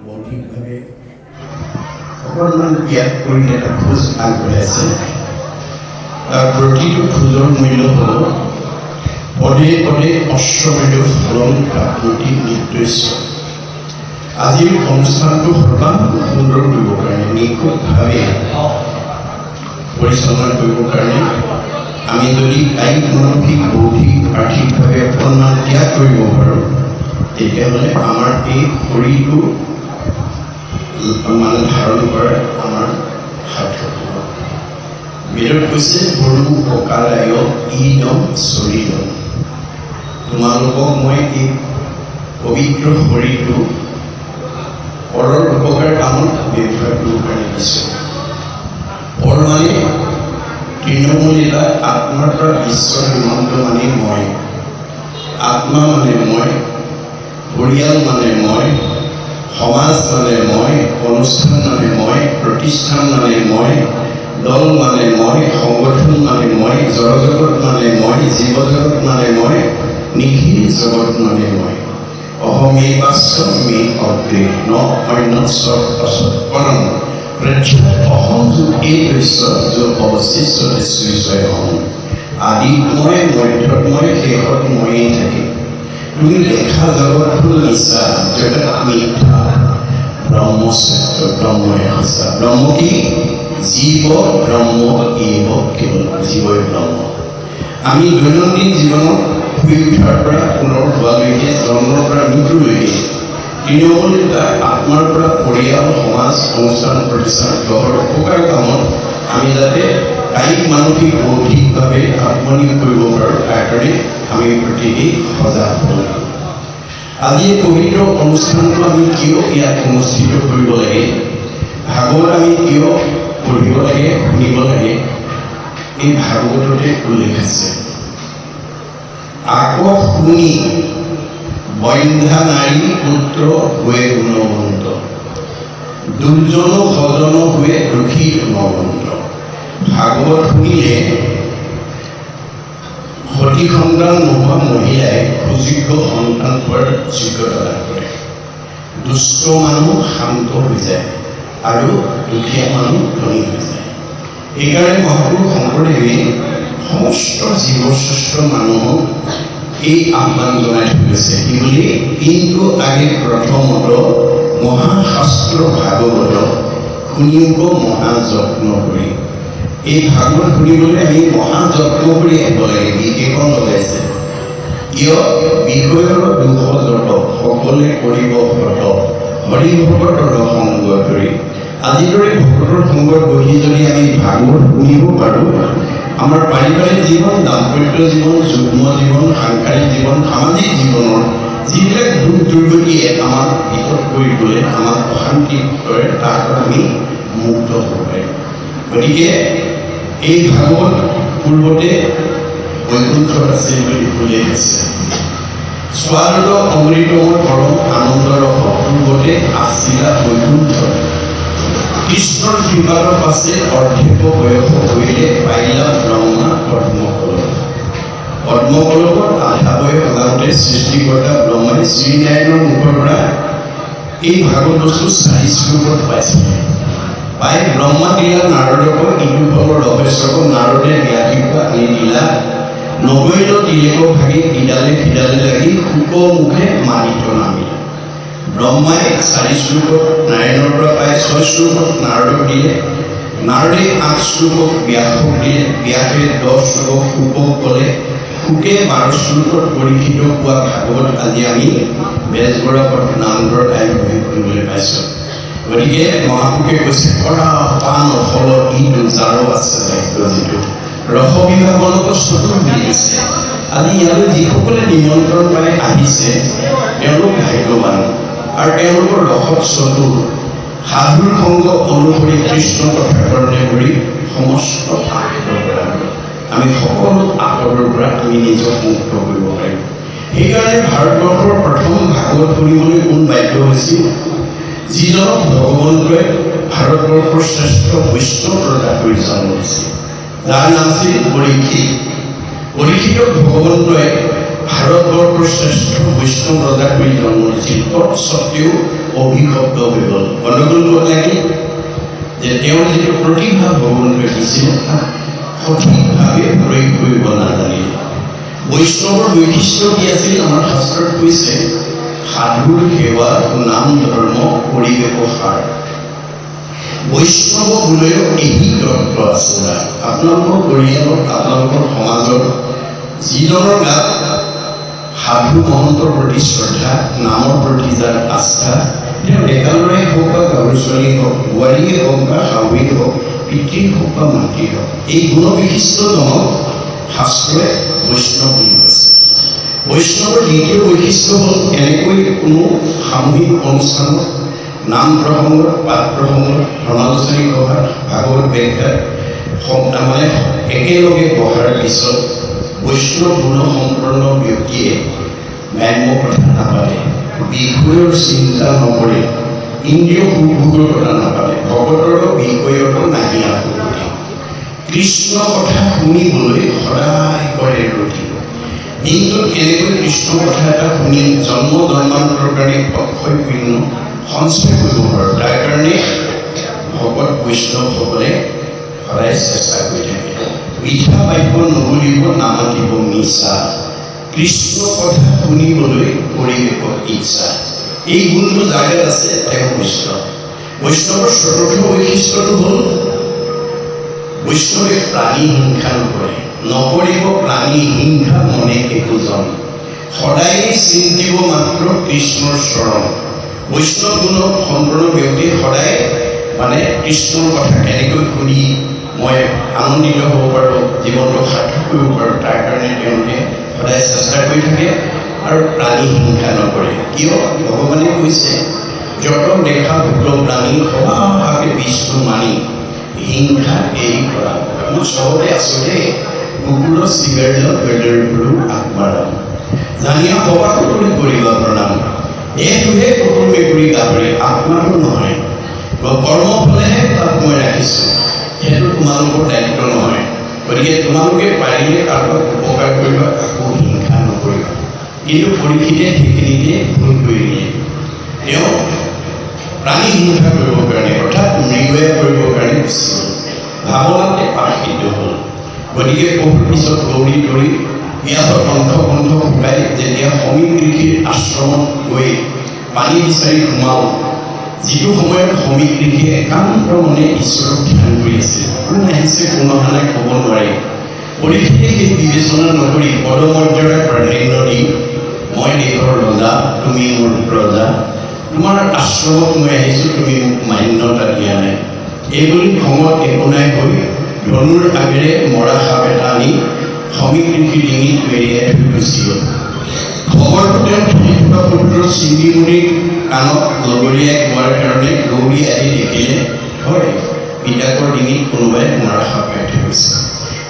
মৌখিকভাৱে অকণমান ত্যাগ কৰি এটা খোজ আগবঢ়াইছে। তাৰ প্ৰতিটো খোজৰ মূল্য হ'ব পদে পদে অশ্বমেধ ফলন প্ৰাপ্তি নিৰ্দিষ্ট। আজিৰ অনুষ্ঠানটো সৰ্বাংগ সুন্দৰ কৰিবৰ কাৰণে, নিখুঁতভাৱে পৰিচালনা কৰিবৰ কাৰণে আমি যদি কায়িক, মানসিক, বৌদ্ধিক, আৰ্থিকভাৱে অকণমান ত্যাগ কৰিব পাৰোঁ, তেতিয়াহ'লে আমাৰ এই শৰীৰটো মানে ধাৰণ কৰাৰ আমাৰ সাৰ্থক হ'ব। বেদত কৈছে সৰু অকালায় ইদম শৰীৰম, তোমালোকক মই এই পবিত্ৰ শৰীৰটো পৰৰ উপকাৰ কামত ব্যৱহাৰ কৰিব কাৰণে দিছোঁ। পৰ মানে তৃণমূলীলা, আত্মাৰ পৰা বিশ্বৰ সীমান্ত মানে মই, আত্মা মানে মই, পৰিয়াল মানে মই, সমাজ মানে মই, অনুষ্ঠান মানে মই, প্ৰতিষ্ঠান মানে মই, দল মানে মই, সংগঠন মানে মই, জড়জগত মানে মই, জীৱজগত মানে মই, নিখিল জগত মানে মই। অহমেবাস্য মে অগ্ৰে ন অন্যৎসৎপৰম প্ৰজ্ঞাত অহম যুগে দস্য য'ত অৱশিষ্ট স্বয়ং। আদিত মই, মধ্যত মই, শেষত ময়েই থাকিম। তুমি দেখা জগতটো মিছা, জগত মিথ্যা, ব্ৰহ্ম সত্য, ব্ৰহ্মই সঁচা। ব্ৰহ্ম কি? জীৱ ব্ৰহ্ম এব কেৱল, জীৱই ব্ৰহ্ম। আমি দৈনন্দিন জীৱনত শুই উঠাৰ পৰা পুনৰ হোৱালৈকে, জন্মৰ পৰা মৃত্যুলৈকে তৃণমূলীয়া আত্মাৰ পৰা পৰিয়াল, সমাজ, অনুষ্ঠান, প্ৰতিষ্ঠান, গ্ৰহৰ উপকাৰ কামত আমি যাতে কায়িক, মানসিক, বৌদ্ধিকভাৱে আত্মনিয়োগ কৰিব পাৰোঁ, তাৰ কাৰণে আমি প্ৰত্যেকেই সজাগ হ'ব লাগিব। আজি এই পবিত্ৰ অনুষ্ঠানটো আমি কিয় ইয়াত অনুষ্ঠিত কৰিব লাগে, ভাগৱত আমি কিয় পঢ়িব লাগে, শুনিব লাগে, এই ভাগৱততে উল্লেখ আছে। আক শুনি বন্ধ্যা নাৰী পুত্ৰ হৈ গুণৱন্ত, দুৰ্জন সজন হৈ দুখী গুণৱন্ত। ভাগৱত শুনিলে সতী সন্তান নোহোৱা মহিলাই সুযোগ্য সন্তান পোৱাৰ যোগ্যতা লাভ কৰে। দুষ্ট মানুহ শান্ত হৈ যায় আৰু দুখীয়া মানুহ ধনী হৈ যায়। সেইকাৰণে মহাপুৰুষ শংকৰদেৱে সমস্ত জীৱশ্ৰেষ্ঠ মানুহক এই আহ্বান জনাই থৈ গৈছে, কি বুলি? কিন্তু আগে প্ৰথমত মহাশাস্ত্ৰ ভাগৱত শুনিব মহাযত্ন কৰি। এই ভাগৱত শুনিবলৈ আমি মহাযত্ন কৰি আহিব লাগে। বিশেষণ লগাইছে, কিয়? বিষয়ৰ দুখ যত সকলোৱে কৰিব ব্ৰত, হৰি ভকতৰ সংগ ধৰি। আজিৰ দৰে ভকতৰ সংগত বহি যদি আমি ভাগৱত শুনিব পাৰোঁ, আমাৰ পাৰিবাৰিক জীৱন, দাম্পত্য জীৱন, যুগ্ম জীৱন, সাংসাৰিক জীৱন, সামাজিক জীৱনৰ যিবিলাক দুখ দুৰ্গতিয়ে আমাক ভিতৰত কৰি তোলে, আমাক অশান্তি কৰে, তাৰ পৰা আমি মুক্ত হ'ব পাৰিম। গতিকে এই ভাগৱত পূৰ্বতে বৈকুণ্ঠত আছিল বুলি উল্লেখ আছে। স্বাদুত অমৃতমৰ পৰম আনন্দ ৰস পূৰ্বতে আছিলা বৈকুণ্ঠত। কৃষ্ণৰ কৃপাৰ পাছে অৰ্ধেক বয়স কৰিলে পাইলা ব্ৰহ্মা পদ্মকলক। পদ্মকলকত আধা বয়স যাওঁতে সৃষ্টিকৰ্তা ব্ৰহ্মাই শ্ৰীনাৰায়ণৰ মুখৰ পৰা এই ভাগৱত বস্তু ৪০ শ্লোকত পাইছিল। পাই ব্ৰহ্মা দিলা নাৰদক, ইটো খবৰ ৰহস্যক নাৰদে ব্যাধিক আনি দিলা। নগৈল তিলেক ভাগি ইডালে সিডালে লাগি, শুক মুখে মানিত নামিলা। ব্ৰহ্মাই ৪০ শ্লোকত নাৰায়ণৰ পৰা পাই ৬ শ্লোকত নাৰদক দিলে। নাৰদে ৮ শ্লোকক ব্যাসক দিলে। ব্যাসে ১০ শ্লোকক শুকক ক'লে। শুকে ১২ শ্লোকত পৰীক্ষিত পোৱা ভাগৱত আজি আমি বেজবৰুৱা নামঘৰত আই বহি শুনিবলৈ পাইছোঁ। গতিকে মহাপুৰুষে কৈছে, কৰা পাণ ফল ইটো যাৰ আছে দায়িত্ব, যিটো ৰস বিভাগনক চতুৰ বুলি কৈছে। আজি ইয়ালৈ যিসকলে নিমন্ত্ৰণ পাই আহিছে, তেওঁলোক ভাগ্যৱান আৰু তেওঁলোকৰ ৰসত চতুৰ। সাধুৰ সংগ অনুসৰি কৃষ্ণ কথাকৰণে কৰি সমস্ত আঁতৰৰ পৰা আমি সকলো আঁতৰৰ পৰা আমি নিজক মুক্ত কৰিব পাৰিম। সেইকাৰণে ভাৰতবৰ্ষৰ প্ৰথম ভাগৱত শুনিবলৈ কোন বাধ্য হৈছিল? যিজনক ভগৱন্তই ভাৰতবৰ্ষৰ শ্ৰেষ্ঠ বৈষ্ণৱ ৰজা কৰি জন্ম দিছিল, যাৰ নাম আছিল পৰীক্ষিত। পৰীক্ষিতক ভগৱন্তই ভাৰতবৰ্ষৰ শ্ৰেষ্ঠ বৈষ্ণৱ ৰজা কৰি জন্ম দিছিল। তৎসত্ত্বেও অভিশপ্ত হৈ গ'ল। গণ্ডগোল ক'ত লাগিল যে তেওঁৰ যিটো প্ৰতিভা ভগৱন্তই দিছিলে তাক সঠিকভাৱে প্ৰয়োগ কৰিব নাজানিলে। বৈষ্ণৱৰ বৈশিষ্ট্য কি আছিল? আমাৰ শাস্ত্ৰত কৈছে সাধুৰ সেৱা নাম ধৰ্ম পৰিৱেশ সাৰ। বৈষ্ণৱ বোলেও এই তত্ত্ব আছে। আপোনালোকৰ পৰিয়ালত আপোনালোকৰ সমাজত যিজনৰ গাত সাধু মহন্তৰ প্ৰতি শ্ৰদ্ধা, নামৰ প্ৰতি যাৰ আস্থা, তেওঁ ডেকালৰাই হওক বা গাভৰু ছোৱালীয়ে হওক, বোৱাৰীয়ে হওক বা শাহুৱেই হওক, পিতৃ হওক বা মাতৃ হওক, এই গুণবিশিষ্টজনক শাস্ত্ৰই বৈষ্ণৱ বুলি কৈছে। বৈষ্ণৱৰ দ্বিতীয় বৈশিষ্ট্য হ'ল এনেকৈ কোনো সামূহিক অনুষ্ঠানত, নাম প্ৰসংগত, পাঠ প্ৰসংগত, ধৰ্মালোচনী সভাত, ভাগৱত ব্যাখ্যাত মানে একেলগে বহাৰ পিছত বৈষ্ণৱ গুণসম্পন্ন ব্যক্তিয়ে গ্ৰাম্য কথা নাপাতে, বিষয়ৰ চিন্তা নকৰে, ইন্দ্ৰিয় সুখভোগৰ কথা নাপাতে, ভকতৰ বিষয়তো নাহি আকুতি, কৃষ্ণ কথা শুনিবলৈ সদায় কৰে ৰতি। দিনটোত কেনেকৈ কৃষ্ণ কথা এটা শুনি জন্ম জন্মান্তৰ কাৰণে অক্ষয় পুণ্য সঞ্চয় কৰিব পাৰোঁ, তাৰ কাৰণে ভকত বৈষ্ণৱসকলে সদায় চেষ্টা কৰি থাকে। মিঠা বাক্য নবলিব, নামাতিব মিছা, কৃষ্ণ কথা শুনিবলৈ পৰিৱেশৰ ইচ্ছা। এই গুণটো যাৰ গাত আছে তেওঁ বৈষ্ণৱ। বৈষ্ণৱৰ চতুৰ্থ বৈশিষ্ট্যটো হ'ল বৈষ্ণৱে প্ৰাণী হিংসা নকৰে, নকৰিব প্ৰাণী হিংসা মনে একোজন, সদায় চিন্তিব মাত্ৰ কৃষ্ণৰ চৰণ। বৈষ্ণৱ গুণ সম্পূৰ্ণ ব্যক্তিয়ে সদায় মানে কৃষ্ণৰ কথা কেনেকৈ শুনি মই আনন্দিত হ'ব পাৰোঁ, জীৱনটো সাৰ্থক কৰিব পাৰোঁ, তাৰ কাৰণে তেওঁলোকে সদায় চেষ্টা কৰি থাকে আৰু প্ৰাণী হিংসা নকৰে। কিয়? ভগৱানে কৈছে যত দেখা ভূত প্ৰাণী সবাকে বিষ্ণু মানি হিংসা এৰি কৰা। মোৰ চবতে আচলতে কুকুৰৰ চিগাৰেট বেলেৰ গুৰু আত্মাৰাম জানিয়া সবাক কৰিবা প্ৰণাম। এইটোহে কুকুৰ মেকুৰী গাহৰি, আত্মাটো নহয়। কৰ্মফলেহে তাক মই ৰাখিছোঁ, সেইটো তোমালোকৰ দায়িত্ব নহয়। গতিকে তোমালোকে পাৰিলে কাৰোবাক উপকাৰ কৰিবা, কাকো হিংসা নকৰিবা। কিন্তু পৰীক্ষিতে সেইখিনিতে ভুল কৰি দিয়ে। তেওঁ প্ৰাণী হিংসা কৰিবৰ কাৰণে অৰ্থাৎ মৃগয়া কৰিবৰ কাৰণে গুচি গ'ল, ভাৱনাতে পাৰ্ষিত হ'ল। গতিকে বহুত পিছত দৌৰি দৌৰি ইয়াত কণ্ঠ শুকাই যেতিয়া সমীৰ ঋষিৰ আশ্ৰমত গৈ পানী বিচাৰি সোমাল, যিটো সময়ত সমীৰ ঋষিয়ে একান্ত মনে ঈশ্বৰক ধ্যান কৰি আছিল, কোন আহিছে কোন অহা নাই ক'ব নোৱাৰি। পৰীক্ষিতে সেই বিবেচনা নকৰি পদমৰ্যাদাৰ প্ৰাধান্য দি মই দেশৰ ৰজা, তুমি মোৰ প্ৰজা, তোমাৰ আশ্ৰমত মই আহিছোঁ, তুমি মোক মান্যতা দিয়া নাই, এইবুলি খঙত একোনাই হৈ ধনুৰ আগেৰে মৰা সাপ এটা আনি সমীৰ ঋষিৰ ডিঙিত মেৰিয়াই থৈ গুচি গ'ল। খবৰটো তেওঁ ধৰি থকা পুত্ৰ চিন্দিমুনিৰ কাণত লগৰীয়াই কোৱাৰ কাৰণে দৌৰি আহি দেখিলে হয় পিতাকৰ ডিঙিত কোনোবাই মৰা সাপ খাই থৈ গৈছে।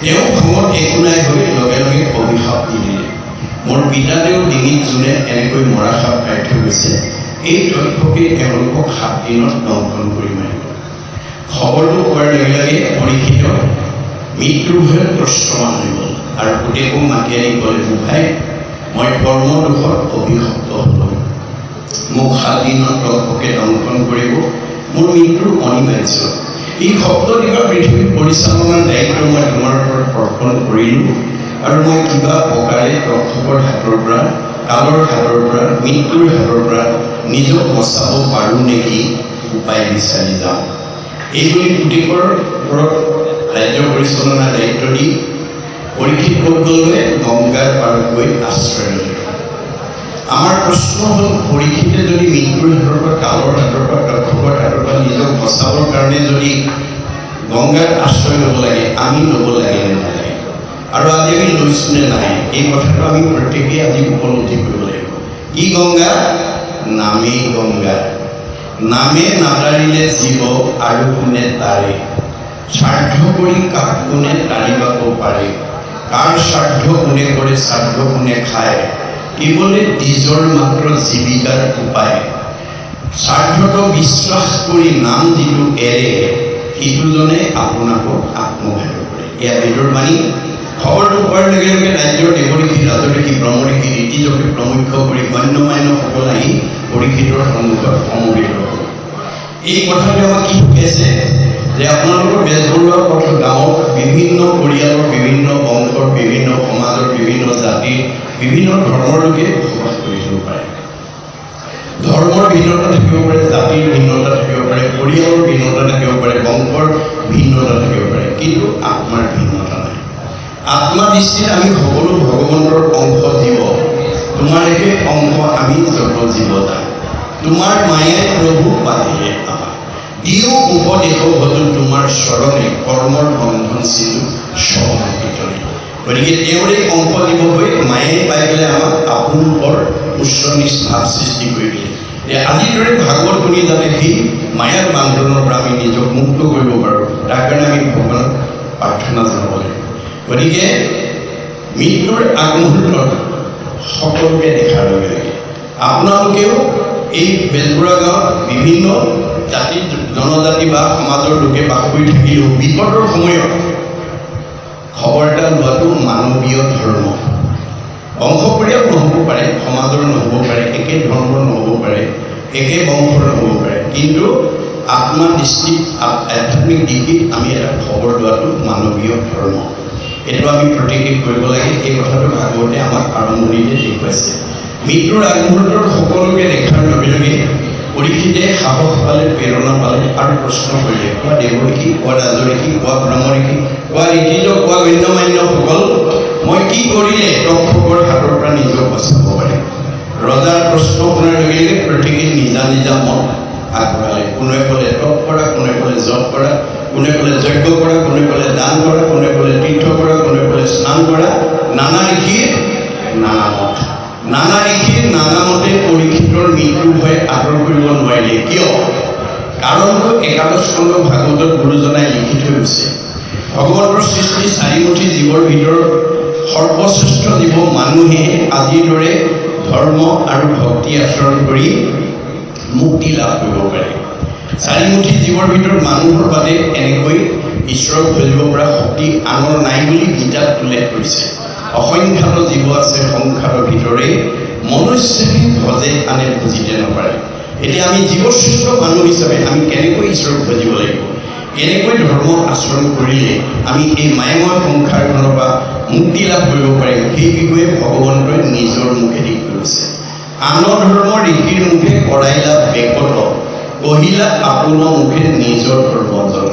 তেওঁ খঙত একোনাই হৈ লগে লগে অভিশাপ দি দিলে, মোৰ পিতাদেউ ডিঙিত যোনে এনেকৈ মৰা সাপ খাই থৈ গৈছে, এই তথ্যকে তেওঁলোকক 7 দিনত দংশন কৰি মাৰিব। খবৰটো পোৱাৰ লগে লগে পৰীক্ষিত মৃত্যুৰ ভয়ত ত্ৰস্তমান হৈ গ'ল আৰু পুতেকক মাতি আনি ক'লে, গোসাঁই মই কৰ্মদোষত অভিশপ্ত হ'লোঁ, মোক 7 দিনত তথ্যকে দংশন কৰিব, মোৰ মৃত্যুৰ অনিবাৰ্য। এই সপ্তদিশৰ পৃথিৱীৰ পৰিচালনাৰ দায়িত্ব মই তোমাৰ ওপৰত অৰ্পণ কৰিলোঁ আৰু মই কিবা প্ৰকাৰে তক্ষকৰ হাতৰ পৰা, কালৰ হাতৰ পৰা, মৃত্যুৰ হাতৰ পৰা নিজক বচাব পাৰোঁ নেকি উপায় বিচাৰি যাওঁ। এইবুলি পুতেকৰ ওপৰত ৰাজ্য পৰিচালনাৰ দায়িত্ব দি পৰীক্ষিত গ'লগৈ গংগাৰ পাৰত গৈ আশ্ৰয় ল'লে। আমাৰ প্ৰশ্ন হ'ল, পৰীক্ষিতে যদি মৃত্যুৰ হাতৰ পৰা, কালৰ হাতৰ পৰা, তক্ষকৰ হাতৰ পৰা নিজক বচাবৰ কাৰণে যদি গংগাত আশ্ৰয় ল'ব লাগে, আমি ল'ব লাগে নে নালাগে? আৰু আজি আমি লৈছোঁ নে নাই, এই কথাটো আমি প্ৰত্যেকেই আজি উপলব্ধি কৰিব লাগিব। কি গংগা? নামেই গংগা। নামে নাতাৰিলে জীৱ আৰু কোনে তাৰে, স্বাৰ্থ কৰি কাক কোনে তাৰিবাব পাৰে, কাৰ স্বাৰ্থ কোনে কৰে, শ্ৰাদ্ধ কোনে খায়, কেৱলে নিজৰ মাত্ৰ জীৱিকাৰ উপায়। স্বাৰ্থক বিশ্বাস কৰি নাম যিটো এৰে, সিটোজনে আপোনাকো আত্মঘাত কৰে। এয়া বেদৰ বাণী। খবৰটো পোৱাৰ লগে লগে ৰাজ্যৰ দেৱঋষি, ৰাজঋষি, ব্ৰহ্মঋষি, ঋষিজকে প্ৰমুখ্য কৰি গণ্যমান্যসকল আহি পৰীক্ষিতৰ সন্মুখত সমবেত হ'ল। এই কথাটো আমাক কি শিকাইছে যে আপোনালোকৰ বেজবৰুৱা পথ গাঁৱত বিভিন্ন পৰিয়ালৰ, বিভিন্ন বংশৰ, বিভিন্ন সমাজৰ, বিভিন্ন জাতিৰ, বিভিন্ন ধৰ্মৰ লোকে বসবাস কৰি থাকিব পাৰে। ধৰ্মৰ ভিন্নতা থাকিব পাৰে, জাতিৰ ভিন্নতা থাকিব পাৰে, পৰিয়ালৰ ভিন্নতা থাকিব পাৰে, বংশৰ ভিন্নতা থাকিব পাৰে, কিন্তু আত্মাৰ ভিন্নতা নাই। আত্মা দৃষ্টিত আমি সকলো ভগৱন্তৰ অংশ জীৱ। তোমাৰ একে অংশ আমি যত জীৱ যাম। তোমাৰ মায়ে প্ৰভু পাতিলে আমাক দিও উপদেশ হলো তোমাৰ চৰণে কৰ্মৰ বন্ধন চিলো সমাপিতনে। গতিকে তেওঁৰে অংশ জীৱ হৈ মায়ে পাই পেলাই আমাক আপোন ওপৰ উচ্চ নিচ ভাৱ সৃষ্টি কৰি দিলে। আজিৰ দৰে ভাগৱত শুনি যাতে সেই মায়াৰ বান্ধনৰ পৰা আমি নিজক মুক্ত কৰিব পাৰোঁ, তাৰ কাৰণে আমি ভগৱানক প্ৰাৰ্থনা জনাব লাগিব। গতিকে মৃত্যুৰ আগমুহূৰ্তত সকলোকে দেখাৰ লগে লগে আপোনালোকেও এই বেজবৰুৱা গাঁৱত বিভিন্ন জাতি জনজাতি বা সমাজৰ লোকে বাস কৰি থাকিলেও বিপদৰ সময়ত খবৰ এটা লোৱাটো মানৱীয় ধৰ্ম। বংশ পৰিয়াল নহ'ব পাৰে, সমাজৰ নহ'ব পাৰে, একে ধৰ্মৰ নহ'ব পাৰে, একে বংশৰ নহ'ব পাৰে, কিন্তু আত্মা দৃষ্টিত আধ্যাত্মিক দিশত আমি এটা খবৰ লোৱাটো মানৱীয় ধৰ্ম। এইটো আমি প্ৰতিক্ৰিয়া কৰিব লাগে। এই কথাটো ভাগৱতে আমাক আৰম্ভণিতে দেখুৱাইছে। মৃত্যুৰ আগমুহূৰ্তত সকলোকে দেখাৰ লগে লগে পৰীক্ষিতে সাহস পালে, প্ৰেৰণা পালে আৰু প্ৰশ্ন কৰিলে, কোৱা দেৱঋষি, কোৱা ৰাজঋষি, কোৱা ব্ৰহ্মঋষি, কোৱা ঋষিজ, কোৱা গণ্যমান্যসকল, মই কি কৰিলে তক্ষকৰ হাতৰ পৰা নিজক বচাব পাৰিম? ৰজাৰ প্ৰশ্ন শুনাৰ লগে লগে প্ৰত্যেকে নিজা নিজা মত আগবঢ়ালে। কোনোৱে ক'লে তপ কৰা, কোনোৱে ক'লে জপ কৰা, কোনে ক'লে যজ্ঞ কৰা, কোনে ক'লে দান কৰা, কোনে ক'লে তীৰ্থ কৰা, কোনে ক'লে স্নান কৰা। নানা ঋষিৰ নানা মত। নানা ঋষিৰ নানা মতে পৰীক্ষিতৰ মৃত্যু ভয় আঁতৰ কৰিব নোৱাৰিলে। কিয়? কাৰণটো একাদশ স্কন্ধ ভাগৱতত গুৰুজনাই লিখি থৈ গৈছে। ভগৱন্তৰ সৃষ্টি চাৰিমুঠি জীৱৰ ভিতৰত সৰ্বশ্ৰেষ্ঠ জীৱ মানুহে আজিৰ দৰে ধৰ্ম আৰু ভক্তি আচৰণ কৰি মুক্তি লাভ কৰিব পাৰে। চাৰিমুঠি জীৱৰ ভিতৰত মানুহৰ বাদে এনেকৈ ঈশ্বৰক ভজিব পৰা শক্তি আনৰ নাই বুলি গীতাত উল্লেখ কৰিছে। অসংখ্যাত জীৱ আছে সংখ্যাৰ ভিতৰে, মনুষ্যই ভজে আনে বুজিতে নপাৰে। এতিয়া আমি জীৱশ্ৰেষ্ঠ মানুহ হিচাপে আমি কেনেকৈ ঈশ্বৰক ভজিব লাগিব, কেনেকৈ ধৰ্ম আচৰণ কৰিলে আমি এই মায়াময় সংসাৰখনৰ পৰা মুক্তি লাভ কৰিব পাৰিম, সেই বিষয়ে ভগৱন্তই নিজৰ মুখেদি কৈছে। আন ধৰ্মৰ ঋষিৰ মুখে কৰাইলা বেকত, কহিলা আপোন মুখে নিজৰ ধৰ্ম জল।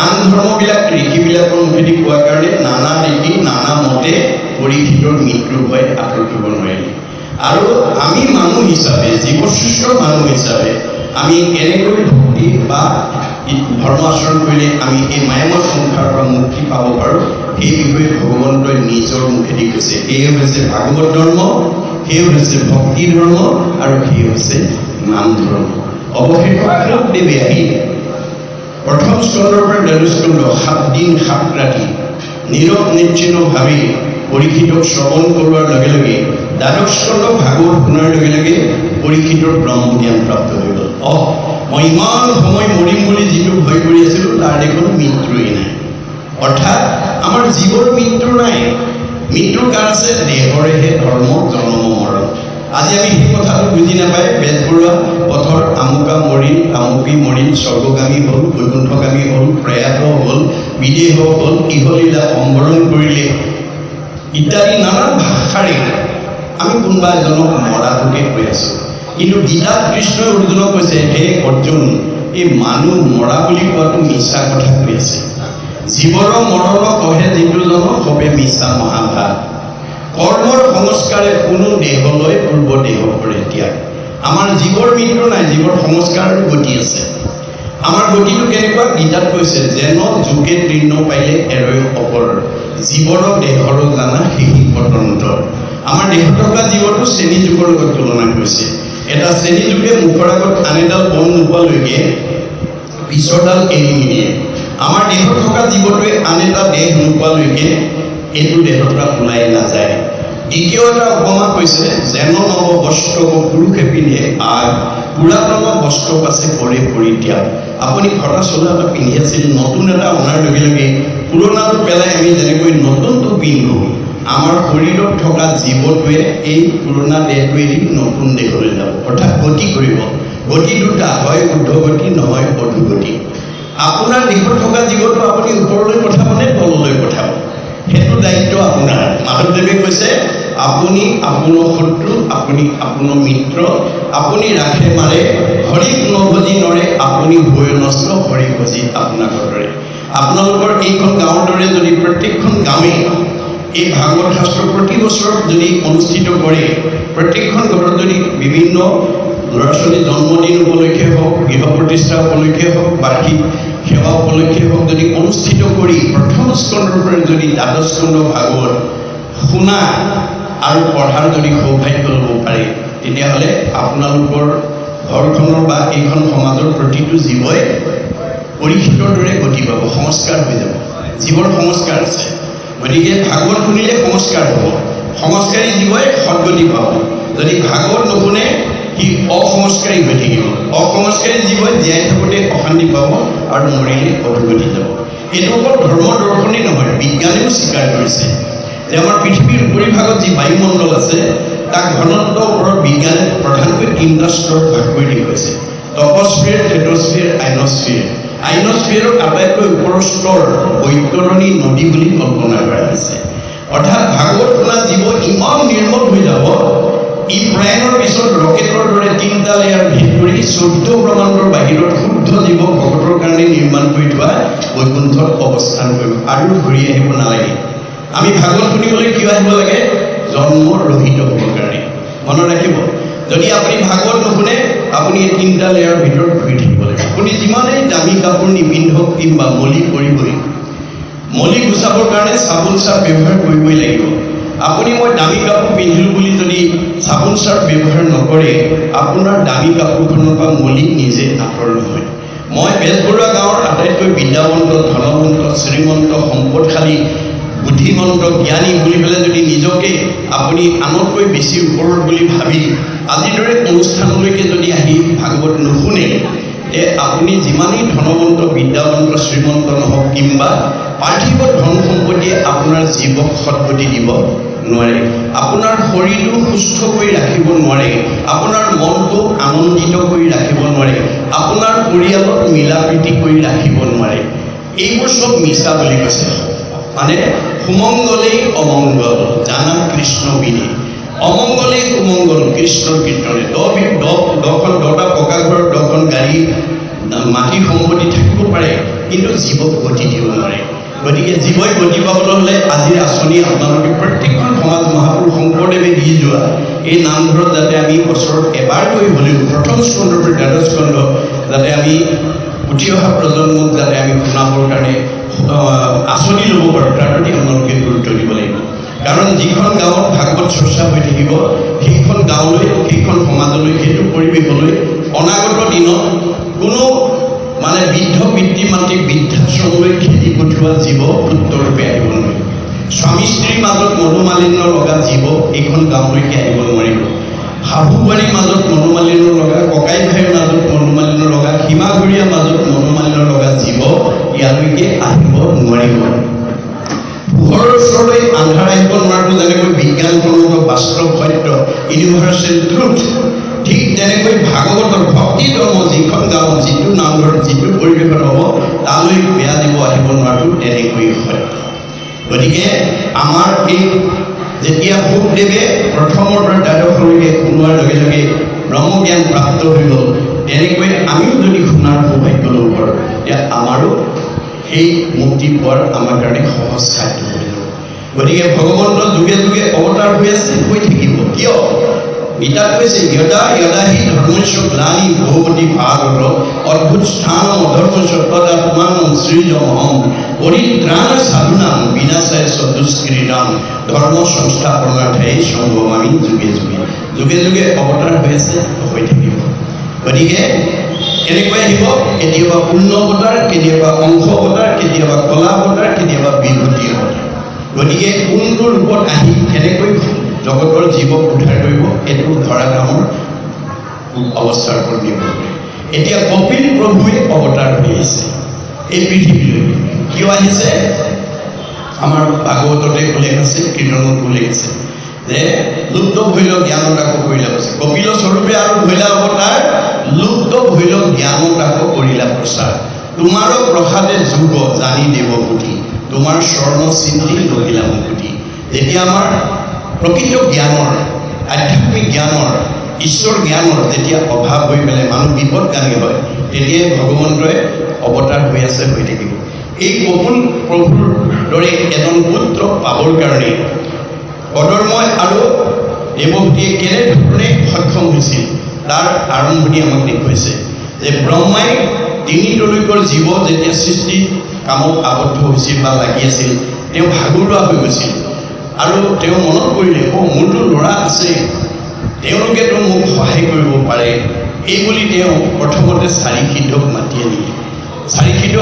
আন ধৰ্মবিলাক ঋষিবিলাকৰ মুখেদি কোৱাৰ কাৰণে নানা ঋষি নানা মতে পৰীক্ষিতৰ মৃত্যুৰ ভয় আঁতৰ কৰিব নোৱাৰিলে। আৰু আমি মানুহ হিচাপে, জীৱশ্ৰেষ্ঠ মানুহ হিচাপে আমি কেনেকৈ ভক্তি বা ধৰ্ম আচৰণ কৰিলে আমি এই মায়াময় সংসাৰৰ পৰা মুক্তি পাব পাৰোঁ, সেই বিষয়ে ভগৱন্তই নিজৰ মুখেদি কৈছে। সেয়ে হৈছে ভাগৱত ধৰ্ম, সেয়ে হৈছে ভক্তি ধৰ্ম, আৰু সেয়ে হৈছে নাম ধৰ্ম। অৱশেষত দেৱে আহি প্ৰথম স্কন্ধৰ পৰা দ্বাদশ স্কন্ধ 7 দিন 7 ৰাতি নীৰৱ নিশ্চিন্ন ভাবি পৰীক্ষিতক শ্ৰৱণ কৰোৱাৰ লগে লগে দ্বাদশ স্কন্ধ ভাগৱত শুনাৰ লগে লগে পৰীক্ষিতৰ ব্ৰহ্মজ্ঞান প্ৰাপ্ত হৈ গ'ল। মই ইমান সময় মৰিম বুলি যিটো ভয় কৰি আছিলোঁ, তাৰ দেখোন মৃত্যুৱেই নাই। অৰ্থাৎ আমাৰ জীৱৰ মৃত্যু নাই। মৃত্যুৰ কাৰ আছে? দেহৰেহে ধৰ্ম, জন্ম মৰণ। আজি আমি সেই কথাটো বুজি নাপায় বেজবৰুৱা পথৰ আমুকা মৰিল, তামুকী মৰিল, স্বৰ্গগামী হ'ল, বৈকুণ্ঠগামী হ'ল, প্ৰয়াত হ'ল, বিদেহ হ'ল, ইহলীলা সম্বৰণ কৰিলে ইত্যাদি নানান ভাষাৰে আমি কোনোবা এজনক মৰাটোকে কৈ আছোঁ। কিন্তু গীতাত কৃষ্ণই অৰ্জুনক কৈছে, হে অৰ্জুন, এই মানুহ মৰা বুলি কোৱাটো মিছা কথা কৈ আছে। জীৱৰ মৰণ কহে যিটো জন সবে মিছা মহাভাগ। কৰ্মৰ সংস্কাৰে কোনো দেহলৈ পূৰ্ব দেহ কৰে ত্যাগ। আমাৰ জীৱৰ মৃত্যু নাই, জীৱৰ সংস্কাৰৰ গতি আছে। আমাৰ গতিটো কেনেকুৱা? গীতাত কৈছে, যেন যোগে তৃণ পাইলে এৰৈ অপৰ, জীৱৰ দেহৰ জানা সেই পতন্ত্ৰ। আমাৰ দেহত থকা জীৱটো শ্ৰেণী যুগৰ লগত তুলনা কৰিছে। এটা শ্ৰেণী যুগে মুখৰ আগত আন এডাল বন নোপোৱালৈকে পিছৰডাল এৰি নিদিয়ে। আমাৰ দেহত থকা জীৱটোৱে আন এটা দেহ নোপোৱালৈকে এইটো দেহৰ পৰা ওলাই নাযায়। দ্বিতীয় এটা উপমা কৈছে, যেন নৱ বস্ত্ৰ পুৰুষে পিন্ধে আগ, পুৰাতন বস্ত্ৰ পাছে কৰে পৰিত্যাগ। আপুনি ঘটা চোলা এটা পিন্ধি আছিল, নতুন এটা অনাৰ লগে লগে পুৰণাটো পেলাই আমি যেনেকৈ নতুনটো পিন্ধোঁ, আমাৰ শৰীৰত থকা জীৱটোৱে এই পুৰণা দেহটো এৰি নতুন দেহলৈ যাব, অৰ্থাৎ গতি কৰিব। গতি দুটা, হয় ঊৰ্ধ্বগতি নহয় অধোগতি। আপোনাৰ দেহত থকা জীৱটো আপুনি ওপৰলৈ পঠাবনে তললৈ পঠাব, সেইটো দায়িত্ব আপোনাৰ। মাধৱদেৱে কৈছে আপুনি আপোনাৰ শত্ৰু, আপুনি আপোনাৰ মিত্ৰ, আপুনি ৰাখে মাৰে হৰিক নভজি নৰে, আপুনি ভয় নষ্ট হৰি ভজি আপোনাক দৰে। আপোনালোকৰ এইখন গাঁৱৰ দৰে যদি প্ৰত্যেকখন গাঁৱে এই ভাগৱত শাস্ত্ৰ প্ৰতি বছৰত যদি অনুষ্ঠিত কৰে, প্ৰত্যেকখন ঘৰত যদি বিভিন্ন ল'ৰা ছোৱালী জন্মদিন উপলক্ষে হওক, গৃহ প্ৰতিষ্ঠা উপলক্ষে হওক, বাৰ্ষিক সেৱা উপলক্ষে হওক, যদি অনুষ্ঠিত কৰি প্ৰথম স্কন্ধৰ পৰা যদি দ্বাদশ স্কন্ধ ভাগৱত শুনা আৰু পঢ়াৰ যদি সৌভাগ্য ল'ব পাৰে, তেতিয়াহ'লে আপোনালোকৰ ঘৰখনৰ বা এইখন সমাজৰ প্ৰতিটো জীৱই পৰীক্ষিতৰ দৰে গতি পাব, সংস্কাৰ হৈ যাব। জীৱৰ সংস্কাৰ আছে, গতিকে ভাগৱত শুনিলে সংস্কাৰ হ'ব। সংস্কাৰী জীৱই সদগতি পাব। যদি ভাগৱত নুশুনে সি অসংস্কাৰী হৈ থাকিব। অসংস্কাৰী জীৱই জীয়াই থাকোঁতে অশান্তি পাব আৰু মৰিলে অধোগতি যাব। এইটো অকল ধৰ্ম দৰ্শনেই নহয়, বিজ্ঞানেও স্বীকাৰ কৰিছে যে আমাৰ পৃথিৱীৰ উপৰিভাগত যি বায়ুমণ্ডল আছে তাক ঘনত্বৰ ওপৰত বিজ্ঞানে প্ৰধানকৈ তিনিটা স্তৰত ভাগ কৰি দেখুৱাইছে: টপস্ফিয়াৰ, ষ্টেটস্ফিয়াৰ, আইনস্ফিয়াৰ। আইনস্ফিয়াৰৰ আটাইতকৈ ওপৰৰ স্তৰ বৈতৰণী নদী বুলি কল্পনা কৰা হৈছে। অৰ্থাৎ ভাগৱত শুনা জীৱ ইমান নিৰ্মল হৈ যাব, ই প্ৰয়াণৰ পিছত ৰকেটৰ দৰে তিনিটা লেয়াৰ ভেদ কৰি 14 ব্ৰহ্মাণ্ডৰ বাহিৰত শুদ্ধ জীৱ ভগতৰ কাৰণে নিৰ্মাণ কৰি থোৱা বৈকুণ্ঠত অৱস্থান কৰিব আৰু ঘূৰি আহিব নালাগে। আমি ভাগৱত শুনিবলৈ কিয় আহিব লাগে? জন্ম ৰহিত হ'বৰ কাৰণে। মনত ৰাখিব, যদি আপুনি ভাগৱত নুশুনে আপুনি এই তিনিটা লেয়াৰ ভিতৰত ঘূৰি থাকিব লাগে। আপুনি যিমানেই দামী কাপোৰ নিপিন্ধক কিংবা মলি কৰিবই, মলি গুচাবৰ কাৰণে চাবোন চাৰ্ফ ব্যৱহাৰ কৰিবই লাগিব। আপুনি মই দামী কাপোৰ পিন্ধিলোঁ বুলি যদি চাবোন চাৰ্ফ ব্যৱহাৰ নকৰে, আপোনাৰ দামী কাপোৰখনৰ পৰা মলি নিজে আঁতৰ নহয়। মই বেজবৰুৱা গাঁৱৰ আটাইতকৈ বিদ্যাৱন্ত, ধনৱন্ত, শ্ৰীমন্ত, সম্পদশালী, বুদ্ধিমন্ত, জ্ঞানী বুলি পেলাই যদি নিজকে আপুনি আনতকৈ বেছি ওপৰত বুলি ভাবি আজিৰ দৰে অনুষ্ঠানলৈকে যদি আহি ভাগৱত নুশুনে, আপুনি যিমানেই ধনৱন্ত, বিদ্যাৱন্ত, শ্ৰীমন্ত নহওক কিংবা পাৰ্থিৱ ধন সম্পত্তিয়ে আপোনাৰ জীৱক সদগতি দিব নোৱাৰে। আপোনাৰ শৰীৰটো সুস্থ কৰি ৰাখিব নোৱাৰে, আপোনাৰ মনটো আনন্দিত কৰি ৰাখিব নোৱাৰে, আপোনাৰ পৰিয়ালত মিলা প্ৰীতি কৰি ৰাখিব নোৱাৰে। এইবোৰ চব মিছা বুলি কৈছে। মানে সুমংগলেই অমংগল জানা কৃষ্ণ বিনে, অমংগলেই সুমংগল কৃষ্ণৰ কীৰ্তনে। 10টা পকা ঘৰত 10খন গাড়ী, মাটি সম্পত্তি থাকিব পাৰে, কিন্তু জীৱক গতি দিব নোৱাৰে। গতিকে জীৱই গতি পাবলৈ হ'লে আজিৰ আঁচনি আপোনালোকে প্ৰত্যেকখন সমাজ মহাপুৰুষ শংকৰদেৱে দি যোৱা এই নামঘৰত যাতে আমি বছৰত এবাৰকৈ হ'লেও প্ৰথম স্কন্ধৰ পৰা দ্বাদশ স্কন্ধ যাতে আমি উঠি অহা প্ৰজন্মক যাতে আমি শুনাবৰ কাৰণে আঁচনি ল'ব পাৰোঁ, তাৰ প্ৰতি আপোনালোকে গুৰুত্ব দিব লাগিব। কাৰণ যিখন গাঁৱত ভাগৱত চৰ্চা হৈ থাকিব, সেইখন গাঁৱলৈ, সেইখন সমাজলৈ, সেইটো পৰিৱেশলৈ অনাগত দিনত কোনো মানে বৃদ্ধ পিতৃ মাতৃক বৃদ্ধাশ্ৰমলৈ খেদি পঠোৱা জীৱ পুত্ৰৰূপে আহিব নোৱাৰিব। স্বামী স্ত্ৰীৰ মাজত মনোমালিন্য লগা জীৱ এইখন গাঁৱলৈকে আহিব নোৱাৰিব। শাহু বোৱাৰীৰ মাজত মনোমালিন্য লগা, ককাই ভাইৰ মাজত মনোমালিন্য লগা, সীমাঘৰীয়াৰ মাজত মনোমালিন্য লগা জীৱ ইয়ালৈকে আহিব নোৱাৰিব। পোহৰৰ ওচৰলৈ আন্ধাৰ আহিব নোৱাৰাটো যেনেকৈ বিজ্ঞানসন্মত বাস্তৱ সত্য, ইউনিভাৰ্চেল ট্ৰুথ, ঠিক তেনেকৈ ভাগৱতৰ ভক্তি ধৰ্ম যিখন গাঁৱত, যিটো নামঘৰত, যিটো পৰিৱেশত হ'ব, তালৈ বেয়া জীৱ আহিব নোৱাৰাটো তেনেকৈ সত্য। গতিকে আমাৰ এই যেতিয়া শুকদেৱে প্ৰথমৰ পৰা দ্বাদশলৈকে শুনোৱাৰ লগে লগে ব্ৰহ্মজ্ঞান প্ৰাপ্ত হৈ গ'ল, তেনেকৈ আমিও যদি শুনাৰ সৌভাগ্য ল'ব পাৰোঁ, তেতিয়া আমাৰো সেই মুক্তি পোৱাৰ আমাৰ কাৰণে সহজ সাধ্য হৈ যাব। গতিকে ভগৱন্ত যুগে যুগে অৱতাৰ হৈ আছে, হৈ থাকিব। কিয়? গীতাত কৈছে যদা যদা হি ধৰ্মস্য গ্লানি ভগৱতী ভাৰত অদ্ভুত স্থান অধৰ্মস্য তদাত্মানম সৃজমহম পৰিত্ৰাণ সাধুনাম বিনাশায় দুষ্কৃতাম ধৰ্ম সংস্থাপনাৰ্থে সম্ভৱামি যুগে যুগে। যুগে যুগে অৱতাৰ হৈ আছে, হৈ থাকিব। গতিকে কেনেকৈ আহিব? কেতিয়াবা পূৰ্ণ অৱতাৰ, কেতিয়াবা অংশ অৱতাৰ, কেতিয়াবা কলা অৱতাৰ, কেতিয়াবা বিভূতি অৱতাৰ। গতিকে কোনটো ৰূপত আহি কেনেকৈ জগতৰ জীৱক উদ্ধাৰ কৰিব, এইটো ধৰা কামৰ অৱস্থাৰ ওপৰত নিৰ্ভৰ কৰে। এতিয়া কপিল প্ৰভুৱে অৱতাৰ হৈ আহিছে এই পৃথিৱীলৈ। কিয় আহিছে? আমাৰ ভাগৱততে উল্লেখ আছে, কীৰ্তনত উল্লেখ আছে যে লুপ্ত ভৈল জ্ঞানত আকৌ কৰিলা প্ৰচাৰ। কপিল স্বৰূপে আৰু ভৈলা অৱতাৰ, লুপ্ত ভৈল জ্ঞানত আকৌ কৰিলা প্ৰচাৰ। তোমাৰো প্ৰসাদে যুগ জানি দেৱভূতি, তোমাৰ স্বৰ্ণ চিন্তি ৰহিলা মুকুতি। যেতিয়া আমাৰ প্ৰকৃত জ্ঞানৰ, আধ্যাত্মিক জ্ঞানৰ, ঈশ্বৰ জ্ঞানৰ যেতিয়া অভাৱ হৈ পেলাই মানুহ বিপদগামী হয়, তেতিয়াই ভগৱন্তই অৱতাৰ হৈ আছে, হৈ থাকিব। এই কপুল প্ৰভুৰ দৰে এজন পুত্ৰ পাবৰ কাৰণে কদৰ্মই আৰু দেৱভূতিয়ে কেনেধৰণে সক্ষম হৈছিল তাৰ আৰম্ভণি আমাক দেখুৱাইছে যে ব্ৰহ্মাই তিনি তলৈকৰ জীৱ যেতিয়া সৃষ্টি কামত আবদ্ধ হৈছিল বা লাগি আছিল, তেওঁ ভাগৰুৱা হৈ গৈছিল আৰু তেওঁ মনত কৰিলে, মোৰতো ল'ৰা আছে, তেওঁলোকেতো মোক সহায় কৰিব পাৰে। এই বুলি তেওঁ প্ৰথমতে চাৰিসিদ্ধক মাতি আনিলে। চাৰিসিদ্ধ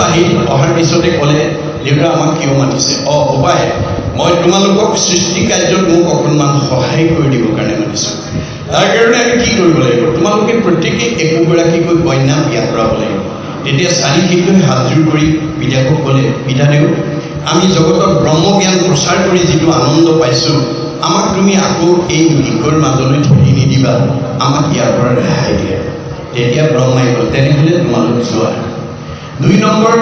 অহাৰ পিছতে ক'লে, দেউতা আমাক কিয় মাতিছে? উপায়, মই তোমালোকক সৃষ্টি কাৰ্যত মোক অকণমান সহায় কৰি দিবৰ কাৰণে মাতিছোঁ। তাৰ কাৰণে আমি কি কৰিব লাগিব? তোমালোকে প্ৰত্যেকেই একোগৰাকীকৈ কন্যা বিয়া কৰাব লাগিব। তেতিয়া চাৰিসিদ্ধই হাতযোৰ কৰি পিতাকক ক'লে, পিতাদেউ, আমি জগতত ব্ৰহ্মজ্ঞান প্ৰচাৰ কৰি যিটো আনন্দ পাইছোঁ, আমাক তুমি আকৌ এই বিষয়ৰ মাজলৈ ঠেলি নিদিবা, আমাক ইয়াৰ পৰা ৰেহাই দিয়া। তেতিয়া ব্ৰহ্মাই ক'লে, তেনেহ'লে তোমালোক যোৱা। 2 নম্বৰ,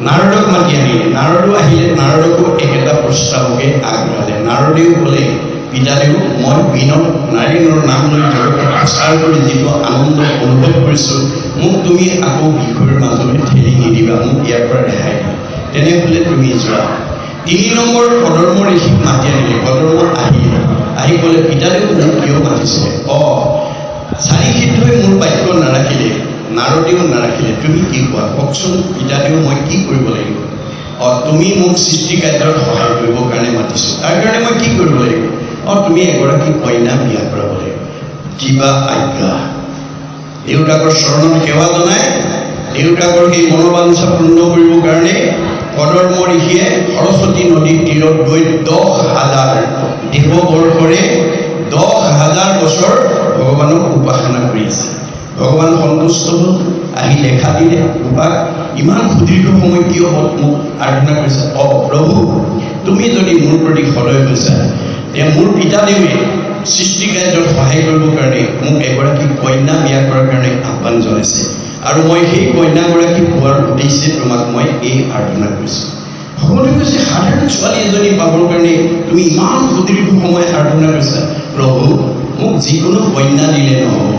নাৰদক মাতি আনিলে। নাৰদো আহিলে, নাৰদকো একেটা প্ৰস্তাৱকে আগবঢ়ালে। নাৰদেও ক'লে, পিতাদেউ, মই বিনত নাৰায়ণৰ নাম লৈ জগতত প্ৰচাৰ কৰি যিটো আনন্দ অনুভৱ কৰিছোঁ, মোক তুমি আকৌ বিষয়ৰ মাজলৈ ঠেলি নিদিবা, মোক ইয়াৰ পৰা ৰেহাই দিয়া। তেনেহ'লে তুমি যোৱা। 3 নম্বৰ, কদৰ্ম ঋষিক মাতি আনিলে। কদৰ্ম আহিলে, আহি ক'লে, পিতাদেউ মোক কিয় মাতিছিলে? চাৰিসিদ্ধই মোৰ বাক্য নাৰাখিলে, নাৰদেও নাৰাখিলে, তুমি কি কোৱা? কওকচোন পিতাদেউ, মই কি কৰিব লাগিব? তুমি মোক সৃষ্টি কাৰ্যত সহায় কৰিবৰ কাৰণে মাতিছোঁ, তাৰ কাৰণে মই কি কৰিব লাগিব? তুমি এগৰাকী কন্যা বিয়া কৰাব লাগিব। কিবা আজ্ঞা। দেউতাকৰ চৰণত সেৱা জনাই দেউতাকৰ সেই মনোবাঞ্ছা পূৰ্ণ কৰিবৰ কাৰণে কদৰ্ম ঋষিয়ে সৰস্বতী নদীৰ তীৰত গৈ 10,000 দেৱবৰ্ষৰে 10,000 বছৰ ভগৱানক উপাসনা কৰি আছে। ভগৱান সন্তুষ্ট হ'ল, আহি দেখা দিলে, ৰূপাক ইমান সুদীৰ্ঘ সময় কিয় মোক আৰাধনা কৰিছা? প্ৰভু, তুমি যদি মোৰ প্ৰতি সদয় হৈছা, তেওঁ মোৰ পিতাদেৱে সৃষ্টি কাৰ্যত সহায় কৰিবৰ কাৰণে মোক এগৰাকী কন্যা বিয়া কৰাৰ কাৰণে আহ্বান জনাইছে, আৰু মই সেই কন্যাগৰাকী পোৱাৰ উদ্দেশ্যে তোমাক মই এই আৰাধনা কৰিছোঁ। ভগৱানে কৈছে, সাধাৰণ ছোৱালী এজনী পাবৰ কাৰণে তুমি ইমান সুদীৰ্ঘ সময় আৰাধনা কৰিছা? প্ৰভু, মোক যিকোনো কন্যা দিলে নহ'ব,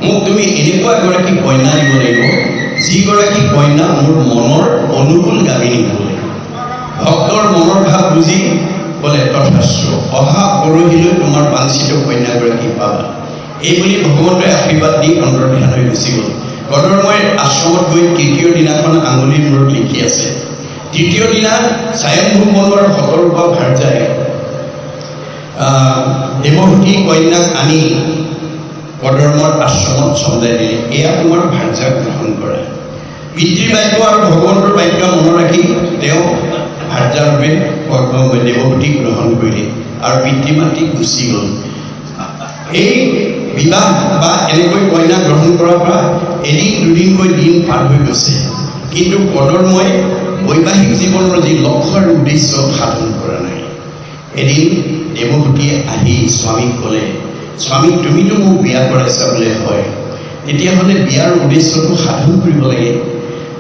মোক তুমি এনেকুৱা এগৰাকী কন্যা দিব লাগিব, যিগৰাকী কন্যা মোৰ মনৰ অনুকূল গামিনী হ'ব লাগিব। ভক্তৰ মনৰ ভাৱ বুজি ক'লে, তথাস্তু, অহা পৰহিলৈ তোমাৰ বাঞ্ছিত কন্যাগৰাকী পাবা। এই বুলি ভগৱন্তই আশীৰ্বাদ দি অন্তৰ্ধান হৈ গুচি গ'ল। কদৰ্মই আশ্ৰমত গৈ 3য় দিনাখন আঙুলিৰ মূৰত লিখি আছে। 3য় দিনা স্বয়ম্ভূ মনৰ শতৰূপা ভাৰ্যাই দেৱভূতি কন্যাক আনি কদৰ্মৰ আশ্ৰমত চমজাই দিলে, এয়া তোমাৰ ভাৰ্যা গ্ৰহণ কৰা। পিতৃ বাক্য আৰু ভগৱন্তৰ বাক্য মনত ৰাখি তেওঁ ভাৰ্যাৰূপে দেৱভূতিক গ্ৰহণ কৰিলে আৰু পিতৃ মাতৃ গুচি গ'ল। এই বিবাহ বা এনেকৈ কন্যা গ্ৰহণ কৰাৰ পৰা এদিন দুদিনকৈ দিন পাৰ হৈ গৈছে, কিন্তু কদৰ্মই বৈবাহিক জীৱনৰ যি লক্ষ্য আৰু উদ্দেশ্য সাধন কৰা নাই। এদিন দেৱভূতিয়ে আহি স্বামীক ক'লে, স্বামী, তুমিতো মোক বিয়া কৰাইছা বোলে? হয়। তেতিয়াহ'লে বিয়াৰ উদ্দেশ্যটো সাধন কৰিব লাগে।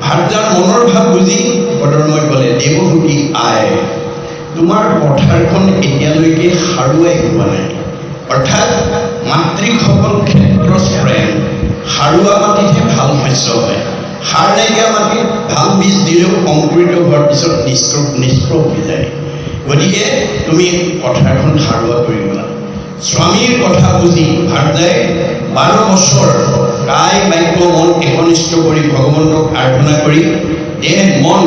ভাৰ্যাৰ মনৰ ভাৱ বুজি কদৰ্মই ক'লে, দেৱভূতি আই, তোমাৰ পথাৰখন এতিয়ালৈকে সাৰুৱাই হোৱা নাই। অৰ্থাৎ মাতৃসকল ক্ষেত্ৰ প্ৰেম, সাৰুৱা মাটিতহে ভাল শস্য হয়। সাৰ নাইকিয়া মাটিত ভাল বীজ দিলেও অংকুৰিত হোৱাৰ পিছত নিষ্প্ৰভ হৈ যায়। গতিকে তুমি পথাৰখন সাৰুৱা কৰি লোৱা। স্বামীৰ কথা বুজি ভাৰ্যাই 12 বছৰ কায় বাক্য মন একনিষ্ঠ কৰি ভগৱন্তক আৰাধনা কৰি দেহ মন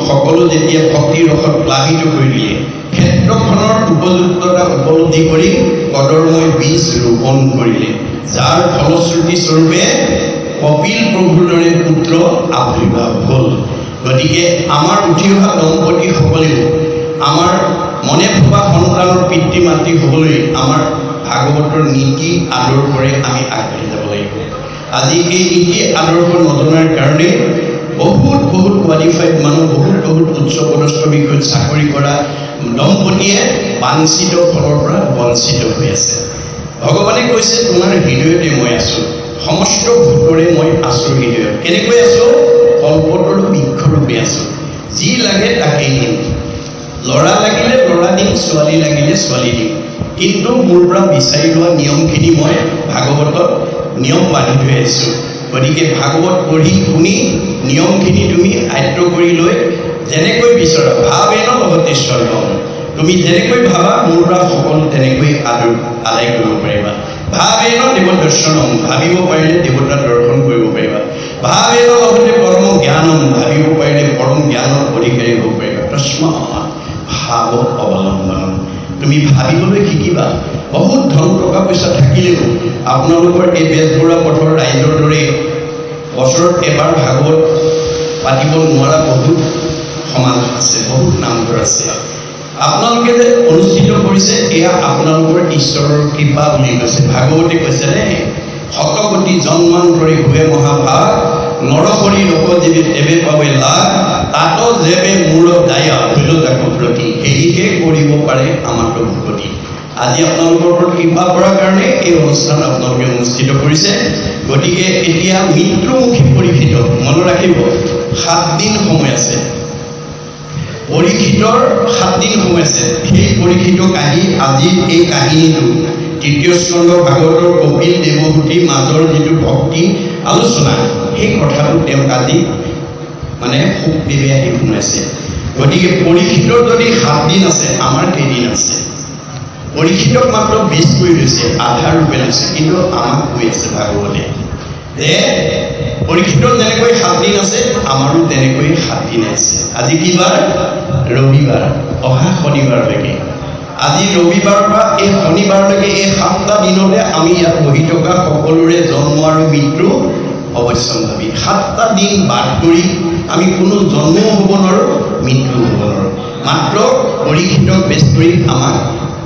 সকলো যেতিয়া ভক্তিৰ ৰসত প্লাবিত কৰি দিলে, ক্ষেত্ৰখনৰ উপযুক্ততা উপলব্ধি কৰি কদৰ্মই বীজ ৰোপণ কৰিলে, যাৰ ফলশ্ৰুতি স্বৰূপে কপিল প্ৰভুৰ দৰে পুত্ৰ আৱিৰ্ভাৱ হ'ল। গতিকে আমাৰ উঠি অহা দম্পতীসকলেও আমাৰ মনে ভবা সন্তানৰ পিতৃ মাতৃ হ'বলৈ আমাৰ ভাগৱতৰ নীতি আদৰ্শৰে আমি আগবাঢ়ি যাব লাগিব। আজি এই নীতি আদৰ্শ নজনাৰ কাৰণে বহুত কোৱালিফাইড মানুহ বহুত উচ্চ পদস্থ বিষয়ত চাকৰি কৰা দম্পতীয়ে বাঞ্ছিত ফলৰ পৰা বঞ্চিত হৈ আছে। ভগৱানে কৈছে তোমাৰ হৃদয়তে মই আছোঁ, সমস্ত ভূতৰে মই আছোঁ হৃদয়ত। কেনেকৈ আছোঁ? কল্পতৰু বৃক্ষৰূপে আছোঁ। যি লাগে তাকেই দিম, ল'ৰা লাগিলে ল'ৰা দিম, ছোৱালী লাগিলে ছোৱালী দিম, কিন্তু মোৰ পৰা বিচাৰি লোৱা নিয়মখিনি মই ভাগৱতত নিয়ম বান্ধি থৈ আহিছোঁ। গতিকে ভাগৱত পঢ়ি শুনি নিয়মখিনি তুমি আয়ত্ত কৰি লৈ যেনেকৈ বিচৰা ভাৱেন লগতে স্বৰ্গম, তুমি যেনেকৈ ভাবা মোৰ পৰা সকলো তেনেকৈ আদায় কৰিব পাৰিবা। ভাৱেন দেৱ দৰ্শনম, ভাবিব পাৰিলে দেৱতা দৰ্শন কৰিব পাৰিবা। ভাৱেন লগতে পৰম জ্ঞানম, ভাবিব পাৰিলে পৰম জ্ঞানৰ অধিকাৰী হ'ব পাৰিবা। তস্মাৎ ভাৱ অৱলম্বনম, তুমি ভাবিবলৈ শিকিবা। বহুত ধন টকা পইচা থাকিলেও আপোনালোকৰ এই বেজবৰুৱা পথৰ ৰাইজৰ দৰে বছৰত এবাৰ ভাগৱত পাতিব নোৱাৰা বহুত সমাজ আছে, বহুত নামঘৰ আছে। আপোনালোকে যে অনুষ্ঠিত কৰিছে এয়া আপোনালোকৰ ঈশ্বৰৰ কৃপা বুলি কৈছে। ভাগৱতে কৈছে নে, শতকোটি জন্মান্তৰি হুৱে মহাভাগ, নৰহৰি লোকজীৱে তেৱে পাৱে লাভ, তাত যেবে মূৰ দায়া ধৈল তাকো প্ৰতি, সেয়েহে কৰিব পাৰে আমাক ভকতি। আজি আপোনালোকৰ ওপৰত কৃপা কৰাৰ কাৰণে এই অনুষ্ঠান আপোনালোকে অনুষ্ঠিত কৰিছে। গতিকে এতিয়া মৃত্যুমুখী পৰীক্ষিত, মনত ৰাখিব 7 দিন সময় আছে, পৰীক্ষিতৰ 7 দিন সময় আছে। সেই পৰীক্ষিতক আহি আজি এই কাহিনীটো তৃতীয় স্কন্ধ ভাগৱতৰ কপিল দেৱভূতিৰ মাজৰ যিটো ভক্তি আলোচনা, সেই কথাটো তেওঁক আজি সুখদেৱে আহি শুনাইছে। গতিকে পৰীক্ষিতৰ যদি 7 দিন আছে, আমাৰ কেইদিন আছে? পৰীক্ষিতক মাত্ৰ বেছ কৰি লৈছে, আধা ৰূপে লৈছে, কিন্তু আমাক কৈ আছে ভাগৱতে যে পৰীক্ষিতৰ যেনেকৈ 7 দিন আছে, আমাৰো তেনেকৈ 7 দিন আছে। আজি কি বাৰ? ৰবিবাৰ, অহা শনিবাৰলৈকে। আজি ৰবিবাৰৰ পৰা এই শনিবাৰলৈকে এই 7টা দিনতে আমি ইয়াত বহি থকা সকলোৰে জন্ম আৰু মৃত্যু অৱশ্যম্ভাৱী। 7টা দিন বাদ কৰি আমি কোনো জন্মও হ'ব নোৱাৰোঁ, মৃত্যু হ'ব নোৱাৰোঁ। মাত্ৰ পৰীক্ষিতক বেছ কৰি আমাক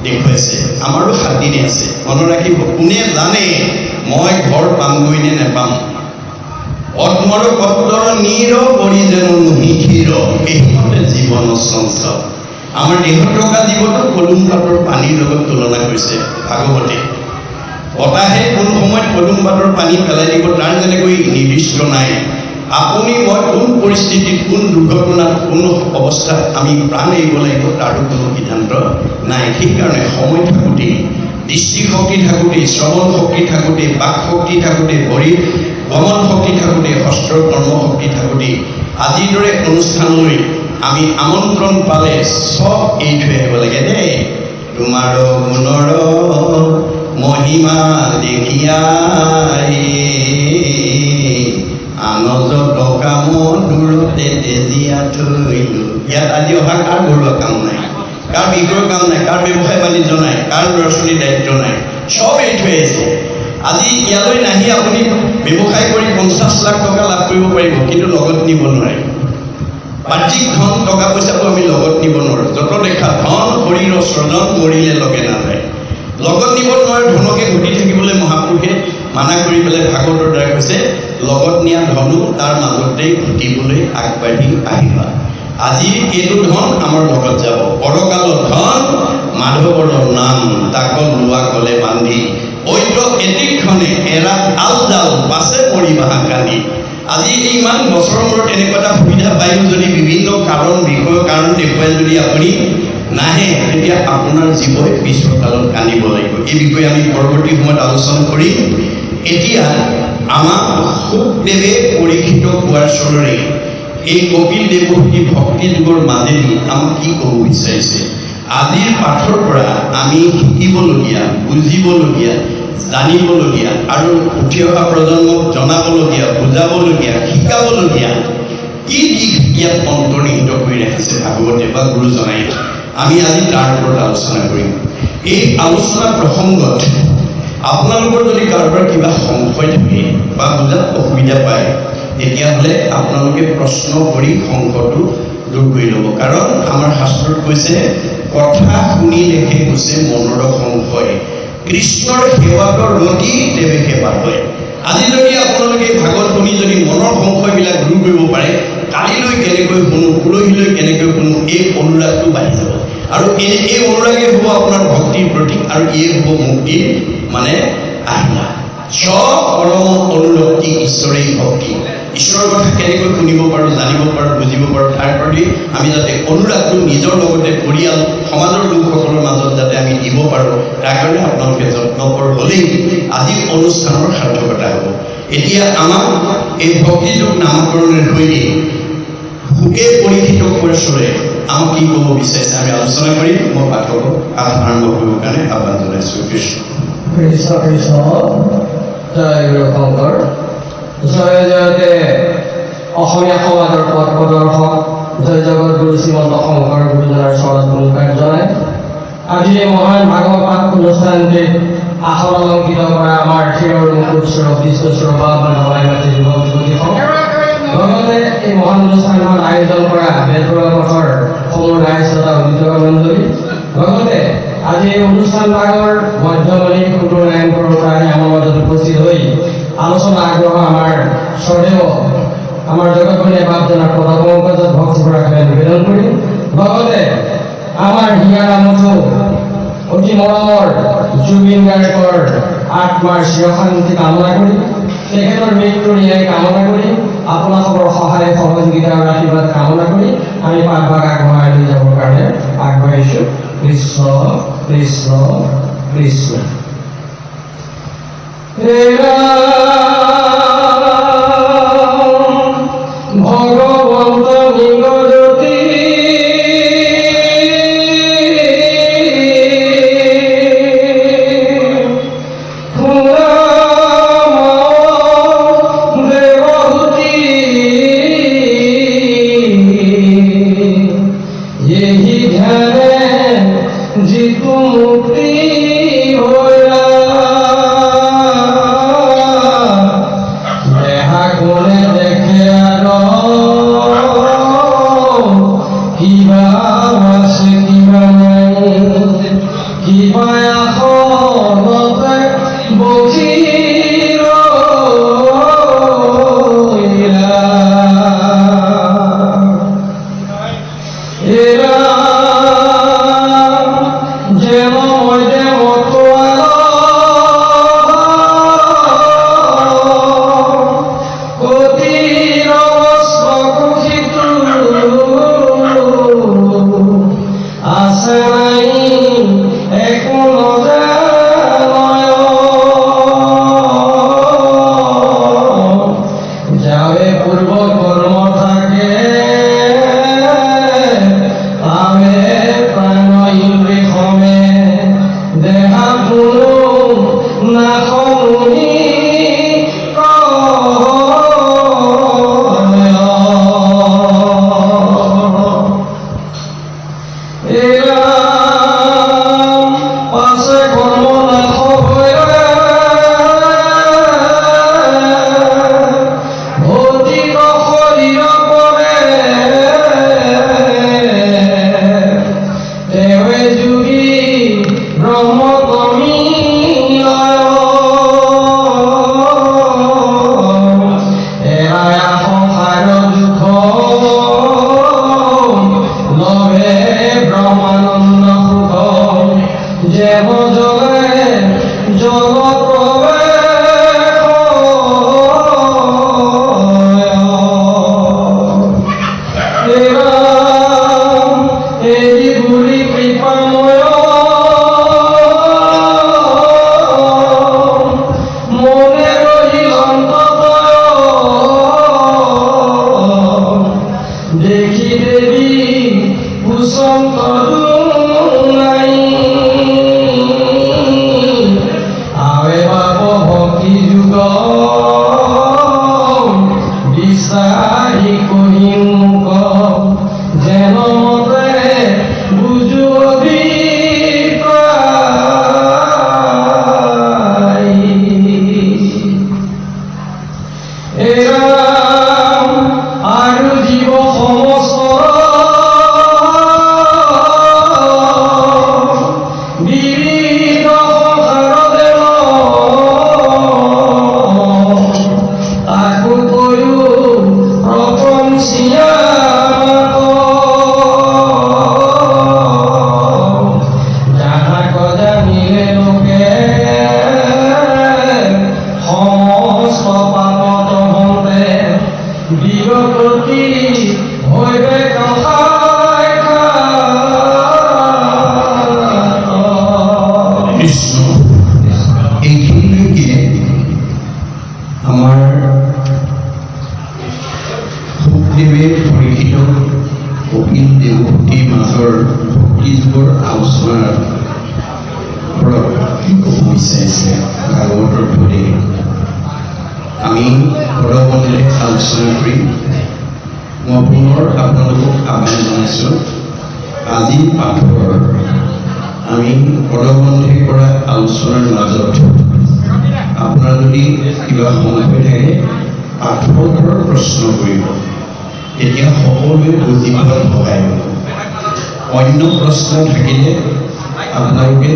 দেখুৱাইছে। আমাৰো 7 দিনে আছে, মনত ৰাখিব। কোনে জানে মই ঘৰ পামগৈ নে নেপাম? পদ্মৰ পত্ৰৰ নীৰ কৰি যেন নিশিৰ, এইমতে জীৱন চঞ্চল। আমাৰ দেহত থকা জীৱনটো পদুম পাতৰ পানীৰ লগত তুলনা কৰিছে ভাগৱতে। বতাহে কোন সময়ত পদুম পাতৰ পানী পেলাই দিব তাৰ যেনেকৈ নিৰ্দিষ্ট নাই। আপুনি মই কোন পৰিস্থিতিত, কোন দুৰ্ঘটনাত, কোন অৱস্থাত আমি প্ৰাণ এৰিব লাগিব তাৰো কোনো সিদ্ধান্ত নাই। সেইকাৰণে সময় থাকোঁতেই, দৃষ্টিশক্তি থাকোঁতেই, শ্ৰৱণ শক্তি থাকোঁতেই, বাক শক্তি থাকোঁতেই, ভৰিৰ গমন শক্তি থাকোঁতেই, হস্তৰ কৰ্মশক্তি থাকোঁতেই আজিৰ দৰে অনুষ্ঠানলৈ আমি আমন্ত্ৰণ পালে চব এৰি থৈ আহিব লাগে দেই। তোমাৰ গুণৰ মহিমা দেখিয়াই আনজ কাম দূৰতে তেজীয়া থৈলো। ইয়াত আজি অহা কাৰ ঘৰুৱা কাম নাই, কাৰ বিষয়ৰ কাম নাই, কাৰ ব্যৱসায় বাণিজ্য নাই, কাৰ ল'ৰা ছোৱালীৰ দায়িত্ব নাই, চব এৰি থৈ আহিছে। আজি ইয়ালৈ নাহি আপুনি ব্যৱসায় কৰি 50 লাখ টকা লাভ কৰিব পাৰিব, কিন্তু লগত নিব নোৱাৰে। বাহ্যিক ধন টকা পইচাটো আমি লগত নিব নোৱাৰোঁ। যত দেখা ধন শৰীৰৰ স্ৰজন মৰিলে লগে নাযায়। লগত নিব নোৱাৰে ধনকে ঘটি থাকিবলৈ মহাপুৰুষে মানা কৰি পেলাই ভাগৱতৰ দ্বাৰা কৈছে, লগত নিয়া ধনো তাৰ মাজতেই ঘটিবলৈ আগবাঢ়ি আহিবা। আজি এইটো ধন আমাৰ লগত যাব। পৰকালৰ ধন মাধৱৰ নাম, তাক লোৱা গলে বান্ধি, ঐক্য এটিক্ষণে এৰা আলডাল বাছে পৰিবা কান্দি। আজি ইমান বছৰৰ মূৰত এনেকুৱা এটা সুবিধা পাইও যদি বিভিন্ন বিষয়ৰ কাৰণ দেখুৱাই যদি আপুনি নাহে, তেতিয়া আপোনাৰ জীৱই পিছৰ কালত কান্দিব লাগিব। এই বিষয়ে আমি পৰৱৰ্তী সময়ত আলোচনা কৰিম। এতিয়া আমাক সুখদেৱে পৰীক্ষিত হোৱাৰ চলৰে এই কপিল দেৱভূতি ভক্তি যুগৰ মাজেদি আমাক কি ক'ব বিচাৰিছে? আজিৰ পাঠৰ পৰা আমি শিকিবলগীয়া, বুজিবলগীয়া, জানিবলগীয়া আৰু উঠি অহা প্ৰজন্মক জনাবলগীয়া, বুজাবলগীয়া, শিকাবলগীয়া কি দিশ ইয়াত অন্তৰ্নিহিত কৰি ৰাখিছে ভাগৱতে বা গুৰুজনাই, আমি আজি তাৰ ওপৰত আলোচনা কৰিম। এই আলোচনা প্ৰসংগত আপোনালোকৰ যদি কাৰোবাৰ কিবা সংশয় থাকে বা বুজাত অসুবিধা পায়, তেতিয়াহ'লে আপোনালোকে প্ৰশ্ন কৰি সংশয়টো দূৰ কৰি ল'ব। কাৰণ আমাৰ শাস্ত্ৰত কৈছে, কথা শুনিলেহে কৈছে মনৰ সংশয়, কৃষ্ণৰ সেৱাকৰ ৰতি তেৱে সেৱা হয়। আজি যদি আপোনালোকে ভাগৱত শুনি যদি মনৰ সংশয়বিলাক দূৰ কৰিব পাৰে কালিলৈ কেনেকৈ শুনো পৰহিলৈ কেনেকৈ শুনো এই অনুৰাগটো বাঢ়ি যাব আৰু এই অনুৰাগে হ'ব আপোনাৰ ভক্তিৰ প্ৰতীক আৰু ইয়ে হ'ব মুক্তিৰ মানে আহিলা পৰম অনুৰক্তি ঈশ্বৰেই ভক্তি ঈশ্বৰৰ কথা কেনেকৈ শুনিব পাৰোঁ জানিব পাৰোঁ বুজিব পাৰোঁ তাৰ প্ৰতি আমি যাতে অনুৰাগটো নিজৰ লগতে পৰিয়াল সমাজৰ লোকসকলৰ মাজত যাতে আমি দিব পাৰোঁ তাৰ কাৰণে আপোনালোকে যত্নকৰ হ'লেই আজি অনুষ্ঠানৰ সাৰ্থকতা হ'ব এতিয়া আমাক এই ভক্তিযোগ নামকৰণৰ সৈতে সুখে পৰীক্ষিত কৰিছৰে আমাক কি ক'ব বিচাৰিছে আমি আলোচনা কৰিম মই পাঠকক আৰম্ভ কৰিবৰ কাৰণে আহ্বান জনাইছোঁ কৃষ্ণ কৃষ্ণ কৃষ্ণ জয় গুৰু শংকৰ জয় জয়তে অসমীয়া সমাজৰ পথ প্ৰদৰ্শক জয় জগত গুৰু শ্ৰীমন্ত শংকৰ গুৰুজনাৰ চৰণত নমস্কাৰ জনাই আজি এই মহান ভাগৱত পাঠ অনুষ্ঠানটিত আসন অলংকৃত কৰা আমাৰ শিৰৰ মুকুট স্বৰূপ বিশ্বস্বৰূপ বাবাজী যুৱক যুৱতীসকল লগতে এই মহান অনুষ্ঠানখন আয়োজন কৰা বেলতলা পথৰ সমূহ ৰাইজ তথা উদ্যোগ মণ্ডলী লগতে আজি এই অনুষ্ঠান ভাগৰ মধ্যমণি সূৰ্যনাৰায়ণ পৰা আমাৰ মাজত উপস্থিত হৈ আলোচনা আগ্ৰহ আমাৰ স্বদেৱ আমাৰ জগতখনীয়া বাপজনাৰ পদপংকজত ভক্তি কৰাকৈ নিবেদন কৰিম লগতে আমাৰ হিয়াৰা মঠু অতি মৰমৰ জুবিন গাৰ্গৰ আত্মাৰ চিৰশান্তি কামনা কৰি তেখেতৰ মৃত্যুৰ ন্যায় কামনা কৰি আপোনালোকৰ সহায় সহযোগিতা আৰু আশীৰ্বাদ কামনা কৰি আমি পাঠভাগ আগবঢ়াই লৈ যাবৰ কাৰণে আগবাঢ়িছোঁ কৃষ্ণ কৃষ্ণ কৃষ্ণ ভগৱন্ত নিগজ্যোতি जितु मुक्ति होला देहा कोने देखे किबा আছে কিবা নাই কিবা আসনতে বহি ৰহিলা এৰা যেন মধ্যে মতোয়াল কতিৰ অৱস্থিত আছে নাই একো নজানয় যাৱে পূৰ্ব কৰ্ম থাকে তাৱে প্ৰাণ ইন্দ্ৰিয় সমে দেহা কোনো নাশমুনি পাছে কৰ্ম নাশ হৈ ভৌতিক শৰীৰ পৰে দেৱে যোগী ব্ৰহ্ম এৰাই সংসাৰ দুখ লভে ব্ৰহ্মানন্দ সুখ যেব জলে জল বুড়ি কৃপাময় মনে রহিল অন্তত দেখি দেবী কুসন্ত নাই আবে বাপ ভক্তি যুগ বিশ্বাসী কহি মুখ যেন মতে বুঝু অভিপ্রায় এরা আৰু জীৱ সমস্ত বিবিধ সংসাৰতে তাকো কৈও গতি হৈবে কষাই কৃষ্ণ এইখিনিলৈকে আমাৰ সুখদেৱে পৰীক্ষিত কপিল দেৱভূতিৰ মাজৰ ভক্তিযুগৰ আলোচনাৰ ওপৰত কি ক'ব বিচাৰিছে ভাগৱতৰ পদে আমি পদবন্ধে আলোচনা কৰিম। মই পুনৰ আপোনালোকক আহ্বান জনাইছোঁ, আজিৰ পাঠৰ আমি পদবন্ধে কৰা আলোচনাৰ মাজত আপোনাৰ যদি কিবা সংশয় থাকে পাঠৰ ওপৰত প্ৰশ্ন কৰিব, তেতিয়া সকলোৱে বুজি পোৱাত সহায় হ'ব। অন্য প্ৰশ্ন থাকিলে আপোনালোকে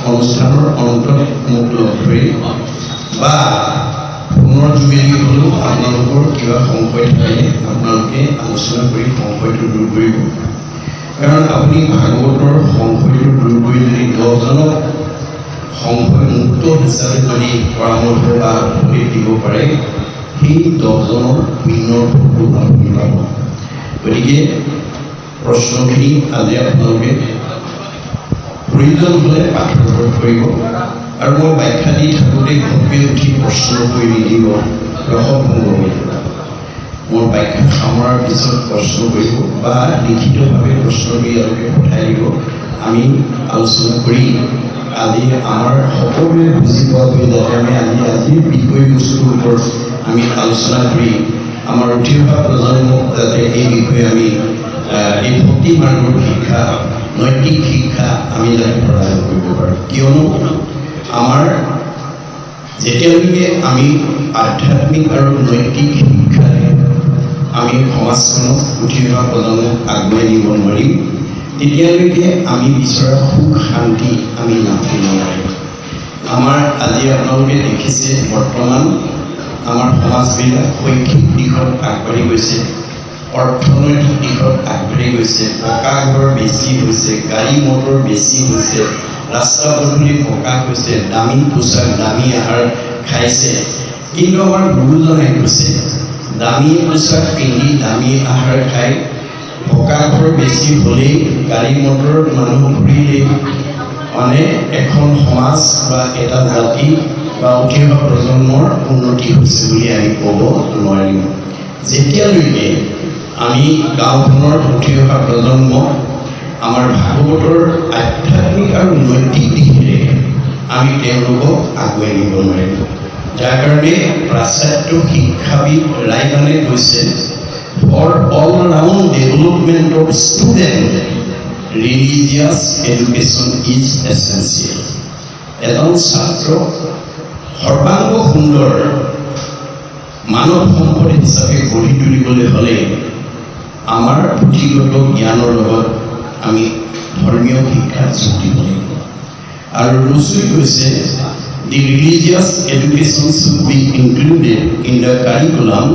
অনুষ্ঠানৰ অন্তত মোক লগ ধৰি বা ফোনৰ যোগেদি হ'লেও আপোনালোকৰ কিবা সংশয় থাকিলে আপোনালোকে আলোচনা কৰি সংশয়টো দূৰ কৰিব। কাৰণ আপুনি ভাগৱতৰ সংশয়টো দূৰ কৰি যদি 10জনক সংশয়মুক্ত হিচাপে যদি পৰামৰ্শ বা উপদেশ দিব পাৰে, সেই 10জনৰ পুণ্যৰ ফলটো আপুনি পাব। গতিকে প্ৰশ্নখিনি আজি আপোনালোকে প্ৰয়োজন হ'লে পাঠৰ ওপৰত কৰিব, আৰু মই ব্যাখ্যা দি থাকোঁতে ঘপকৈ উঠি প্ৰশ্ন কৰি নিদিব, ৰসভংগ হৈ যাব। মোৰ ব্যাখ্যা সামৰাৰ পিছত প্ৰশ্ন কৰিব বা লিখিতভাৱে প্ৰশ্নটো ইয়ালৈকে পঠাই দিব। আমি আলোচনা কৰি আজি আমাৰ সকলোৱে বুজি পোৱাকৈ যাতে আমি আজিৰ বিষয়বস্তুৰ ওপৰত আমি আলোচনা কৰি আমাৰ উঠি অহা প্ৰজন্মক যাতে এই বিষয়ে আমি এই ভক্তি মাৰ্গৰ শিক্ষা, নৈতিক শিক্ষা আমি যাতে প্ৰদান কৰিব পাৰোঁ। কিয়নো আমাৰ যেতিয়ালৈকে আমি আধ্যাত্মিক আৰু নৈতিক শিক্ষাৰে আমি সমাজখনক উঠি অহা প্ৰজন্মক আগুৱাই নিব নোৱাৰিম, তেতিয়ালৈকে আমি বিচৰা সুখ শান্তি আমি লাভ কৰিব নোৱাৰিম। আমাৰ আজি আপোনালোকে দেখিছে বৰ্তমান আমাৰ সমাজবিলাক শৈক্ষিক দিশত আগবাঢ়ি গৈছে, অৰ্থনৈতিক দিশত আগবাঢ়ি গৈছে, পকা ঘৰ বেছি হৈছে, গাড়ী মটৰ বেছি হৈছে, ৰাস্তা পদূলি পকা হৈছে, দামী পোচাক দামী আহাৰ খাইছে। কিন্তু আমাৰ গুৰুজনাই কৈছে দামী পোচাক পিন্ধি দামী আহাৰ খাই পকা ঘৰ বেছি হ'লেই, গাড়ী মটৰত মানুহ ঘূৰিলেই মানে এখন সমাজ বা এটা জাতি বা উঠি অহা প্ৰজন্মৰ উন্নতি হৈছে বুলি আমি ক'ব নোৱাৰিম। যেতিয়ালৈকে আমি গাঁওখনৰ উঠি অহা প্ৰজন্মক আমাৰ ভাগৱতৰ আধ্যাত্মিক আৰু নৈতিক দিশেৰে আমি তেওঁলোকক আগুৱাই নিব নোৱাৰিম। যাৰ কাৰণে পাশ্চাত্য শিক্ষাবিদ ৰাইগানে কৈছে, for all round development of student religious education is essential. এজন ছাত্ৰক সৰ্বাংগ সুন্দৰ মানৱ সম্পদ হিচাপে গঢ়ি তুলিবলৈ হ'লে আমাৰ পুথিগত জ্ঞানৰ লগত আমি ধৰ্মীয় শিক্ষাৰ যোগ দিব লাগিব। আৰু ৰুচুই কৈছে the religious education should be included in the curriculum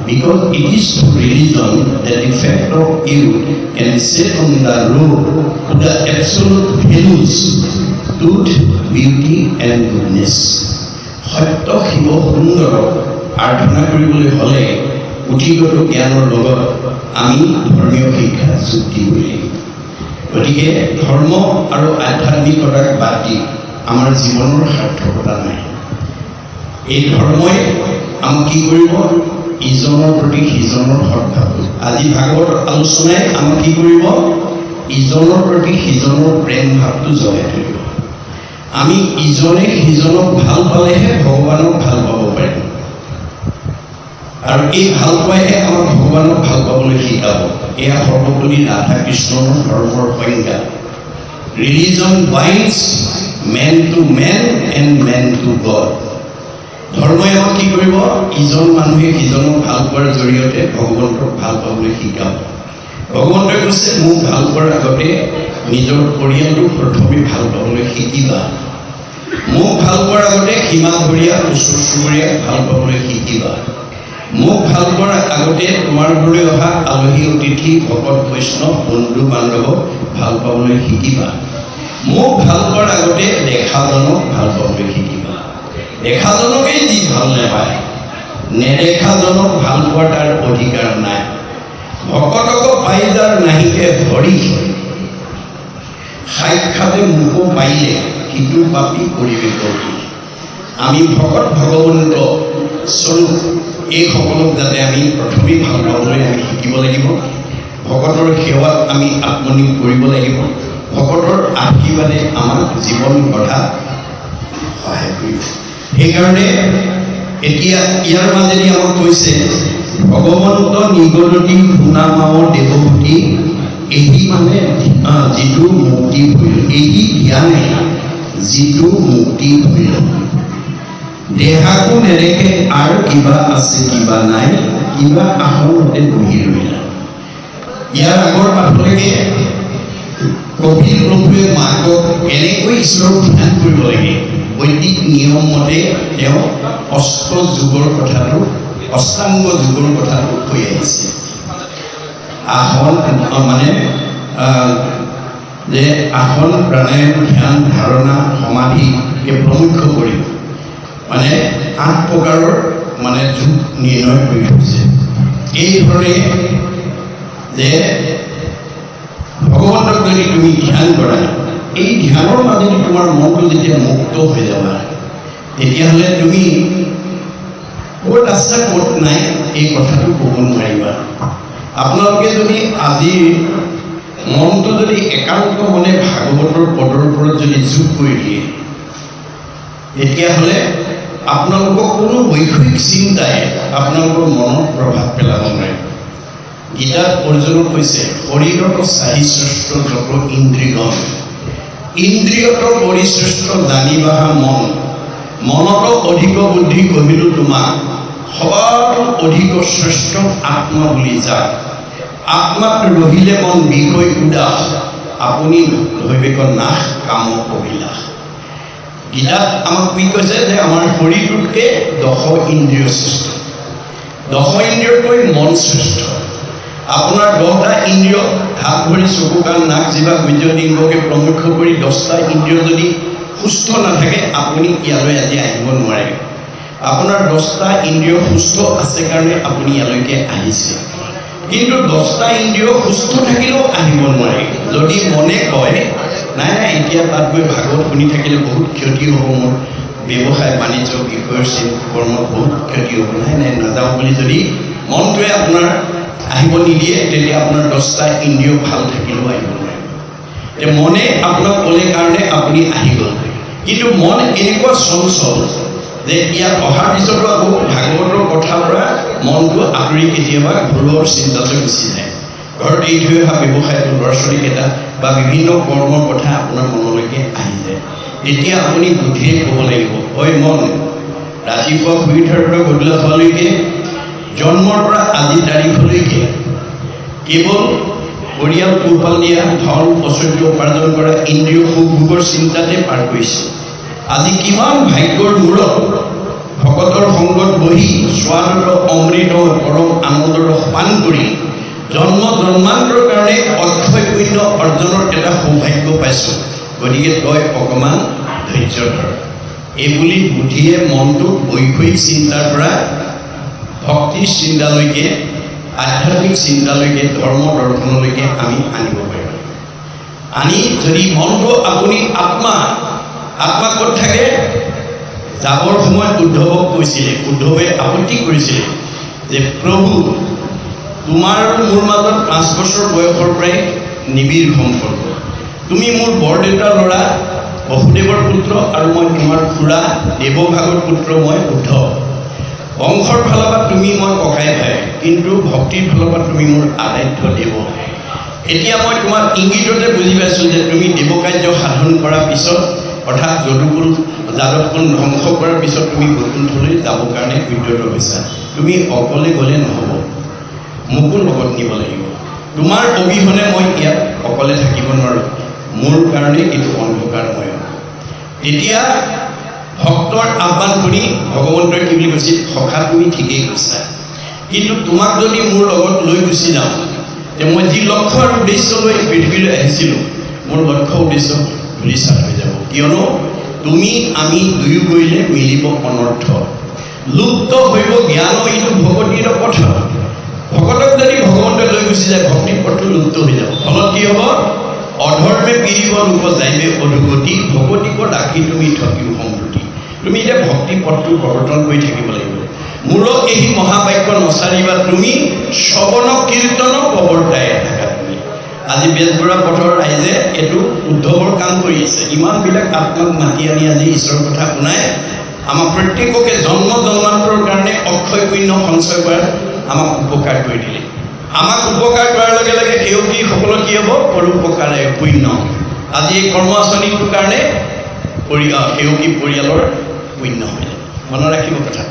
because it is through religion that the fact of youth can set on the road to the absolute values, truth, beauty and goodness. সত্য শিৱ সুন্দৰক আৰাধনা কৰিবলৈ হ'লে পুথিগত জ্ঞানৰ লগত আমি ধৰ্মীয় শিক্ষা যোগ দিব লাগিব। গতিকে ধৰ্ম আৰু আধ্যাত্মিকতাক বাদ দি আমাৰ জীৱনৰ সাৰ্থকতা নাই। এই ধৰ্মই আমাক কি কৰিব? ইজনৰ প্ৰতি সিজনৰ সদ্ভাৱ। আজি ভাগৱত আলোচনাই আমাক কি কৰিব? ইজনৰ প্ৰতি সিজনৰ প্ৰেম ভাৱটো জগাই তুলিব। আমি ইজনে সিজনক ভাল পালেহে ভগৱানক ভাল পাব পাৰিম, আৰু এই ভাল পোৱাইহে আমাক ভগৱানক ভাল পাবলৈ শিকাব। এয়া সৰ্বপল্লী ৰাধা কৃষ্ণৰ ধৰ্মৰ সংজ্ঞা। Religion binds man to man and man to God. ধৰ্মই আমাক কি কৰিব? ইজন মানুহে সিজনক ভাল পোৱাৰ জৰিয়তে ভগৱন্তক ভাল পাবলৈ শিকাব। ভগৱন্তই কৈছে, মোক ভাল পোৱাৰ আগতে নিজৰ পৰিয়ালটোক প্ৰথমে ভাল পাবলৈ শিকিবা। মোক ভাল পোৱাৰ আগতে সীমাঘৰীয়া ওচৰ চুবুৰীয়াক ভাল পাবলৈ শিকিবা। মোক ভাল পোৱাৰ আগতে তোমাৰ ঘৰলৈ অহা আলহী অতিথি ভকত বৈষ্ণৱ বন্ধু বান্ধৱক ভাল পাবলৈ শিকিবা। মোক ভাল পোৱাৰ আগতে দেখাজনক ভাল পাবলৈ শিকিবা। দেখাজনকেই যি ভাল নাপায়, নেদেখাজনক ভাল পোৱাৰ তাৰ অধিকাৰ নাই। ভকতক পাই যাৰ নাহিকে হৰি, সাক্ষাতে মোকো পাইলে সিটো পাপি কৰিবে কি। আমি ভকত ভগৱন্ত স্বৰূপ এইসকলক যাতে আমি প্ৰথমেই ভাল পাবলৈ আমি শিকিব লাগিব। ভকতৰ সেৱাত আমি আত্মনিয়োগ কৰিব লাগিব। ভকতৰ আশীৰ্বাদে আমাৰ জীৱন গঢ়াত সহায় কৰিব। সেইকাৰণে এতিয়া ইয়াৰ মাজেদি আমাক কৈছে ভগৱন্ত নিগদতি শুনামাও দেৱভূতি, এই মানে যিটো মুক্তি ভৈল, এই জ্ঞানে যিটো মুক্তি ভৈল। দেহাকো নেদেখে আৰু কিবা আছে কিবা নাই, কিবা আসনতে বহি ৰহিলা। ইয়াৰ আগৰ পাঠলৈকে কপিল প্ৰভুৱে মাকক কেনেকৈ ঈশ্বৰৰ ধ্যান কৰিব লাগে বৈদিক নিয়ম মতে তেওঁ অষ্টযোগৰ কথাটো, অষ্টাংগ যোগৰ কথাটো কৈ আহিছে। আসন মানে যে আসন প্ৰাণায়াম ধ্যান ধাৰণা সমাধিকে প্ৰমুখ্য কৰি মানে 8 প্ৰকাৰৰ মানে যোগ নিৰ্ণয় কৰি থৈছে। এইধৰণে যে ভগৱন্তক যদি তুমি ধ্যান কৰা, এই ধ্যানৰ মাজেদি তোমাৰ মনটো যেতিয়া মুক্ত হৈ যাবা, তেতিয়াহ'লে তুমি ক'ত আছে ক'ত নাই এই কথাটো ক'ব নোৱাৰিবা। আপোনালোকে যদি আজিৰ মনটো যদি একান্ত মনে ভাগৱতৰ পদৰ ওপৰত যদি যোগ কৰি দিয়ে, তেতিয়াহ'লে আপোনালোকক কোনো বৈষয়িক চিন্তাই আপোনালোকৰ মনত প্ৰভাৱ পেলাব নোৱাৰিব। গীতাত অৰ্জুনক কৈছে শৰীৰত চাহিশ্ৰেষ্ঠ যত ইন্দ্ৰিয়গণ, ইন্দ্ৰিয়ত পৰিশ্ৰেষ্ঠ জানিবাহা মন, মনত অধিক বুদ্ধি কহিলো তোমাক, সবাতো অধিক শ্ৰেষ্ঠ আত্মা বুলি যাক, আত্মাত ৰহিলে মন বিষয় উদাস, আপুনি দৈবিক নাশ কাম অভিলাষ। গীতাত আমাক কি কৈছে যে আমাৰ শৰীৰটোতকৈ 10 ইন্দ্ৰিয় শ্ৰেষ্ঠ, 10 ইন্দ্ৰিয়তকৈ মন শ্ৰেষ্ঠ। আপোনাৰ 10টা ইন্দ্ৰিয় হাত ভৰি চকু কাণ নাক জিভা বৈদ্যুতিংগকে প্ৰমুখ্য কৰি 10টা ইন্দ্ৰিয় যদি সুস্থ নাথাকে আপুনি ইয়ালৈ আজি আহিব নোৱাৰে। আপোনাৰ 10টা ইন্দ্ৰিয় সুস্থ আছে কাৰণে আপুনি ইয়ালৈকে আহিছে, কিন্তু 10টা ইন্দ্ৰিয় সুস্থ থাকিলেও আহিব নোৱাৰে। যদি মনে কয় নাই নাই এতিয়া তাত গৈ ভাগৱত শুনি থাকিলে বহুত ক্ষতি হ'ব, মোৰ ব্যৱসায় বাণিজ্য বিষয়ৰ কৰ্মত বহুত ক্ষতি হ'ব, নাই নাই নাযাওঁ বুলি যদি মনটোৱে আপোনাৰ আহিব নিদিয়ে, তেতিয়া আপোনাৰ 10টা ইন্দ্ৰিয় ভাল থাকিলেও আহিব নোৱাৰে। যে মনে আপোনাক ক'লে কাৰণে আপুনি আহি গ'ল, কিন্তু মন এনেকুৱা চঞ্চল যে ইয়াত অহাৰ পিছতো আকৌ ভাগৱতৰ কথাৰ পৰা মনটো আঁতৰি কেতিয়াবা ঘৰুৱাৰ চিন্তালৈ গুচি যায়। ঘৰত এৰি থৈ অহা ব্যৱসায়টো, ল'ৰা ছোৱালীকেইটা বা বিভিন্ন কৰ্মৰ কথা আপোনাৰ মনলৈকে আহি যায়। তেতিয়া আপুনি বুদ্ধিৰে ক'ব লাগিব, ঐ মন, ৰাতিপুৱা শুই উঠাৰ পৰা গধূলা হোৱালৈকে, জন্মৰ পৰা আজি তাৰিখলৈকে কেৱল পৰিয়াল পোহপাল দিয়া, ধন ঐশ্বৰ্য উপাৰ্জন কৰা, ইন্দ্ৰিয় সুখ ভোগৰ চিন্তাতে পাৰ কৰিছে। আজি কিমান ভাগ্যৰ মূৰত ভকতৰ সংগত বহি স্বাদৰ অমৃত পৰম আনন্দৰ পান কৰি জন্ম জন্মান্তৰ কাৰণে অক্ষয় পুণ্য অৰ্জনৰ এটা সৌভাগ্য পাইছোঁ, গতিকে তই অকণমান ধৈৰ্য ধৰ। এইবুলি বুদ্ধিয়ে মনটোক বৈষয়িক চিন্তাৰ পৰা ভক্তিৰ চিন্তালৈকে, আধ্যাত্মিক চিন্তালৈকে, ধৰ্ম দৰ্শনলৈকে আমি আনিব পাৰিম। আনি যদি মনটো আপুনি আত্মা ক'ত থাকে, যাবৰ সময়ত উদ্ধৱক কৈছিলে, উদ্ধৱে আপত্তি কৰিছিলে যে প্ৰভু তোমাৰ আৰু মোৰ মাজত 5 বছৰ বয়সৰ পৰাই নিবিড় সম্পৰ্ক, তুমি মোৰ বৰদেউতাৰ ল'ৰা বসুদেৱৰ পুত্ৰ আৰু মই তোমাৰ খুৰা দেৱভাগৰ পুত্ৰ মই উদ্ধৱ। বংশৰ ফালৰ পৰা তুমি মই ককাই ভাই, কিন্তু ভক্তিৰ ফালৰ পৰা তুমি মোৰ আৰাধ্য দেৱ। এতিয়া মই তোমাৰ ইংগিততে বুজি পাইছোঁ যে তুমি দেৱকাৰ্য সাধন কৰাৰ পিছত, অৰ্থাৎ যদুকুল যাদৱকুল ধ্বংস কৰাৰ পিছত তুমি বৈকুণ্ঠলৈ যাবৰ কাৰণে উদ্যত হৈছা। তুমি অকলে গ'লে নহ'ব, মোকো লগত নিব লাগিব। তোমাৰ অবিহনে মই ইয়াত অকলে থাকিব নোৱাৰোঁ, মোৰ কাৰণে এইটো অন্ধকাৰময়। এতিয়া ভক্তৰ আহ্বান শুনি ভগৱন্তই কি বুলি কৈছিল, সখা তুমি ঠিকেই কৈছা, কিন্তু তোমাক যদি মোৰ লগত লৈ গুচি যাওঁ, যে মই যি লক্ষ্য আৰু উদ্দেশ্য লৈ পৃথিৱীলৈ আহিছিলোঁ, মোৰ লক্ষ্য উদ্দেশ্য ধূলিসাৎ হৈ যাব। কিয়নো তুমি আমি দুয়ো কৰিলে মিলিব অনৰ্থ। লুপ্ত হইব জ্ঞান এইটো ভগৱতীৰ পথ ভকতক যদি ভগৱন্তই লৈ গুচি যায় ভক্তিৰ পথটো লুপ্ত হৈ যাব ফলত কি হ'ব অধৰ্মে পীড়িব লোক যাইবে অধুগতি ভগৱতীক ৰাখি তুমি থকিও সম্প্ৰতি তুমি এতিয়া ভক্তি পথটো প্ৰৱৰ্তন কৰি থাকিব লাগিব মূল এই মহাবাক্য নচাৰিবা তুমি শ্ৰৱণ কীৰ্তন প্ৰৱৰ্তাই থাকা তুমি আজি বেজবৰুৱা পথৰ ৰাইজে এইটো উদ্ধৱৰ কাম কৰি আছে ইমানবিলাক আত্মাক মাতি আনি আজি ঈশ্বৰৰ কথা শুনাই আমাক প্ৰত্যেককে জন্ম জন্মান্তৰ কাৰণে অক্ষয় পুণ্য সঞ্চয় কৰাৰ আমাক উপকাৰ কৰি দিলে আমাক উপকাৰ কৰাৰ লগে লগে সেৱকীসকলৰ কি হ'ব পৰোপকাৰে পুণ্য আজি এই কৰ্ম আঁচনিটোৰ কাৰণে সেৱকী পৰিয়ালৰ পুণ্য হৈ যাব মনত ৰাখিব কথা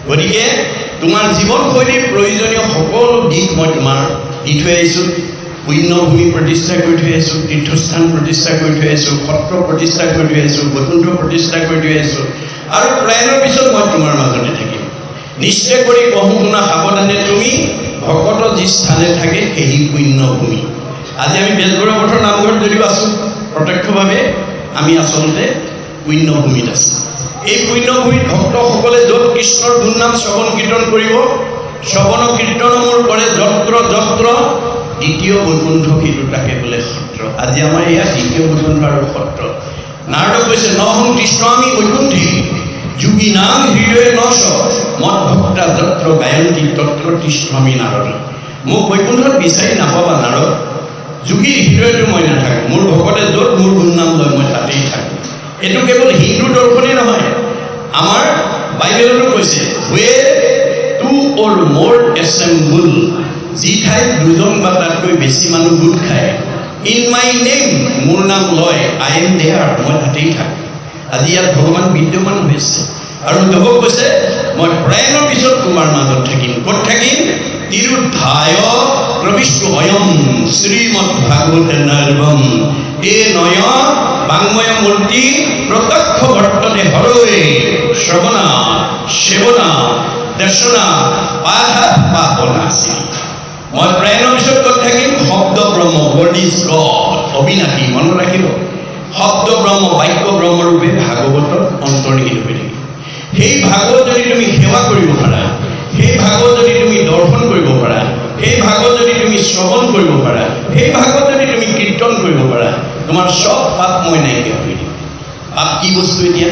গতিকে তোমাৰ জীৱনশৈলীৰ প্ৰয়োজনীয় সকলো দিশ মই তোমাৰ দি থৈ আহিছোঁ পুণ্যভূমি প্ৰতিষ্ঠা কৰি থৈ আহিছোঁ তীৰ্থস্থান প্ৰতিষ্ঠা কৰি থৈ আহিছোঁ সত্ৰ প্ৰতিষ্ঠা কৰি থৈ আহিছোঁ বৈকুণ্ঠ প্ৰতিষ্ঠা কৰি থৈ আহিছোঁ আৰু প্ৰয়াণৰ পিছত মই তোমাৰ মাজতে থাকিম নিশ্চয় কৰি কহোঁ শুনা সাৱধানে তুমি ভকত যি স্থানে থাকে সেই পুণ্যভূমি আজি আমি বেজবৰুৱা পথৰ নামঘৰত যদিও আছোঁ প্ৰত্যক্ষভাৱে আমি আচলতে পুণ্যভূমিত আছোঁ এই পুণ্যভূমিত ভক্তসকলে য'ত কৃষ্ণৰ গুণনাম শ্ৰৱণ কীৰ্তন কৰিব শ্ৰৱণ কীৰ্তন মোৰ কৰে যত্ৰ যত্ৰ দ্বিতীয় বৈকুণ্ঠ সেইটো তাকে বোলে সত্ৰ আজি আমাৰ ইয়াত দ্বিতীয় বৈকুণ্ঠ আৰু সত্ৰ নাৰদক কৈছে নহং কৃষ্ণ আমি বৈকুণ্ঠী যোগী নাম হৃদয়ে নশ মত ভক্তা যত্ৰ গায়ন্তী তত্ৰ কৃষ্ণ আমি নাৰদ মোক বৈকুণ্ঠত বিচাৰি নাপাবা নাৰদ যোগীৰ হৃদয়তো মই নাথাকোঁ মোৰ ভকতে য'ত মোৰ গুণনাম লয় মই তাতেই থাকোঁ এইটো কেৱল হিন্দু দৰ্শনেই নহয় আমাৰ বাইবেলতো কৈছে ৱে টু অৰ মোৰ এছেম্বল যি ঠাইত দুজন বা তাতকৈ বেছি মানুহ গোট খায় ইন মাই নেম মোৰ নাম লয় আই এম দেয়াৰ মই তাতেই থাকোঁ আজি ইয়াত ভগৱান বিদ্যমান হৈছে আৰু উদ্ধৱক কৈছে মই প্ৰয়াণৰ পিছত তোমাৰ মাজত থাকিম ক'ত থাকিম তিৰুদ্ধায় প্ৰবিষ্ট অয়ম শ্ৰীমদ ভাগৱতে নৰ্বম এ নয় বাংময় মূৰ্তি প্ৰত্যক্ষ বৰ্ততে হৰয়ে শ্ৰৱণা সেৱনা দৰ্শনা পাঠা পাপনাসী মই প্ৰয়াণৰ পিছত ক'ত থাকিম শব্দ ব্ৰহ্ম ৱৰ্ড ইজ গড অবিনাশী মনত ৰাখিব শব্দ ব্ৰহ্ম বাক্য ব্ৰহ্মৰূপে ভাগৱতত অন্তৰ্নিহিত হৈ থাকিব সেই ভাগৱত যদি তুমি সেৱা কৰিব পাৰা সেই ভাগৱত যদি তুমি দৰ্শন কৰিব পাৰা সেই ভাগৱত যদি তুমি শ্ৰৱণ কৰিব পাৰা সেই ভাগৱত যদি তুমি কীৰ্তন কৰিব পাৰা তোমাৰ চব পাপ মই নাইকিয়া কৰি দিম পাপ কি বস্তু এতিয়া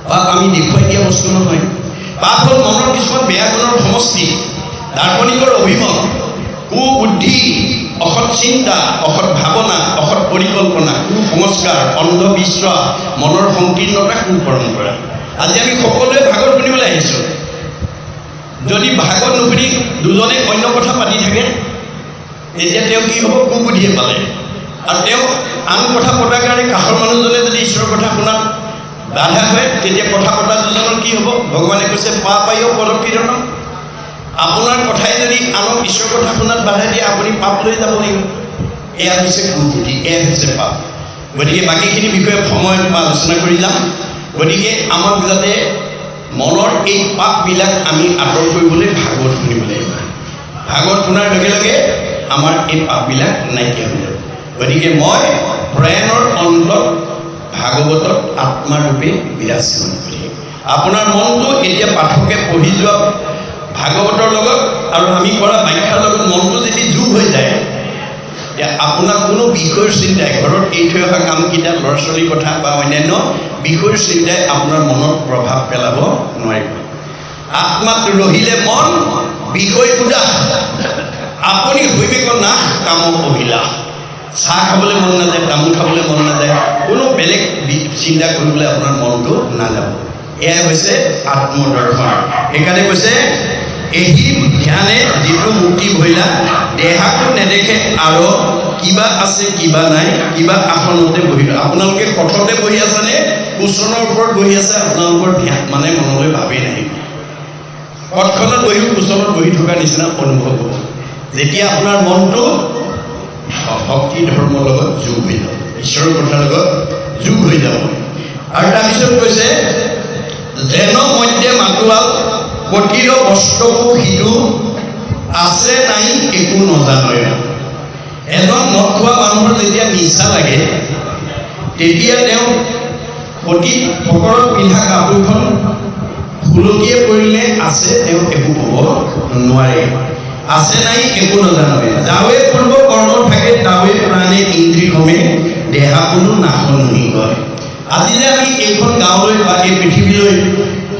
পাপ আমি দেখুৱাই দিয়া বস্তু নহয় পাপ হ'ল মনৰ কিছুমান বেয়া গুণৰ সমষ্টি দাৰ্শনিকৰ অভিমত কুবুদ্ধি অসৎ চিন্তা অসৎ ভাৱনা অসৎ পৰিকল্পনা কুসংস্কাৰ অন্ধবিশ্বাস মনৰ সংকীৰ্ণতা কুপৰম্পৰা আজি আমি সকলোৱে ভাগৱত শুনিবলৈ আহিছোঁ যদি ভাগৱত নুশুনি দুজনে অন্য কথা পাতি থাকে তেতিয়া তেওঁ কি হ'ব কুবুদ্ধিয়ে পালে আৰু তেওঁ আন কথা পতাৰ কাৰণে কাষৰ মানুহজনে যদি ঈশ্বৰৰ কথা শুনাত বাধা হয় তেতিয়া কথা পতা দুজনৰ কি হ'ব ভগৱানে কৈছে পায়ো পদকীৰ্তন আপোনাৰ কথাই যদি আনক ঈশ্বৰৰ কথা শুনাত বাধা দিয়ে আপুনি পাপ লৈ যাব লাগিব এয়া হৈছে কুবুদ্ধি এয়া হৈছে পাপ গতিকে বাকীখিনি বিষয়ে সময়ত মই আলোচনা কৰি যাম গতিকে আমাক যাতে মনৰ এই পাপবিলাক আমি আঁতৰ কৰিবলৈ ভাগৱত শুনিব লাগিব ভাগৱত শুনাৰ লগে লগে আমাৰ এই পাপবিলাক নাইকিয়া হৈ যাব গতিকে মই প্ৰয়াণৰ অন্তত ভাগৱতত আত্মাৰূপে বিৰাজমান কৰি আপোনাৰ মনটো এতিয়া পাঠকে পঢ়ি যোৱা ভাগৱতৰ লগত আৰু আমি কৰা ব্যাখ্যাৰ লগত মনটো যদি যোগ হৈ যায় এতিয়া আপোনাক কোনো বিষয়ৰ চিন্তাই ঘৰত এৰি থৈ অহা কামকেইটা ল'ৰা ছোৱালীৰ কথা বা অন্যান্য বিষয়ৰ চিন্তাই আপোনাৰ মনত প্ৰভাৱ পেলাব নোৱাৰিব আত্মাত ৰহিলে মন বিষয় উদাস আপুনি হৈবেক নাশ কামক অভিলাষ চাহ খাবলৈ মন নাযায় তামোল খাবলৈ মন নাযায় কোনো বেলেগ চিন্তা কৰিবলৈ আপোনাৰ মনটো নাযাব এয়াই হৈছে আত্মদৰ্শন সেইকাৰণে কৈছে এই ধ্যানে যিটো মুক্তি ভৈলা দেহাটো নেদেখে আৰু কিবা আছে কিবা নাই কিবা আসনতে বহি আপোনালোকে কঠতে বহি আছেনে কুচনৰ ওপৰত বহি আছে আপোনালোকৰ ধ্যান মানে মনলৈ ভাবেই নাহিব কঠখনত বহি কুচনত বহি থকা নিচিনা অনুভৱ হ'ব যেতিয়া আপোনাৰ মনটো ভক্তি ধৰ্মৰ লগত যোগ হৈ যাব ঈশ্বৰৰ কথাৰ লগত যোগ হৈ যাব আৰু তাৰপিছত কৈছে যেন মধ্যে মাতোৱাল কটিৰ বস্ত্ৰকো সিটো আছে নাই একো নজানয় এজন মদ খোৱা মানুহৰ যেতিয়া নিচা লাগে তেতিয়া তেওঁ প্ৰতি ফকৰত পিন্ধা কাপোৰখন ভুলকিয়ে পৰিলে আছে তেওঁ একো ক'ব নোৱাৰে আছে নাই একো নাজানে যাৱে পূৰ্ব কৰ্ম থাকে তাৱে প্ৰাণে ইন্দ্ৰিয়মে দেহা কোনো নাশনহি কয় আজি যে আমি এইখন গাঁৱলৈ বা এই পৃথিৱীলৈ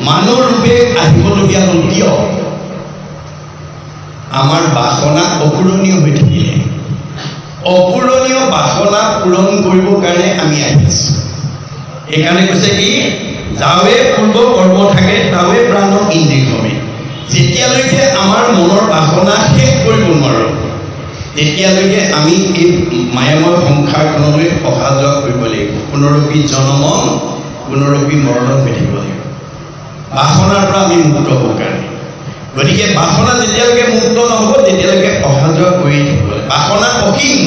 মানুহ ৰূপে আহিবলগীয়া হ'ল কিয় আমাৰ বাসনা অপূৰণীয় হৈ থাকিলে অপূৰণীয় বাসনা পূৰণ কৰিবৰ কাৰণে আমি আহিছোঁ এইকাৰণে কৈছে কি যাৱে পূৰ্ব কৰ্ম থাকে তাৱে প্ৰাণ ইন্দ্ৰিয়মে যেতিয়ালৈকে আমাৰ মনৰ বাসনা শেষ কৰিব নোৱাৰোঁ তেতিয়ালৈকে আমি এই মায়াময় সংসাৰখনলৈ অহা যোৱা কৰিব লাগিব পুনৰপি জনমন পুনৰপি মৰণ হৈ থাকিব লাগিব বাসনাৰ পৰা আমি মুক্ত হ'বৰ কাৰণে গতিকে বাসনা যেতিয়ালৈকে মুক্ত নহ'ব তেতিয়ালৈকে অহা যোৱা কৰি থাকিব লাগিব বাসনা অসীম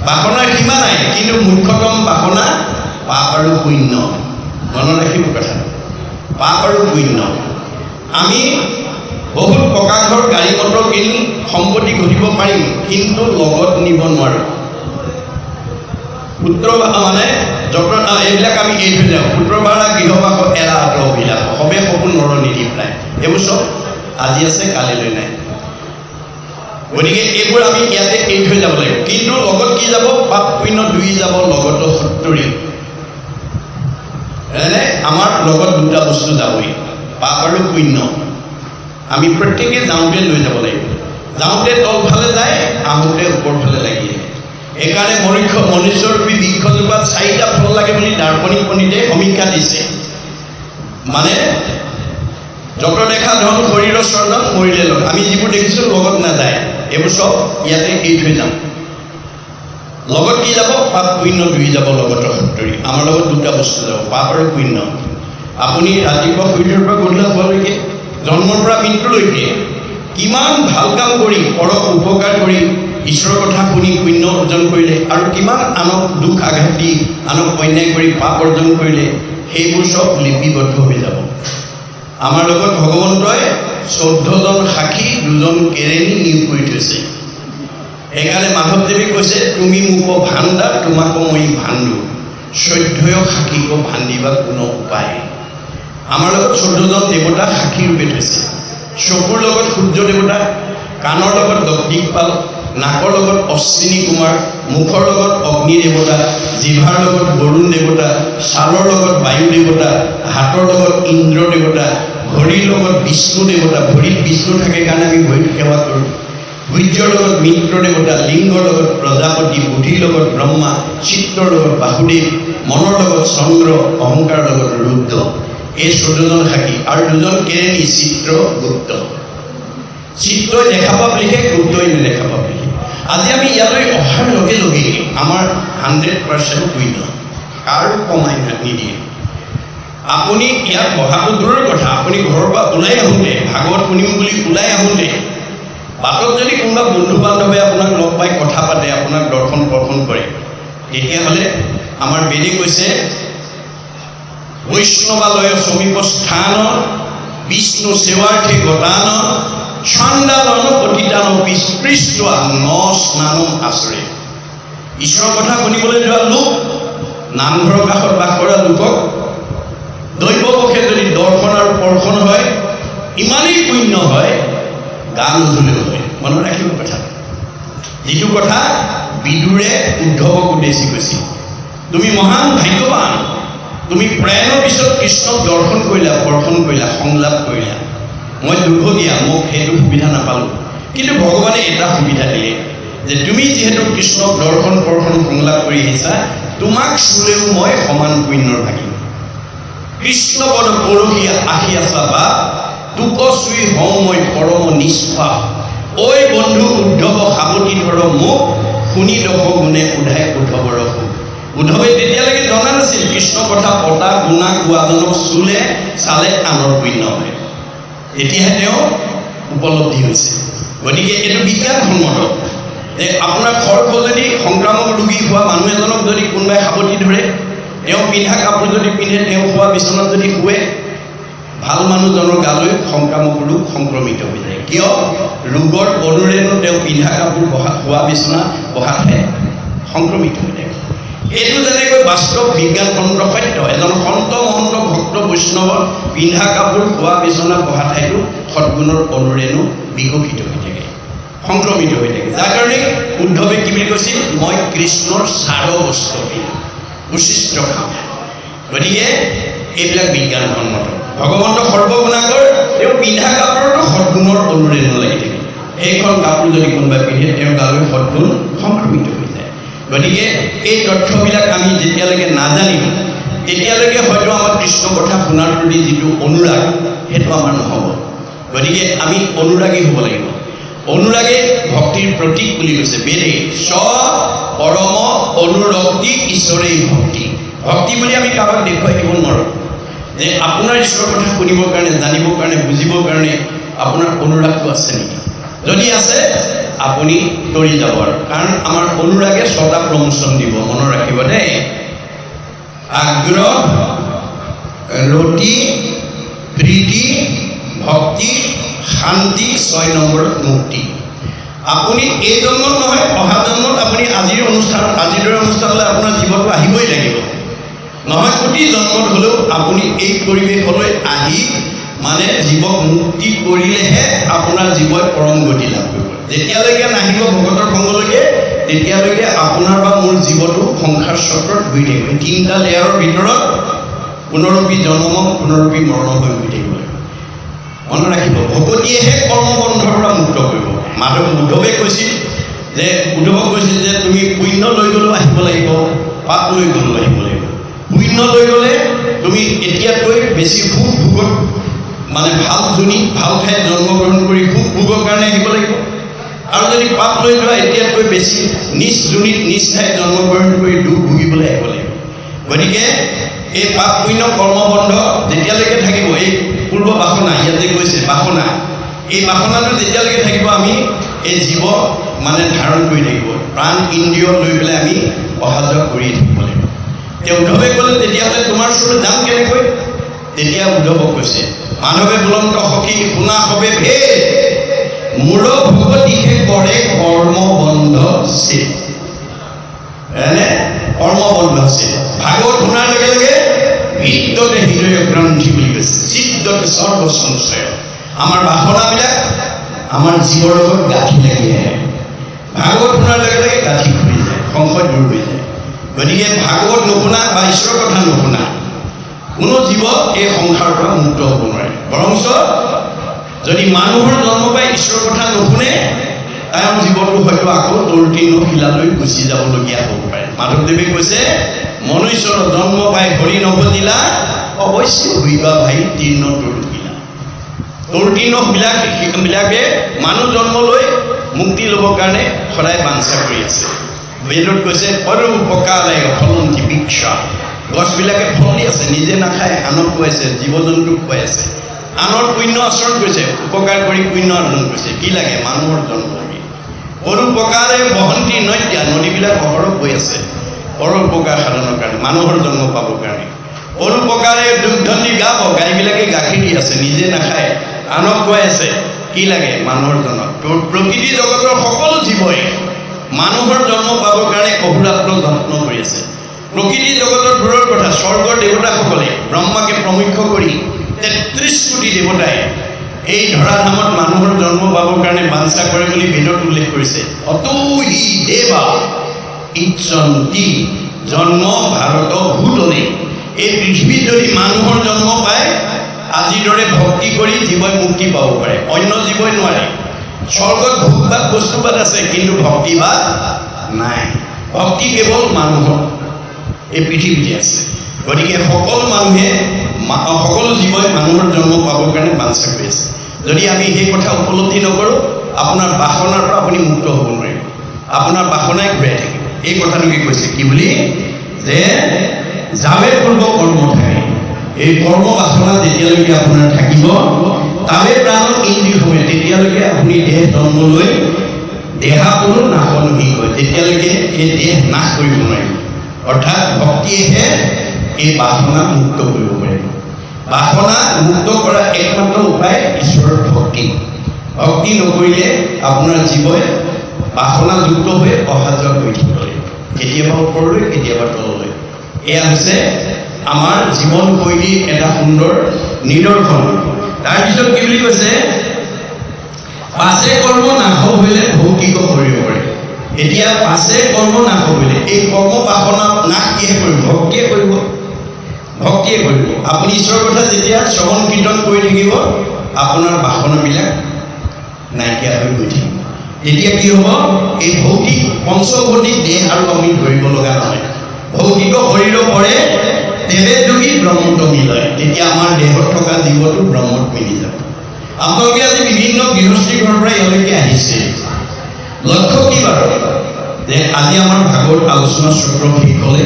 বাসনাৰ সীমা নাই কিন্তু মূৰ্খতম বাসনা পাপ আৰু পুণ্য মনত ৰাখিব কথা পাপ আৰু পুণ্য আমি বহুত প্ৰকাশৰ গাড়ী মটৰ কিনি সম্পত্তি ঘটিব পাৰিম কিন্তু লগত নিব নোৱাৰোঁ পুত্ৰ মানে যত্ন এইবিলাক আমি এৰি থৈ যাওঁ পুত্ৰ ভাড়া গৃহবাস এৰা আঁতৰ অভিলাষ সবে সপোন নৰনীতি প্ৰায় এইবোৰ চব আজি আছে কালিলৈ নাই গতিকে এইবোৰ আমি ইয়াতে এৰি থৈ যাব লাগিব কিন্তু লগত কি যাব পাপ পুণ্য দুই যাব লগত সত্তৰী এনে আমাৰ লগত দুটা বস্তু যাবই পাপ আৰু পুণ্য আমি প্ৰত্যেকে যাওঁতে লৈ যাব লাগিব যাওঁতে তলফালে যায় আহোঁতে ওপৰফালে লাগি আহে এইকাৰণে মনুষ্যৰূপী বৃক্ষজোপাত চাৰিটা ফল লাগে বুলি দাৰ্শনিক পণ্ডিতে সমীক্ষা দিছে মানে যত দেখা ধন শৰীৰৰ স্বৰ্ণ মৰিলে লগ আমি যিবোৰ দেখিছোঁ লগত নাযায় এইবোৰ চব ইয়াতে এৰি থৈ যাম লগত কি যাব পাপ পুণ্য দুই যাব লগত সত্তৰী আমাৰ লগত দুটা বস্তু যাব পাপ আৰু পুণ্য আপুনি ৰাতিপুৱা সূৰ্যৰ পৰা গধূলা হোৱালৈকে জন্মৰ পৰা মৃত্যুলৈকে কিমান ভাল কাম কৰি পৰক উপকাৰ কৰি ঈশ্বৰৰ কথা শুনি পুণ্য অৰ্জন কৰিলে আৰু কিমান আনক দুখ আঘাত দি আনক অন্যায় কৰি পাপ অৰ্জন কৰিলে সেইবোৰ চব লিপিবদ্ধ হৈ যাব আমাৰ লগত ভগৱন্তই 14জন সাক্ষী 2জন কেৰেণী নিয়োগ কৰি থৈছে সেইকাৰণে মাধৱদেৱে কৈছে তুমি মোক ভাণ্ডা তোমাকো মই ভাণ্ডো 14 সাক্ষীক ভাণ্ডিবা কোনো উপায় আমাৰ লগত 14জন দেৱতা সাক্ষী ৰূপে থৈছে চকুৰ লগত সূৰ্য দেৱতা কাণৰ লগত দিকপাল নাকৰ লগত অশ্বিনী কুমাৰ মুখৰ লগত অগ্নি দেৱতা জিভাৰ লগত বৰুণ দেৱতা ছালৰ লগত বায়ু দেৱতা হাতৰ লগত ইন্দ্ৰ দেৱতা ভৰিৰ লগত বিষ্ণু দেৱতা ভৰিত বিষ্ণু থাকে কাৰণে আমি ভৰিত সেৱা কৰোঁ সূৰ্যৰ লগত মিত্ৰ দেৱতা লিংগৰ লগত প্ৰজাপতি বুদ্ধিৰ লগত ব্ৰহ্মা চিত্ৰৰ লগত বাসুদেৱ মনৰ লগত চন্দ্ৰ অহংকাৰৰ লগত ৰুদ্ৰ এই 14জন সাক্ষী আৰু 2জন কেৰেণী চিত্ৰ গুপ্ত চিত্ৰই দেখা পাব লিখে গুপ্তই নেদেখা পাব লিখে আজি আমি ইয়ালৈ অহাৰ লগে লগে আমাৰ 100% পুণ্য কাৰো কমাই নিদিয়ে আপুনি ইয়াত বহাটো দূৰৰ কথা আপুনি ঘৰৰ পৰা ওলাই আহোঁতে ভাগৱত শুনিম বুলি ওলাই আহোঁতে বাটত যদি কোনোবা বন্ধু বান্ধৱে আপোনাক লগ পাই কথা পাতে আপোনাক দৰ্শন কৰে তেতিয়াহ'লে আমাৰ বেদে কৈছে বৈষ্ণৱালয় সমীপ স্থান বিষ্ণু সেৱাৰ্থে গতান চণ্ডালন পতিতান বিস্পৃষ্ট ন স্নানম আচৰে ঈশ্বৰৰ কথা শুনিবলৈ যোৱা লোক নামঘৰৰ কাষত বাস কৰা লোকক দৈৱপক্ষে যদি দৰ্শন আৰু স্পৰ্শন হয় ইমানেই পুণ্য হয় গা নুধুলেও হয় মনত ৰাখিব কথা যিটো কথা বিদুৰে উদ্ধৱক উদ্দেশ্যি কৈছিল তুমি মহান ভাগ্যৱান তুমি প্ৰায়ৰ পিছত কৃষ্ণক দৰ্শন কৰিলা স্পৰ্শন কৰিলা সংলাপ কৰিলা মই দুৰ্ভগীয়া মোক সেইটো সুবিধা নাপালোঁ কিন্তু ভগৱানে এটা সুবিধা দিলে যে তুমি যিহেতু কৃষ্ণক দৰ্শন স্পৰ্শন সংলাপ কৰি আহিছা তোমাক চুলেও মই সমান পুণ্যৰ ভাগি কৃষ্ণপদ পৰহি আহি আছা বা তোক চুই হওঁ মই পৰম নিষ্পাপ ঐ বন্ধু উদ্ধৱ সাৱতি ধৰ মোক শুনি দশ গুণে উধাই উদ্ধৱৰ উদ্ধৱে তেতিয়ালৈকে জনা নাছিল কৃষ্ণ কথা পতা গুণা কোৱাজনক চুলে চালে আনৰ পুণ্য হয় এতিয়াহে তেওঁ উপলব্ধি হৈছে গতিকে এইটো বিজ্ঞানসন্মত যে আপোনাৰ খৰখজুলি সংক্ৰামক ৰোগী হোৱা মানুহ এজনক যদি কোনোবাই সাৱটি ধৰে তেওঁ পিন্ধা কাপোৰ যদি পিন্ধে তেওঁ শোৱা বিচনাত যদি শুৱে ভাল মানুহজনৰ গালৈ সংক্ৰামক ৰোগ সংক্ৰমিত হৈ যায় কিয় ৰোগৰ বনোৰেনো তেওঁ পিন্ধা কাপোৰ শোৱা বিচনা বহা ঠাই সংক্ৰমিত হৈ যায় এইটো যেনেকৈ বাস্তৱ বিজ্ঞানসন্মত সত্য। এজন সন্ত মহন্ত ভক্ত বৈষ্ণৱৰ পিন্ধা কাপোৰ খোৱা বিচনা বহা ঠাইতো সদ্গুণৰ অনুৰেণু বিকশিত হৈ থাকে, সংক্ৰমিত হৈ থাকে। যাৰ কাৰণে উদ্ধৱে কি বুলি কৈছিল, মই কৃষ্ণৰ চাৰ বস্ত্ৰ পিন্ধো, উচিষ্ট খাওঁ। গতিকে এইবিলাক বিজ্ঞানসন্মত। ভগৱন্ত সৰ্বগুণাকৰ, তেওঁ পিন্ধা কাপোৰতো সদ্গুণৰ অনুৰেণু লাগি থাকে। সেইখন কাপোৰ যদি কোনোবাই পিন্ধে তেওঁৰ গালৈ সদ্গুণ সংক্ৰমিত হৈ যায়। গতিকে এই তথ্যবিলাক আমি যেতিয়ালৈকে নাজানিম তেতিয়ালৈকে হয়তো আমাৰ কৃষ্ণ কথা শুনাৰ প্ৰতি যিটো অনুৰাগ সেইটো আমাৰ নহ'ব। গতিকে আমি অনুৰাগী হ'ব লাগিব। অনুৰাগে ভক্তিৰ প্ৰতীক বুলি কৈছে বেদে, স্ব পৰম অনুৰক্তি ঈশ্বৰেই ভক্তি। ভক্তি বুলি আমি কাৰোবাক দেখুৱাই দিব নোৱাৰোঁ যে আপোনাৰ ঈশ্বৰৰ কথা শুনিবৰ কাৰণে, জানিবৰ কাৰণে, বুজিবৰ কাৰণে আপোনাৰ অনুৰাগটো আছে নেকি। যদি আছে আপুনি তৰি যাব আৰু, কাৰণ আমাৰ অনুৰাগে 6টা প্ৰমোচন দিব, মনত ৰাখিব দেই। আগ্ৰহ, ৰতি, প্ৰীতি, ভক্তি, শান্তি, 6 নম্বৰত মুক্তি। আপুনি এই জন্মত নহয়, অহা জন্মত আপুনি আজিৰ দৰে অনুষ্ঠানলৈ আপোনাৰ জীৱনটো আহিবই লাগিব। নহয় কোটি জন্মত হ'লেও আপুনি এই পৰিৱেশলৈ আহি মানে জীৱক মুক্তি কৰিলেহে আপোনাৰ জীৱই পৰম গতি লাভ কৰিব। যেতিয়ালৈকে নাহিব ভগতৰ সংগলৈকে তেতিয়ালৈকে আপোনাৰ বা মোৰ জীৱটো সংসাৰ চক্ৰত ঘূৰি থাকিব। 3টা লেয়াৰৰ ভিতৰত পুনৰপি জন্ম, পুনৰপি মৰণ হৈ ঘূৰি থাকিব লাগিব। মনত ৰাখিব, ভকতিয়েহে কৰ্মবন্ধৰ পৰা মুক্ত কৰিব। উদ্ধৱে কৈছিল যে, উদ্ধৱক কৈছিল যে তুমি পুণ্য লৈ গ'লেও আহিব লাগিব, পাপ লৈ গ'লেও আহিব লাগিব। পুণ্য লৈ গ'লে তুমি এতিয়াতকৈ বেছি সুখ ভোগত মানে ভাল জুনিত ভাল ঠাইত জন্মগ্ৰহণ কৰি সুখ ভোগৰ কাৰণে আহিব লাগিব। আৰু যদি পাপ লৈ যোৱা এতিয়াতকৈ বেছি নিজ জুনিত নিজ ঠাইত জন্মগ্ৰহণ কৰি দুখ ভুগিবলৈ আহিব লাগিব। গতিকে এই পাপ পুণ্য কৰ্মবন্ধ যেতিয়ালৈকে থাকিব, এই পূৰ্ব বাসনা, ইয়াতে কৈছে বাসনা, এই বাসনাটো যেতিয়ালৈকে থাকিব আমি এই জীৱ মানে ধাৰণ কৰি থাকিব, প্ৰাণ ইন্দ্ৰিয় লৈ পেলাই আমি অহা যোৱা কৰি থাকিব লাগিব। এতিয়া উদ্ধৱে ক'লে তেতিয়াহ'লে তোমাৰ ওচৰলৈ যাম কেনেকৈ? তেতিয়া উদ্ধৱক কৈছে, মাধৱে বুলন্ত সখী শুনা হবে ভেদ, মূৰ ভগতিহে কৰে কৰ্মবন্ধ ছেদ। কৰ্মবন্ধ ছেদ। ভাগৱত শুনাৰ লগে লগে হৃদতে হৃদয় গ্ৰন্থি বুলি কৈছে, চিত্ততে সৰ্ব সংশয়। আমাৰ বাসনাবিলাক আমাৰ জীৱৰ লগত গাঁঠি লাগি আহে। ভাগৱত শুনাৰ লগে লগে গাঁঠি খুলি যায়, সংশয় দূৰ হৈ যায়। গতিকে ভাগৱত নুশুনা বা ঈশ্বৰৰ কথা নুশুনা কোনো জীৱ এই সংসাৰৰ পৰা মুক্ত হ'ব নোৱাৰে। বৰঞ্চ যদি মানুহৰ জন্ম পাই ঈশ্বৰৰ কথা নুশুনে তেওঁৰ জীৱনটো হয়তো আকৌ তৰ্তীৰ্ণ শিলালৈ গুচি যাবলগীয়া হ'ব পাৰে। মাধৱদেৱে কৈছে, মনুষ্যৰ জন্ম পাই হৰি নভজিলা, অৱশ্যে হইবা ভাই তীৰ্ণ তৰুশিলা। তৰ্তীৰ্ণ বিলাকে মানুহ জন্ম লৈ মুক্তি ল'বৰ কাৰণে সদায় বাঞ্ছা কৰি আছে। বেদত কৈছে, পৰো পকালে ফলন্তি বৃক্ষা। গছবিলাকে ফল দি আছে, নিজে নাখায়, আনক খুৱাইছে, জীৱ জন্তুক খুৱাই আছে। আনৰ পুণ্য আচৰণ কৰিছে, উপকাৰ কৰি পুণ্য অৰ্জন কৰিছে। কি লাগে? মানুহৰ জন্ম লাগে। পৰোপকাৰে বহন্তি নদ্যা, নদীবিলাক অহৰহ বৈ আছে পৰোপকাৰ সাধনৰ কাৰণে, মানুহৰ জন্ম পাবৰ কাৰণে। পৰোপকাৰে দুগ্ধন্তি গাব, গাইবিলাকে গাখীৰ দি আছে, নিজে নাখায়, আনক খুৱাই আছে। কি লাগে? মানুহৰ জন্ম। প্ৰকৃতি জগতৰ সকলো জীৱই মানুহৰ জন্ম পাবৰ কাৰণে অহোৰাত্ৰ যত্ন কৰি আছে। প্ৰকৃতি জগতৰ দূৰৰ কথা, স্বৰ্গৰ দেৱতাসকলে ব্ৰহ্মাকে প্ৰমুখ্য কৰি 33 কোটি দেৱতাই এই ধৰাধামত মানুহৰ জন্ম পাবৰ কাৰণে বাঞ্ছা কৰে বুলি বেদত উল্লেখ কৰিছে। অতো হি দেৱা ইচ্ছন্তি জন্ম ভাৰত ভূতলে। এই পৃথিৱীত যদি মানুহৰ জন্ম পায় আজিৰ দৰে ভক্তি কৰি জীৱই মুক্তি পাব পাৰে, অন্য জীৱই নোৱাৰে। স্বৰ্গত ভোগবাদ বস্তুবাদ আছে, কিন্তু ভক্তিবাদ নাই। ভক্তি কেৱল মানুহৰ এই পৃথিৱীতে আছে। গতিকে সকলো মানুহে সকলো জীৱই মানুহৰ জন্ম পাবৰ কাৰণে বাঞ্ছা কৰি আছে। যদি আমি সেই কথা উপলব্ধি নকৰোঁ আপোনাৰ বাসনাৰ পৰা আপুনি মুক্ত হ'ব নোৱাৰিব, আপোনাৰ বাসনাই ঘূৰাই থাকিব। এই কথাটোকে কৈছে কি বুলি, যে যাৱে পূৰ্ব কৰ্ম থাকে। এই কৰ্ম বাসনা যেতিয়ালৈকে আপোনাৰ থাকিব, তাৱে প্ৰাণত ইন্দ্ৰিয় হয়, তেতিয়ালৈকে আপুনি দেহ জন্ম লৈ দেহাপুৰ নাশনহি কয়, তেতিয়ালৈকে এই দেহ নাশ কৰিব নোৱাৰিব। অৰ্থাৎ ভক্তিয়েহে এই বাসনা মুক্ত কৰিব পাৰিব। বাসনা মুক্ত কৰা একমাত্ৰ উপায় ঈশ্বৰৰ ভক্তি। ভক্তি নকৰিলে আপোনাৰ জীৱই বাসনাযুক্ত হৈ অহা যোৱা কৰি থাকিব লাগিব। কেতিয়াবা ওপৰলৈ কেতিয়াবা তললৈ। এয়া হৈছে আমাৰ জীৱনশৈলীৰ এটা সুন্দৰ নিদৰ্শন। তাৰপিছত কি বুলি কৈছে, পাছে কৰ্ম নাশ হ'লে ভৌতিক শৰীৰ কৰে। এতিয়া পাছে কৰ্ম নাশ হ'লে এই কৰ্ম বাসনা নাশ কিহে কৰিব? ভক্তিয়ে কৰিব, ভক্তিয়ে কৰিব। আপুনি ঈশ্বৰৰ কথা যেতিয়া শ্ৰৱণ কীৰ্তন কৰি থাকিব, আপোনাৰ বাসনাবিলাক নাইকিয়া হৈ গৈ থাকিব। তেতিয়া কি হ'ব? এই ভৌতিক পঞ্চভৌতিক দেহ আৰু আমি ধৰিব লগা নহয়। ভৌতিক শৰীৰ পৰে দেৱে যোগী ব্ৰহ্মত মিলয়। তেতিয়া আমাৰ দেহত থকা জীৱটো ব্ৰহ্মত মিলি যাব। আপোনালোকে আজি বিভিন্ন গৃহস্থী ঘৰৰ পৰা ইয়ালৈকে আহিছে, লক্ষ্য কি বাৰু? যে আজি আমাৰ ভাগৱত আলোচনা চক্ৰ শেষ হ'লে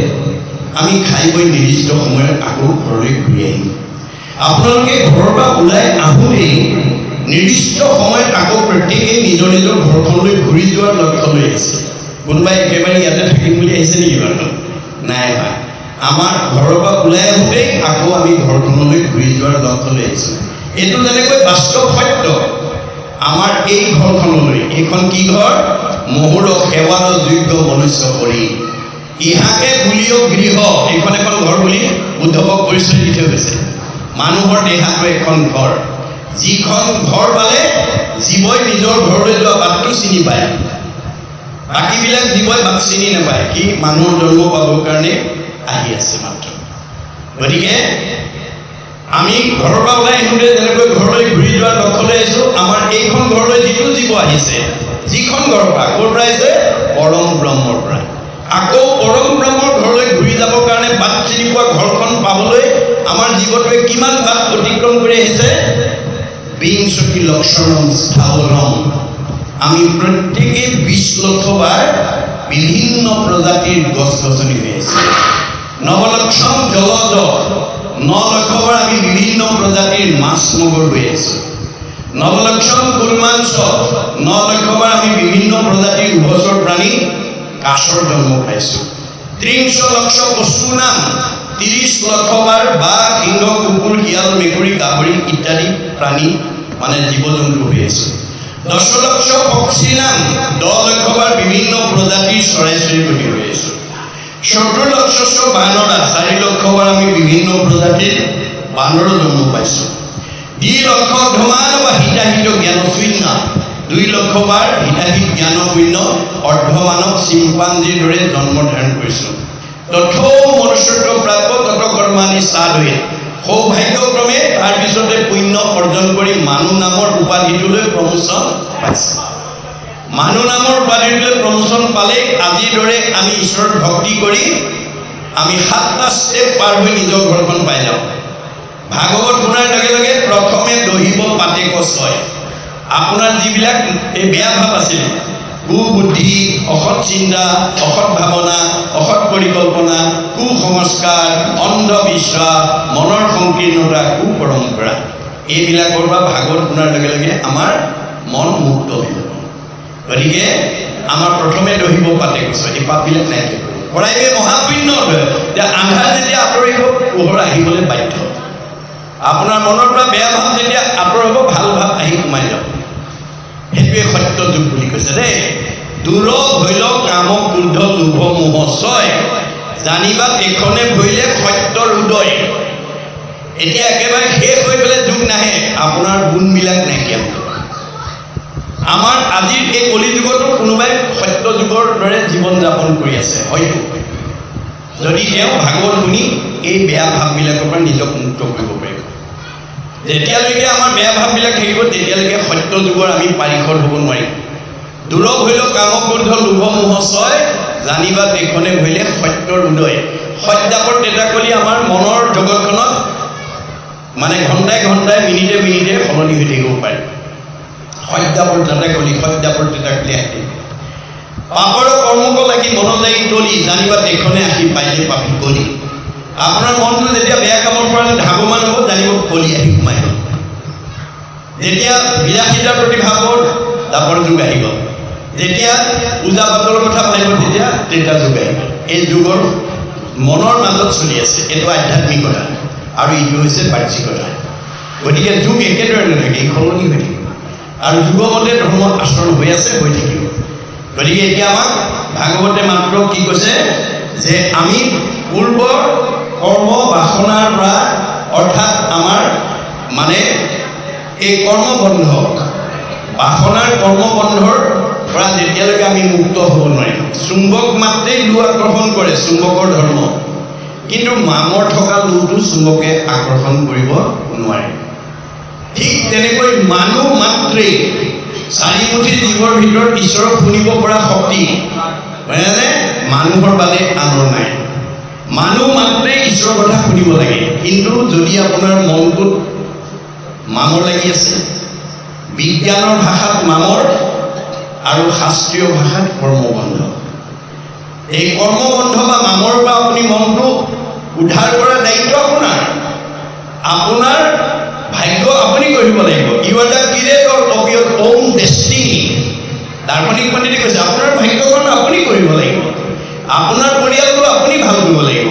আমি খাই বৈ নিৰ্দিষ্ট সময়ত আকৌ ঘৰলৈ ঘূৰি আহিম। আপোনালোকে ঘৰৰ পৰা ওলাই আহোঁতেই নিৰ্দিষ্ট সময়ত আকৌ প্ৰত্যেকেই নিজৰ নিজৰ ঘৰখনলৈ ঘূৰি যোৱাৰ লক্ষ্য লৈ আছে। কোনোবাই একেবাৰে ইয়াতে থাকিম বুলি আহিছে নেকি বাৰু? নাই নাই, আমাৰ ঘৰৰ পৰা ওলাই আহোঁতেই আকৌ আমি ঘৰখনলৈ ঘূৰি যোৱাৰ লক্ষ্য লৈ আহিছোঁ। এইটো যেনেকৈ বাস্তৱ সত্য। আমাৰ এই ঘৰখনলৈ, এইখন কি ঘৰ? মহুৰ সেৱাৰ যোগ্য মনুষ্য কৰি ইহাকে বুলিও গৃহ। এইখন এখন ঘৰ বুলি উদ্ধৱক পৰিচয় দি থৈ গৈছে। মানুহৰ দেহাটো এখন ঘৰ, যিখন ঘৰ পালে জীৱই নিজৰ ঘৰলৈ যোৱা বাটটো চিনি পায়। বাকীবিলাক জীৱই বাট চিনি নাপায়, কি মানুহৰ জন্ম পাবৰ কাৰণে আহি আছে মাত্ৰ। গতিকে আমি ঘৰৰ পৰা ওলাই আহোঁতে যেনেকৈ ঘৰলৈ ঘূৰি যোৱাৰ লক্ষ্য লৈ আহিছোঁ, আমাৰ এইখন ঘৰলৈ যিটো জীৱ আহিছে, যিখন ঘৰৰ পৰা, ক'ৰ পৰা আহিছে? পৰম ব্ৰহ্মৰ পৰা। আকৌ পৰম ব্ৰহ্মৰ ঘৰলৈ ঘূৰি যাবৰ কাৰণে বাট চিনি পোৱা ঘৰখন পাবলৈ আমাৰ জীৱটোৱে কিমান বাট অতিক্ৰম কৰি আহিছে? বিংশতি লক্ষণম স্থাৱৰম। আমি প্ৰত্যেকেই 20 লক্ষ বাৰ বিভিন্ন প্ৰজাতিৰ গছ গছনি হৈ আছে। নৱলক্ষণ জলজ, 9 লক্ষ বাৰ আমি বিভিন্ন প্ৰজাতিৰ মাছ মগৰ হৈ আছোঁ। নৱলক্ষণ কুৰ্মাংশ, 9 লক্ষ বাৰ আমি বিভিন্ন প্ৰজাতিৰ উভচৰ প্ৰাণী কাছৰ জন্ম পাইছোঁ। 30 লক্ষ পশু নাম, 30 লক্ষ বাৰ বাঘ, সিংহ, কুকুৰ, শিয়াল, মেকুৰী, গাহৰি ইত্যাদি প্ৰাণী মানে জীৱ জন্তু হৈ আছে। 10 লক্ষ পক্ষী নাম, 10 লক্ষ বাৰ বিভিন্ন প্ৰজাতিৰ চৰাই চিৰিকটি হৈ আছে। 14 লক্ষ বানৰা, 4 লক্ষ বাৰ আমি বিভিন্ন প্ৰজাতিৰ বানৰৰ জন্ম পাইছোঁ। 2 লক্ষ ধমানৱ হিতাহিত জ্ঞান শূন্য, 2 লক্ষ বাৰ হিতাহিত জ্ঞান শূন্য অৰ্ধমানৱ চিম্পাঞ্জীৰ দৰে জন্ম ধাৰণ কৰিছোঁ। তথৌ মনুষ্যত্ব প্ৰাপ্য তত কৰ্মাণি সাধুৱে। সৌভাগ্যক্ৰমে তাৰপিছতে পুণ্য অৰ্জন কৰি মানুহ নামৰ উপাধিটোলৈ প্ৰমোচন পাইছে। মানুহ নামৰ উপাধিটোলৈ প্ৰমোচন পালে আজিৰ দৰে আমি ঈশ্বৰৰ ভক্তি কৰি আমি 7টা ষ্টেপ পাৰ হৈ নিজৰ ঘৰখন পাই যাওঁ। ভাগৱত শুনাৰ লগে লগে প্ৰথমে দহিব পাতে কচয়। আপোনাৰ যিবিলাক এই বেয়া ভাৱ আছিল, কুবুদ্ধি, অসৎ চিন্তা, অসৎ ভাৱনা, অসৎ পৰিকল্পনা, কুসংস্কাৰ, অন্ধবিশ্বাস, মনৰ সংকীৰ্ণতা, কুপৰম্পৰা, এইবিলাকৰ পৰা ভাগৱত শুনাৰ লগে লগে আমাৰ মন মুক্ত হৈ যাব। গতিকে আমাৰ প্ৰথমে দহিব পাতে কচয়, এই পাপবিলাক নাইকিয়া কৰিব। পৰাইবে মহাপুণ্য যে আন্ধাৰ যেতিয়া আঁতৰিব পোহৰ আহিবলৈ বাধ্য। আপোনাৰ মনৰ পৰা বেয়া ভাৱ যেতিয়া আঁতৰ হ'ব, ভাল ভাৱ আহি সোমাই যাব। সেইটোৱে সত্য যুগ বুলি কৈছে দেই। দূৰ ভৈল কাম ক্ৰোধ লোভ মোহ ছয়, জানিবা এইখনে ভৈলে সত্যৰ উদয়। এতিয়া একেবাৰে শেষ হৈ পেলাই যুগ নাহে, আপোনাৰ গুণবিলাক নাইকিয়া হ'ব। আমাৰ আজিৰ এই কলি যুগতো কোনোবাই সত্য যুগৰ দৰে জীৱন যাপন কৰি আছে হয়তো, যদি তেওঁ ভাগৱত শুনি এই বেয়া ভাৱবিলাকৰ পৰা নিজক মুক্ত কৰিব পাৰিব। যেতিয়ালৈকে আমাৰ বেয়া ভাৱবিলাক থাকিব, তেতিয়ালৈকে সত্য যুগৰ আমি পাৰিষদ হ'ব নোৱাৰিম। দূৰ ভৈল কাম ক্ৰোধ লোভ মোহ ছয়, জানিবা এইখনে ভৈলে সত্যৰ উদয়। সত্যাপৰ তেতাকলি আমাৰ মনৰ জগতখনত মানে ঘণ্টাই ঘণ্টাই মিনিটে মিনিটে সলনি হৈ থাকিব পাৰে। সত্যাপৰ তেতাকলি, সত্যাপৰ তেতাকলি আহি পাপৰ কৰ্মক লাগি মন লাগি তলি, জানিবা এইখনে আহি পাইলে পাপি কলি। আপোনাৰ মনটো যেতিয়া বেয়া কামৰ পৰা ধাৱমান হ'ব, জানিব কলি আহি সোমাই গ'ল। যেতিয়া বিলাসিতাৰ প্ৰতি ভাৱৰ দাপৰ যুগ আহিব, যেতিয়া পূজা পাতলৰ কথা ভাবিব, তেতিয়া ত্ৰেতা যুগ আহিব। এই যুগৰ মনৰ মাজত চলি আছে, এইটো আধ্যাত্মিকতা আৰু ইটো হৈছে বাহ্যিকতা। গতিকে যুগ একেদৰে নাথাকে, সলনি হৈ থাকিব আৰু যুগমতে ধৰ্ম আচৰণ হৈ আছে, হৈ থাকিব। গতিকে এতিয়া আমাক ভাগৱতে মাত্ৰ কি কৈছে যে আমি পূৰ্বৰ কৰ্ম বাসনাৰ পৰা অৰ্থাৎ আমাৰ মানে এই কৰ্মবন্ধ বাসনাৰ কৰ্মবন্ধৰ পৰা যেতিয়ালৈকে আমি মুক্ত হ'ব নোৱাৰিম। চুম্বক মাত্ৰেই লু আকৰ্ষণ কৰে, চুম্বকৰ ধৰ্ম, কিন্তু মামৰ থকা লুটো চুম্বকে আকৰ্ষণ কৰিব নোৱাৰে। ঠিক তেনেকৈ মানুহ মাত্ৰেই চাৰিমুঠি জীৱৰ ভিতৰত ঈশ্বৰক শুনিব পৰা শক্তি মানে মানুহৰ বাদে আনৰ নাই। মানুহ মাত্ৰেই ঈশ্বৰৰ কথা শুনিব লাগে, কিন্তু যদি আপোনাৰ মনটোত মামৰ লাগি আছে, বিজ্ঞানৰ ভাষাত মামৰ আৰু শাস্ত্ৰীয় ভাষাত কৰ্মবন্ধ, এই কৰ্মবন্ধ বা মামৰ পৰা আপুনি মনটো উদ্ধাৰ কৰাৰ দায়িত্ব আপোনাৰ। আপোনাৰ ভাগ্য আপুনি কৰিব লাগিব। You are the creator of your own destiny. দাৰ্শনিক পণ্ডিতে কৈছে আপোনাৰ ভাগ্যখন আপুনি কৰিব লাগিব। আপোনাৰ পৰিয়ালটো আপুনি ভাল কৰিব লাগিব,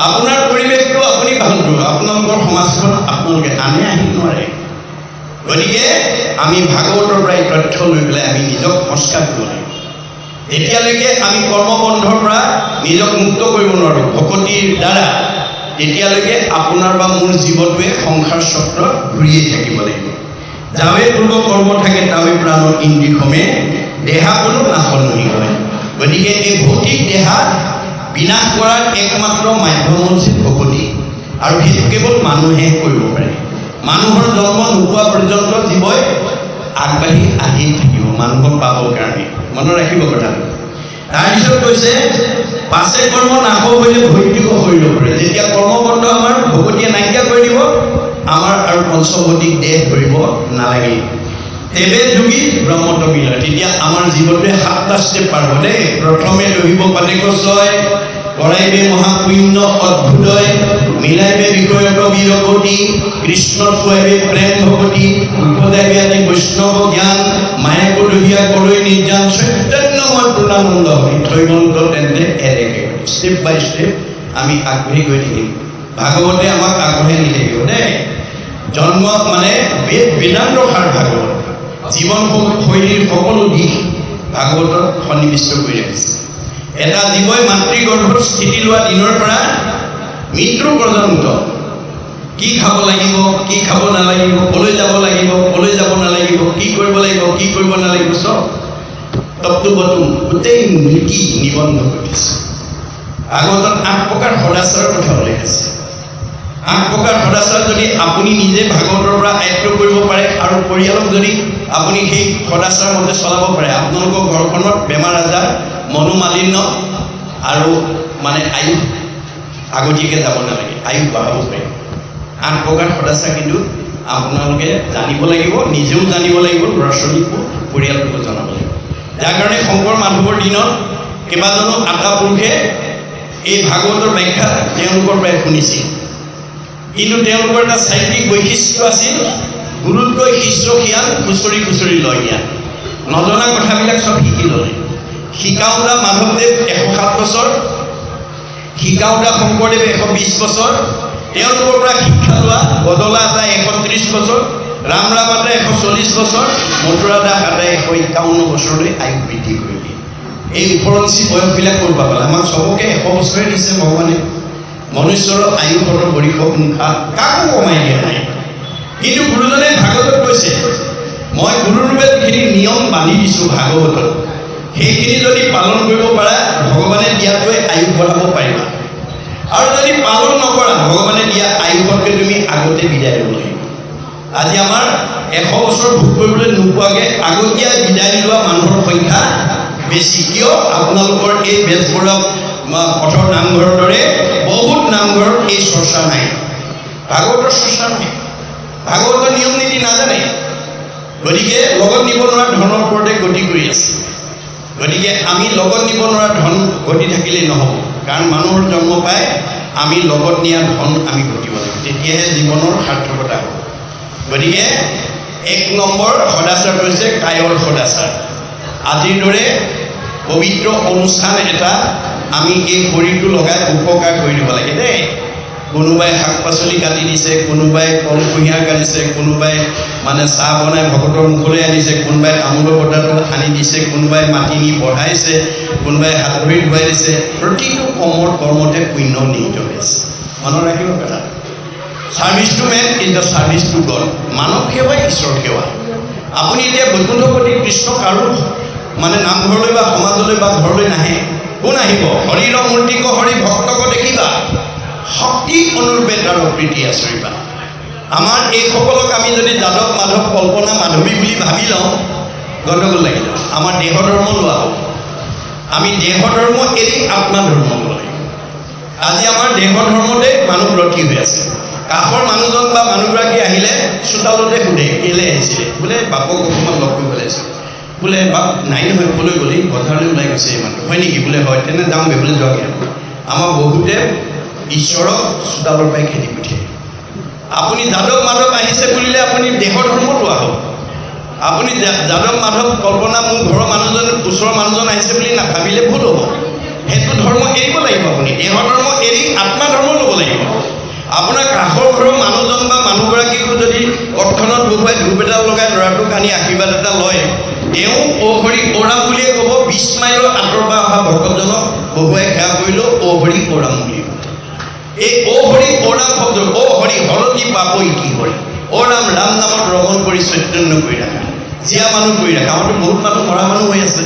আপোনাৰ পৰিৱেশটো আপুনি ভাল কৰিব, আপোনালোকৰ সমাজখন আপোনালোকে আনে আহি নোৱাৰে। গতিকে আমি ভাগৱতৰ পৰা এই তথ্য লৈ পেলাই আমি নিজক সংস্কাৰ কৰিব লাগিব। যেতিয়ালৈকে আমি কৰ্মবন্ধৰ পৰা নিজক মুক্ত কৰিব নোৱাৰোঁ ভকতিৰ দ্বাৰা, তেতিয়ালৈকে আপোনাৰ বা মোৰ জীৱটোৱে সংসাৰ চক্ৰত ঘূৰিয়ে থাকিব লাগিব। যাৱে পূৰ্ব কৰ্ম থাকে তাৱে প্ৰাণৰ ইন্দ্ৰিয়সমে দেহা কোনো নাশনহি হয়। গতিকে এই ভৌতিক দেহা বিনাশ কৰাৰ একমাত্ৰ মাধ্যম হৈছে ভকতি, আৰু সেইটো কেৱল মানুহে কৰিব পাৰে। মানুহৰ জন্ম নোপোৱা পৰ্যন্ত জীৱই আগবাঢ়ি আহি থাকিব মানুহক পাবৰ কাৰণে। মনত ৰাখিব কথাটো। তাৰপিছত কৈছে পাছে কৰ্ম নাশ হ'লে ভৌতিক শৰীৰ পৰে। যেতিয়া কৰ্মবন্ধ আমাৰ ভকতিয়ে নাইকিয়া কৰি দিব, আমাৰ আৰু পঞ্চভৌতিক দেহ ধৰিব নালাগে। তেবে যোগী ব্ৰহ্মত মিলয়। তেতিয়া আমাৰ জীৱনটোৱে 7টা ষ্টেপ পাৰ হ'ব দেই। প্ৰথমে দহিব পাতিকচয়, কৰাইবে মহাপুণ্য অদ্ভুতয়, মিলাইবে বিষয়ক বীৰগতি, কৃষ্ণৰ খুৱাইবে প্ৰেম ভকতি, উপদাইবে আদি বৈষ্ণৱ জ্ঞান, মায়াকো দহিয়া কৰৈ নিৰ্যান, চৈতন্যময় পূৰ্ণানন্দ হয় থৈমন্ত তেন্তে এৰেগে। ষ্টেপ বাই ষ্টেপ আমি আগবাঢ়ি গৈ থাকিম। ভাগৱতে আমাক আগবঢ়াই নি থাকিব দেই। জন্ম মানে বেদান্ত সাৰ ভাগৱত, জীৱন শৈলীৰ সকলো দিশ ভাগৱতত সন্নিৱিষ্ট কৰি ৰাখিছে। এটা জীৱই মাতৃগৰ্ভত স্থিতি লোৱা দিনৰ পৰা মৃত্যু পৰ্যন্ত কি খাব লাগিব, কি খাব নালাগিব, কলৈ যাব লাগিব, কলৈ যাব নালাগিব, কি কৰিব লাগিব, কি কৰিব নালাগিব, চব তত্ত্ব বতুম গোটেই নীতি নিবন্ধ কৰিছে। ভাগৱতত 8 প্ৰকাৰ সদাচাৰৰ কথা উল্লেখ আছে। 8 প্ৰকাৰ সদাচাৰ যদি আপুনি নিজে ভাগৱতৰ পৰা আয়ত্ব কৰিব পাৰে আৰু পৰিয়ালক যদি আপুনি সেই সদাচাৰ মতে চলাব পাৰে, আপোনালোকৰ ঘৰখনত বেমাৰ আজাৰ, মনোমালিন্য আৰু মানে আয়ুস আগতীয়াকৈ যাব নালাগে, আয়ুস বঢ়াব পাৰে। 8 প্ৰকাৰ সদাচাৰ কিন্তু আপোনালোকে জানিব লাগিব, নিজেও জানিব লাগিব, ল'ৰা ছোৱালীকো পৰিয়ালটোকো জনাব লাগিব। যাৰ কাৰণে শংকৰ মাধৱৰ দিনত কেইবাজনো আটা পুৰুষে এই ভাগৱতৰ ব্যাখ্যা তেওঁলোকৰ পৰাই শুনিছিল, কিন্তু তেওঁলোকৰ এটা চাৰিত্ৰিক বৈশিষ্ট্য আছিল, গুৰুতকৈ শিষ্য জ্ঞান খুচৰি খুচৰি লয় জ্ঞান। নজনা কথাবিলাক চব শিকি ল'লে। শিকাওঁতা মাধৱদেৱ 107 বছৰ, শিকাওঁতা শংকৰদেৱ 120 বছৰ, তেওঁলোকৰ পৰা শিক্ষা লোৱা বদলা এটা 130 বছৰ, ৰাম ৰামাতা 140 বছৰ, মথুৰা দাস আটাই 151 বছৰলৈ আয়ুস বৃদ্ধি কৰি দিয়ে। এই ওপৰঞ্চি বয়সবিলাক ক'ৰ পৰা পালে? আমাক চবকে 100 বছৰে দিছে ভগৱানে। মনুষ্যৰ আয়ুসৰ বৰিষ সংখ্যা কাকো কমাই দিয়া নাই। কিন্তু গুৰুজনে ভাগৱতত কৈছে, মই গুৰুৰূপে যিখিনি নিয়ম বান্ধি দিছোঁ ভাগৱতত, সেইখিনি যদি পালন কৰিব পাৰা ভগৱানে দিয়াকৈ আয়ুস বঢ়াব পাৰিবা, আৰু যদি পালন নকৰা ভগৱানে দিয়া আয়ুসতকৈ তুমি আগতে বিদায় ল'ব লাগিব। আজি আমাৰ 100 বছৰ ভোগ কৰিবলৈ নোপোৱাকৈ আগতীয়া বিদায় লোৱা মানুহৰ সংখ্যা বেছি। কিয়? আপোনালোকৰ এই বেজবৰুৱা পথৰ নামঘৰৰ দৰে বহুত নামঘৰত এই চৰ্চা নাই, ভাগৱতৰ চৰ্চা নাই, ভাগৱতৰ নিয়ম নীতি নাজানে। গতিকে লগত নিব নোৱাৰা ধনৰ ওপৰতে গতি কৰি আছে। গতিকে আমি লগত নিব নোৱাৰা ধন ঘটি থাকিলেই নহ'ব, কাৰণ মানুহৰ জন্ম পাই আমি লগত নিয়া ধন আমি ঘটিব লাগিব, তেতিয়াহে জীৱনৰ সাৰ্থকতা হ'ব। গতিকে 1 নম্বৰ সদাচাৰ হৈছে কায়ৰ সদাচাৰ। আজিৰ দৰে পবিত্ৰ অনুষ্ঠান এটা আমি এই শৰীৰটো লগাই উপকাৰ কৰি দিব লাগে দেই। কোনোবাই শাক পাচলি কাটি দিছে, কোনোবাই কল কুঁহিয়াৰ কাটিছে, কোনোবাই মানে চাহ বনাই ভকতৰ মুখলৈ আনিছে, কোনোবাই তামোলৰ বটাটো আনি দিছে, কোনোবাই মাটি নি বঢ়াইছে, কোনোবাই হাত ভৰি ধুৱাই দিছে। প্ৰতিটো কৰ্মতে পুণ্য নিহিত হৈছে। মনত ৰাখিব কথা, service to man is the service to God. মানৱ সেৱা ঈশ্বৰ সেৱা। আপুনি এতিয়া বৈকুণ্ঠপতি কৃষ্ণক আৰু মানে নামঘৰলৈ বা সমাজলৈ বা ঘৰলৈ নাহে। কোন আহিব? হৰিৰ মূৰ্তিক হৰি ভক্তক দেখিবা, শক্তি অনুৰূপে তাৰ প্ৰীতি আচৰিবা। আমাৰ এইসকলক আমি যদি যাদৱ মাধৱ কল্পনা মাধৱী বুলি ভাবি লওঁ, গণ্ডগোল লাগি যাওঁ। আমাৰ দেহ ধৰ্ম লোৱা হ'ব। আমি দেহ ধৰ্ম এৰি আত্মা ধৰ্ম ল'ব লাগিব। আজি আমাৰ দেহ ধৰ্মতে মানুহ ব্ৰতী হৈ আছে। কাষৰ মানুহজন বা মানুহগৰাকী আহিলে চোতালতে সোধে, কেলৈ আহিছিলে? বোলে বাপক অকণমান লগ কৰিব লাগিছিল। বোলে বাপ নাই নহয়, ক'লৈ গ'লি? বজাৰলৈ ওলাই গৈছে এই মানুহ। হয় নেকি? বোলে হয়, তেনে যাওঁগৈ বোলে, যোৱাগৈ। আমাৰ বহুতে ঈশ্বৰক চোতালৰ পৰাই খেদি পঠিয়ায়। আপুনি যাদৱ মাধৱ আহিছে বুলিলে আপুনি দেহ ধৰ্ম লোৱা হ'ল। আপুনি যাদৱ মাধৱ কল্পনা মোৰ ঘৰৰ মানুহজন, ওচৰৰ মানুহজন আহিছে বুলি নাভাবিলে ভুল হ'ব। সেইটো ধৰ্ম এৰিব লাগিব। আপুনি দেহ ধৰ্ম এৰি আত্মা ধৰ্ম ল'ব লাগিব। আপোনাৰ কাষৰ ঘৰৰ মানুহজন বা মানুহগৰাকীকো যদি তৎক্ষণত বহুৱাই ধূপ এটা লগাই ল'ৰাটোক আনি আশীৰ্বাদ এটা লয়, তেওঁ অ হৰি ওৰাম বুলিয়ে ক'ব। 20 মাইলৰ আঁতৰৰ পৰা অহা ভকতজনক বহুৱাই সেৱা কৰিলেও অ হৰি ওৰাম বুলি ক'ব। এই অ হৰি ওৰাম শব্দ, অ হৰি হৰতি পাপই কি হৰি, অ ৰাম ৰাম নামত ৰমণ কৰি চৈতন্য কৰি ৰাখা, জীয়া মানুহ কৰি ৰাখা। আমাৰতো বহুত মানুহ মৰা মানুহ হৈ আছে।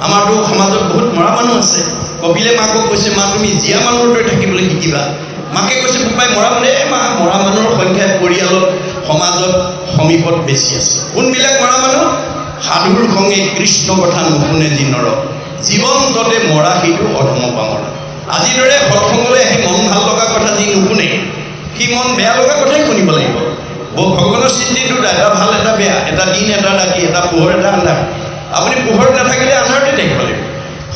আমাৰতো সমাজত বহুত মৰা মানুহ আছে। কপিলে মাকক কৈছে, মা তুমি জীয়া মানুহৰ দৰে থাকিবলৈ শিকিবা। মাকে কৈছে, বোপাই মৰা মানে মা মৰা মানুহৰ সংখ্যা পৰিয়ালত সমাজত সমীপত বেছি আছে। কোনবিলাক মৰা মানুহ? সাধুৰ সঙ্গে কৃষ্ণ কথা নুশুনে যি নৰ, জীৱন্ততে মৰা সেইটো অধম পামৰা। আজিৰ দৰে সৎসংগলৈ আহি মন ভাল লগা কথা যি নুশুনে, সি মন বেয়া লগা কথাই শুনিব লাগিব। ভগৱানৰ সৃষ্টিটো এটা ভাল এটা বেয়া, এটা দিন এটা ৰাতি, এটা পোহৰ এটা আন্ধাৰ। আপুনি পোহৰত নাথাকিলে আন্ধাৰতে থাকিব লাগিব,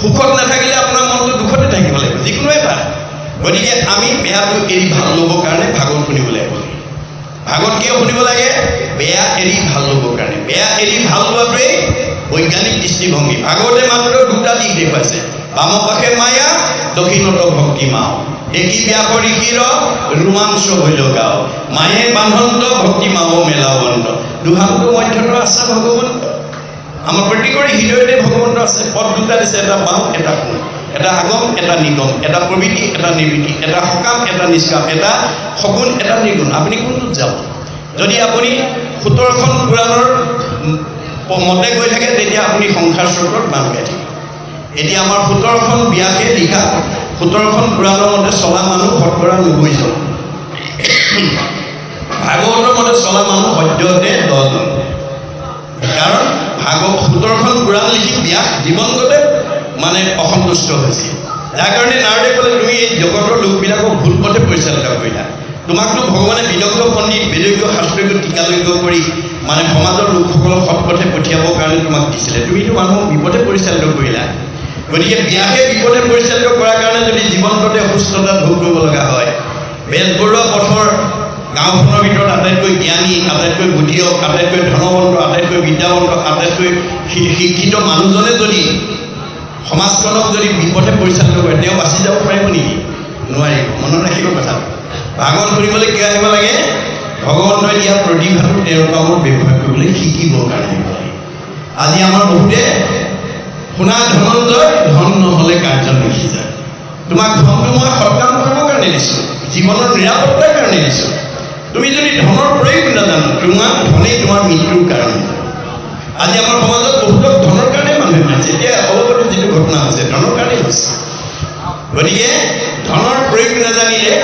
সুখত নাথাকিলে আপোনাৰ মনটো দুখতে থাকিব লাগিব, যিকোনো এটা। গতিকে আমি বেয়াটো এৰি ভাল ল'বৰ কাৰণে ভাগৱত শুনিবলৈ আহিব লাগে। ভাগৱত কিয় শুনিব লাগে? বেয়া এৰি ভাল ল'বৰ কাৰণে। বেয়া এৰি ভাল লোৱাটোৱেই বৈজ্ঞানিক দৃষ্টিভংগী। ভাগৱতে মাত্ৰ দুটা দিশ দেখুৱাইছে, বামপাশে মায়া, দক্ষিণত ভক্তি মাও, দেখি ব্যাসৰ ঋষিৰ ৰোমাঞ্চ হৈল গাও, মায়ে বান্ধন্ত ভক্তি মাও মেলাবন্ত, দুহান্ত মধ্যত আছে ভগৱন্ত। আমাৰ প্ৰত্যেকৰে হৃদয়তে ভগৱন্ত আছে। পদ দুটা দিছে, এটা বাম এটা সোঁ, এটা আগম এটা নিগম, এটা প্ৰবৃত্তি এটা নিবৃত্তি, এটা সকাম এটা নিষ্কাম, এটা সগুণ এটা নিগুণ। আপুনি কোনটোত যাব? যদি আপুনি 17খন পুৰাণৰ মতে গৈ থাকে, তেতিয়া আপুনি সংসাৰ স্ৰোতত বান্ধ খাই থাকিব। এতিয়া আমাৰ 17খন ব্যাসে লিখা 17খন পুৰাণৰ মতে চলা মানুহ শতকৰা 90জন। ভাগৱতৰ মতে চলা মানুহ সদ্যহতে 10জন। কাৰণ 17খন পুৰাণ লিখি ব্যাস জীৱনগতে মানে অসন্তুষ্ট হৈছিল। যাৰ কাৰণে নাৰদে ক'লে, তুমি এই জগতৰ লোকবিলাকক ভুল পথে পৰিচালিত কৰিলা। তোমাকতো ভগৱানে বিদগ্ধ পণ্ডিত, বেদজ্ঞ শাস্ত্ৰজ্ঞ টীকালজ্ঞ কৰি মানে সমাজৰ লোকসকলক সৎ পথে পঠিয়াবৰ কাৰণে তোমাক দিছিলে। তুমিতো মানুহক বিপথে পৰিচালিত কৰিলা। গতিকে ব্যাসে বিপথে পৰিচালিত কৰাৰ কাৰণে যদি জীৱনটোতে অসুস্থতা ভোগ কৰিব লগা হয়, বেজবৰুৱা পথৰ গাঁওখনৰ ভিতৰত আটাইতকৈ জ্ঞানী, আটাইতকৈ বুদ্ধিয়ক, আটাইতকৈ ধনৱন্ত, আটাইতকৈ বিদ্যাৱন্ত, আটাইতকৈ শিক্ষিত মানুহজনে যদি সমাজখনক যদি বিপথে পৰিচালিত কৰে, তেওঁ বাচি যাব পাৰিব নেকি? নোৱাৰিব। মনত ৰাখিব কথা। ভাগৱত শুনিবলৈ কিয় আহিব লাগে? ভগৱন্তই দিয়া প্ৰতিভাটো তেওঁৰ কামত ব্যৱহাৰ কৰিবলৈ শিকিবৰ কাৰণে আহিব লাগে। আজি আমাৰ বহুতে শুনা ধনঞ্জয়, ধন নহ'লে কাৰ্য নিশিজা। তোমাক ধনটো মই সৎকাম কৰিবৰ কাৰণে দিছোঁ, জীৱনৰ নিৰাপত্তাৰ কাৰণে দিছোঁ। তুমি যদি ধনৰ প্ৰয়োগ নাজানো, তোমাক ধনেই তোমাৰ মৃত্যুৰ কাৰণ। আজি আমাৰ সমাজত বহুতক ধনৰ কাৰণে মানুহে মাৰিছে। এতিয়া অলপতে যিটো ঘটনা হৈছে, ধনৰ কাৰণেই হৈছে। গতিকে ধনৰ প্ৰয়োগ নাজানিলে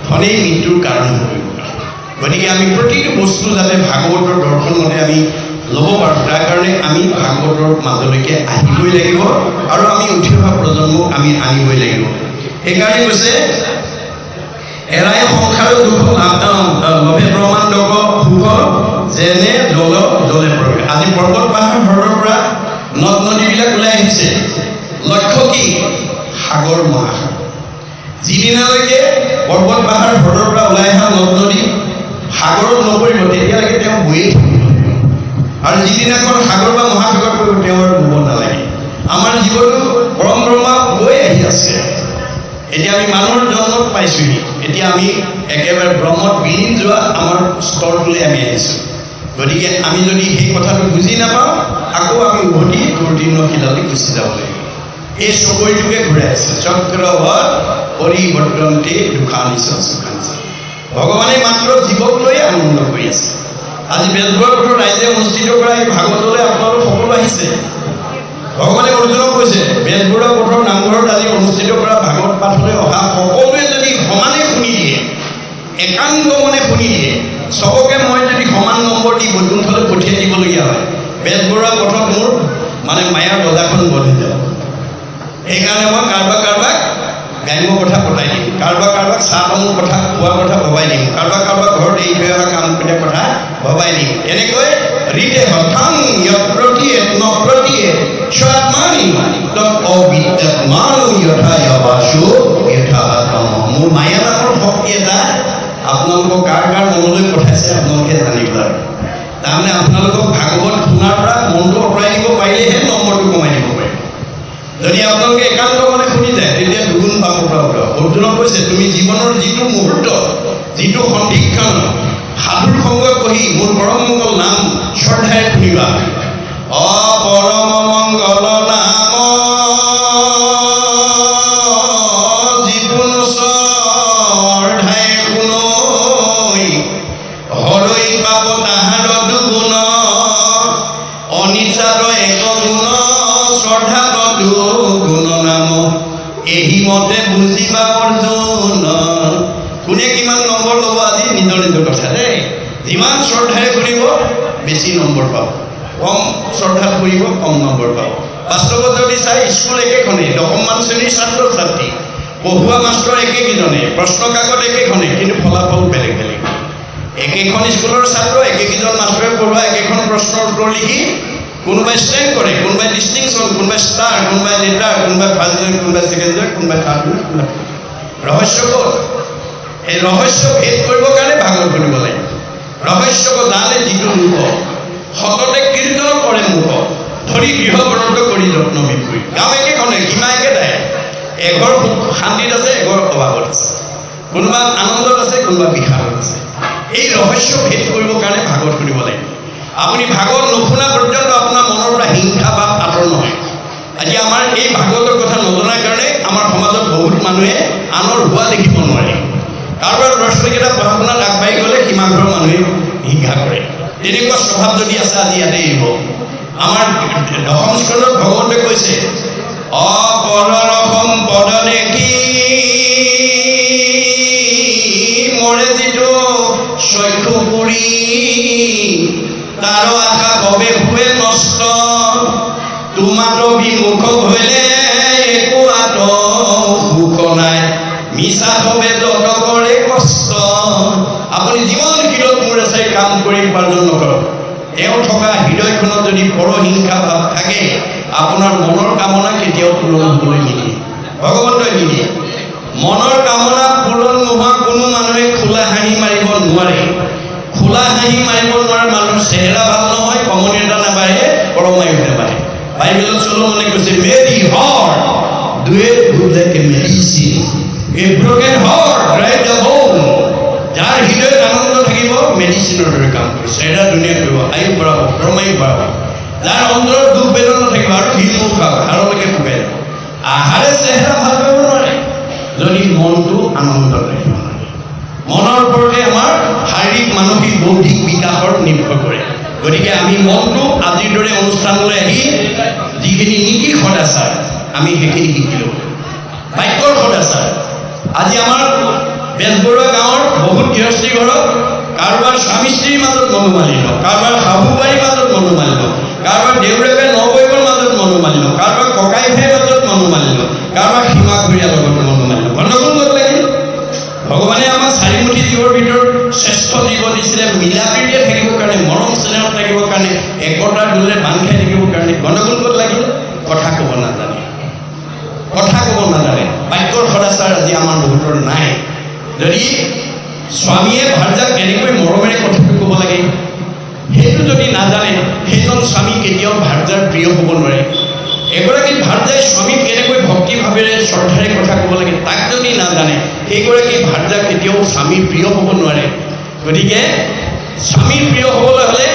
ধনেই মৃত্যুৰ কাৰণ হৈ পৰিব। গতিকে আমি প্ৰতিটো বস্তু যাতে ভাগৱতৰ দৰ্শন মতে আমি ল'ব পাৰোঁ, তাৰ কাৰণে আমি ভাগৱতৰ মাজলৈকে আহিবই লাগিব আৰু আমি উঠি অহা প্ৰজন্মক আমি আনিবই লাগিব। সেইকাৰণে কৈছে, এৰাই সংসাৰ দুখ লভে ব্ৰহ্মাণ্ডক সুখ, যেনে জল জলে প্ৰভে। আজি পৰ্বত পাহাৰ হ্ৰদৰ পৰা নদ নদীবিলাক ওলাই আহিছে। লক্ষ্য কি? সাগৰ মহাসাগৰ। যিদিনালৈকে পৰ্বত পাহাৰ হ্ৰদৰ পৰা ওলাই অহা নদ নদী সাগৰত নপৰিব, তেতিয়ালৈকে তেওঁ বৈয়ে থাকিব। আৰু যিদিনাখন সাগৰ বা মহাসাগৰ পৰিব, তেওঁ আৰু বুব নালাগে। আমাৰ জীৱনটো পৰম ব্ৰহ্মা বৈ আহি আছে। এতিয়া আমি মানুহৰ জন্মত পাইছোঁহি। এতিয়া আমি একেবাৰে ব্ৰহ্মত বিলীন যোৱা আমাৰ স্তৰটোলৈ আমি আহিছোঁ। গতিকে আমি যদি সেই কথাটো বুজি নাপাওঁ আকৌ আমি উভতি দুৰ্দিনৰ শিলালৈ গুচি যাব লাগিব। এই চকৰিটোকে ঘূৰাই আছে চক্ৰবত পৰিৱৰ্তনতে দুখানিছ সুখানিছ। ভগৱানে মাত্ৰ জীৱক লৈ আনন্দ কৰি আছে। আজি বেজবৰুৱা ৰাইজে অনুষ্ঠিত কৰা এই ভাগৱতলৈ আপোনালোক সকলো আহিছে। ভগৱানে অৰ্জুনক কৈছে বেজবৰুৱা পথৰ নামঘৰত আজি অনুষ্ঠিত কৰা ভাগৱত পাঠলৈ অহা সকলোৱে যদি সমানে শুনি দিয়ে, একান্ত মনে শুনি দিয়ে, চবকে মই যদি সমান নম্বৰ দি বৈকুণ্ঠলৈ পঠিয়াই দিবলগীয়া হয়, বেজবৰুৱা পথত মোৰ মানে মায়াৰ বজাৰখন বন্ধ হৈ যাব। সেইকাৰণে মই কাৰোবাক গ্ৰাম্য কথা পঠাই দিম, কাৰোবাক চাহ তামোল কথা খোৱাৰ কথা ভবাই দিম, কাৰোবাক ঘৰত এৰি থৈ অহা কাম কৰা কথা ভবাই দিম। এনেকৈ ৰীতে হঠাং য়ত্ৰতিয়ে নপ্ৰতিয়ে স্বাত্মানি অবিদ্যাত্মানো যথা য়বাসু যথা আত্ম। মোৰ মায়া নামৰ শক্তি এটা আপোনালোকক কাৰ মনলৈ পঠাইছে আপোনালোকে জানিব। তাৰমানে আপোনালোকক ভাগৱত শুনাৰ পৰা মনটো আঁতৰাই দিব পাৰিলেহে নম্বৰটো কমাই দিব পাৰিব। যদি আপোনালোকে একান্ত মনে শুনি যায় তেতিয়া দুগুণ পাব পাব। অৰ্জুনক কৈছে তুমি জীৱনৰ যিটো মুহূৰ্ত, যিটো সন্ধিক্ষণ সাধুৰ সংগত বহি মোৰ পৰম মংগল নাম শ্ৰদ্ধাৰে শুনিবা। অপৰম মংগল নাম যিকোনো শ্ৰদ্ধাৰে শুনৈ, হৰৈ পাব তাহাৰ দুগুণ, অনিচাৰ এক গুণ শ্ৰদ্ধাৰ দুগুণ নাম, এই মতে বুজিবা অৰ্জুন। কোনে কিমান নম্বৰ ল'ব আজি নিজৰ কথা দেই। যিমান শ্ৰদ্ধাৰে কৰিব বেছি নম্বৰ পাব, কম শ্ৰদ্ধাত কৰিব কম নম্বৰ পাব। বাস্তৱত যদি চাই স্কুল একেখনেই, 10মান শ্ৰেণীৰ ছাত্ৰ ছাত্ৰী, পঢ়ুৱা মাষ্টৰ একেকেইজনে, প্ৰশ্ন কাকত একেখনেই, কিন্তু ফলাফল বেলেগ বেলেগ। একেখন স্কুলৰ ছাত্ৰ একেকেইজন মাষ্টৰে পঢ়োৱা একেখন প্ৰশ্নৰ উত্তৰ লিখি কোনোবাই ষ্টেণ্ড কৰে, কোনোবাই ডিষ্টিংশ্যন, কোনোবাই ষ্টাৰ, কোনোবাই লেটাৰ, কোনোবাই ফাৰ্ষ্ট জয়, কোনোবাই ছেকেণ্ড জয়, কোনোবাই থাৰ্ড জয়। ৰহস্য ক'ত? এই ৰহস্য ভেদ কৰিবৰ কাৰণে ভাগৱত পঢ়িব লাগিব। ৰহস্য জানে যিটো মূৰ্খ, সততে কীৰ্তন কৰে মূৰ্খ, ধৰি গৃহব্ৰত কৰি যত্ন বিপুৰী। গাঁও একেখনে, সীমা একেটাই, এঘৰ শান্তিত আছে, এঘৰ অভাৱত আছে, কোনোবা আনন্দত আছে, কোনোবা বিষাদত আছে। এই ৰহস্য ভেদ কৰিবৰ কাৰণে ভাগৱত পঢ়িব লাগিব। আপুনি ভাগৱত নুশুনা পৰ্যন্ত আপোনাৰ মনৰ পৰা হিংসা ভাৱ আঁতৰ নহয়। আজি আমাৰ এই ভাগৱতৰ কথা নজনাৰ কাৰণে আমাৰ সমাজত বহুত মানুহে আনৰ হোৱা দেখিব নোৱাৰে। কাৰোবাৰ ল'ৰা-ছোৱালীকেইটা পঢ়া শুনাত আগবাঢ়ি গ'লে সীমা ঘৰৰ মানুহে হিংসা কৰে। তেনেকুৱা স্বভাৱ যদি আছে আজি ইয়াতে এৰিব। আমাৰ 10ম স্কন্ধত ভগৱন্তে কৈছে অপৰৰসম পদ দেখি মৰে যিটো চক্ষু পুৰি, তাৰ আশা ভৱে ভুৱে নষ্ট, তোমাত বিমুখ হলে একো আত সুখ নাই, মিছা ভৱে যত কৰে কষ্ট। আপুনি যিমান হৃদয়ত মোৰ আছে কাম কৰি উপাৰ্জন নকৰক, তেওঁ থকা হৃদয়খনত যদি পৰহিংসা ভাৱ থাকে আপোনাৰ মনৰ কামনা কেতিয়াও পূৰণ হ'বলৈ নিদিয়ে, ভগৱন্তই নিদিয়ে। মনৰ কামনা পূৰণ নোহোৱা কোনো মানুহে খোলা হাঁহি মাৰিব নোৱাৰে। খোলা হাঁহি মাৰিব নোৱাৰা মানুহৰ চেহেৰা ভাল নহয়, কমনি এটা নাবাঢ়ে, পৰমায়ু নাবাঢ়ে। বাইবেলত চলোমনে কৈছে may the heart do it good like a medicine, a broken heart dry the bone. যাৰ হৃদয়ত আনন্দ থাকিব মেডিচিনৰ দৰে কাম কৰিব, চেহেৰা ধুনীয়া কৰিব, আয়ু বঢ়াব, পৰমায়ু বঢ়াব। যাৰ অন্তৰত দুখ বেদনা থাকিব আৰু ভীমুখ খাব, হাড়লৈকে শুকাই যাব। আহাৰে চেহেৰা ভাল কৰিব নোৱাৰে যদি মনটো আনন্দত ৰাখিব নোৱাৰে। মনৰ ওপৰতে আমাৰ শাৰীৰিক মানসিক বৌদ্ধিক বিকাশৰ নিৰ্ভৰ কৰে। গতিকে আমি মনটো আজিৰ দৰে অনুষ্ঠানলৈ আহি যিখিনি নীতি সদাচাৰ আমি সেইখিনি শিকিলোঁ। বাক্যৰ সদাচাৰ আজি আমাৰ বেজবৰুৱা গাঁৱৰ বহুত গৃহস্থী ঘৰত কাৰোবাৰ স্বামী স্ত্ৰীৰ মাজত মনোমালিন্য, কাৰোবাৰ শাহু বাৰীৰ মাজত মনোমালিন্য, কাৰোবাৰ দেউৰেকে নবৌৱেকৰ মাজত মনোমালিন্য, কাৰোবাৰ ককাই ভাইৰ মাজত মনোমালিন্য, কাৰোবাৰ সীমা ঘূৰিয়াৰ লগত মনোমালিন্য। গণ্ডগোল ক'ত লাগিল? ভগৱানে আমাক চাৰিমুঠি জীৱৰ ভিতৰত শ্ৰেষ্ঠ জীৱ দিছিলে মিলা প্ৰীতিৰে থাকিবৰ কাৰণে, মৰম স্নেহত থাকিবৰ কাৰণে, একতাৰ দোলেৰে বান্ধ খাই থাকিবৰ কাৰণে। গণ্ডগোল ক'ত লাগিল? কথা ক'ব নাজানে, কথা ক'ব নাজানে। বাক্যৰ সদাচাৰ আজি আমাৰ বহুতৰ নাই। যদি স্বামীয়ে ভাৰ্যাক কেনেকৈ মৰমেৰে কথাটো ক'ব লাগে সেইটো যদি নাজানে, সেইজন স্বামী কেতিয়াও ভাৰ্যাৰ প্ৰিয় হ'ব নোৱাৰে। এগৰাকী ভাৰ্যাই স্বামীক কেনেকৈ ভক্তি ভাৱেৰে শ্ৰদ্ধাৰে কথা ক'ব লাগে। তাক যদি নাজানে সেইগৰাকী ভাৰ্যা কেতিয়াও স্বামীৰ প্ৰিয় হ'ব নোৱাৰে। গতিকে স্বামীৰ প্ৰিয় হ'বলৈ হ'লে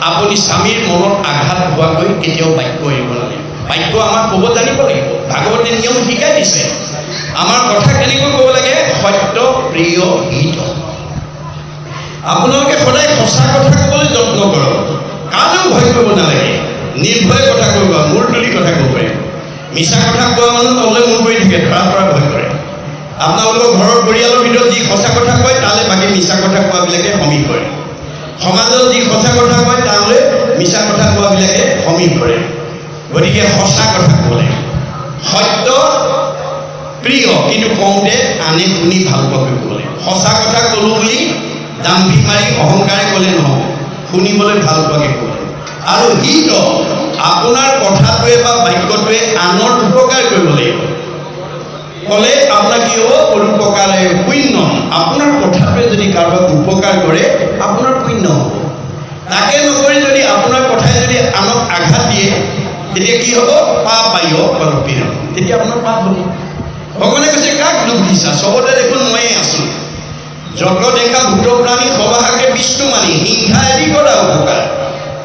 আপুনি স্বামীৰ মনত আঘাত হোৱাকৈ কেতিয়াও বাক্য এৰিব নালাগে। বাক্য আমাক ক'ব জানিব লাগিব। ভাগৱতে নিয়ম শিকাই দিছে আমাৰ কথা কেনেকৈ ক'ব লাগে। সত্য প্ৰিয় হিত। আপোনালোকে সদায় সঁচা কথা ক'বলৈ যত্ন কৰক। কালৈও ভয় কৰিব নালাগে। নিৰ্ভয়ে কথা ক'ব, মূৰ তুলি কথা ক'ব পাৰিব। মিছা কথা কোৱা মানুহ তললৈ মূৰ কৰি থাকে, ধৰাৰ পৰা ভয় কৰে। আপোনালোকৰ ঘৰৰ পৰিয়ালৰ ভিতৰত যি সঁচা কথা কয় তালৈ বাকী মিছা কথা কোৱাবিলাকে সমীহ কৰে। সমাজত যি সঁচা কথা কয় তালৈ মিছা কথা কোৱাবিলাকে সমীহ কৰে। গতিকে সঁচা কথা ক'ব লাগে। সত্য প্ৰিয়, কিন্তু কওঁতে আনে শুনি ভাল পোৱাকৈ ক'ব লাগে। সঁচা কথা ক'লোঁ বুলি দাম্ভিক মাৰি অহংকাৰে ক'লে নহ'ব, শুনিবলৈ ভাল পোৱাকৈ ক'ব লাগে। আৰু হিত, আপোনাৰ কথাটোৱে বা বাক্যটোৱে আনৰ উপকাৰ কৰিব লাগিব। ক'লে আপোনাৰ কি হ'ব? পৰোপকাৰে পুণ্য। আপোনাৰ কথাটোৱে যদি কাৰোবাক উপকাৰ কৰে আপোনাৰ পুণ্য হ'ব। তাকে নকৰি যদি আপোনাৰ কথাই যদি আনক আঘাত দিয়ে তেতিয়া কি হ'ব? পাপ পায় কল্পিত, তেতিয়া আপোনাৰ পাপ হ'ব। ভগৱানে কৈছে কাক দুখ দিছা? চবতে দেখোন ময়ে আছোঁ। যত দেখা ভূত প্ৰাণী সবাহাকে বিষ্ণু মানি হিংসা এৰি কৰা উপকাৰ।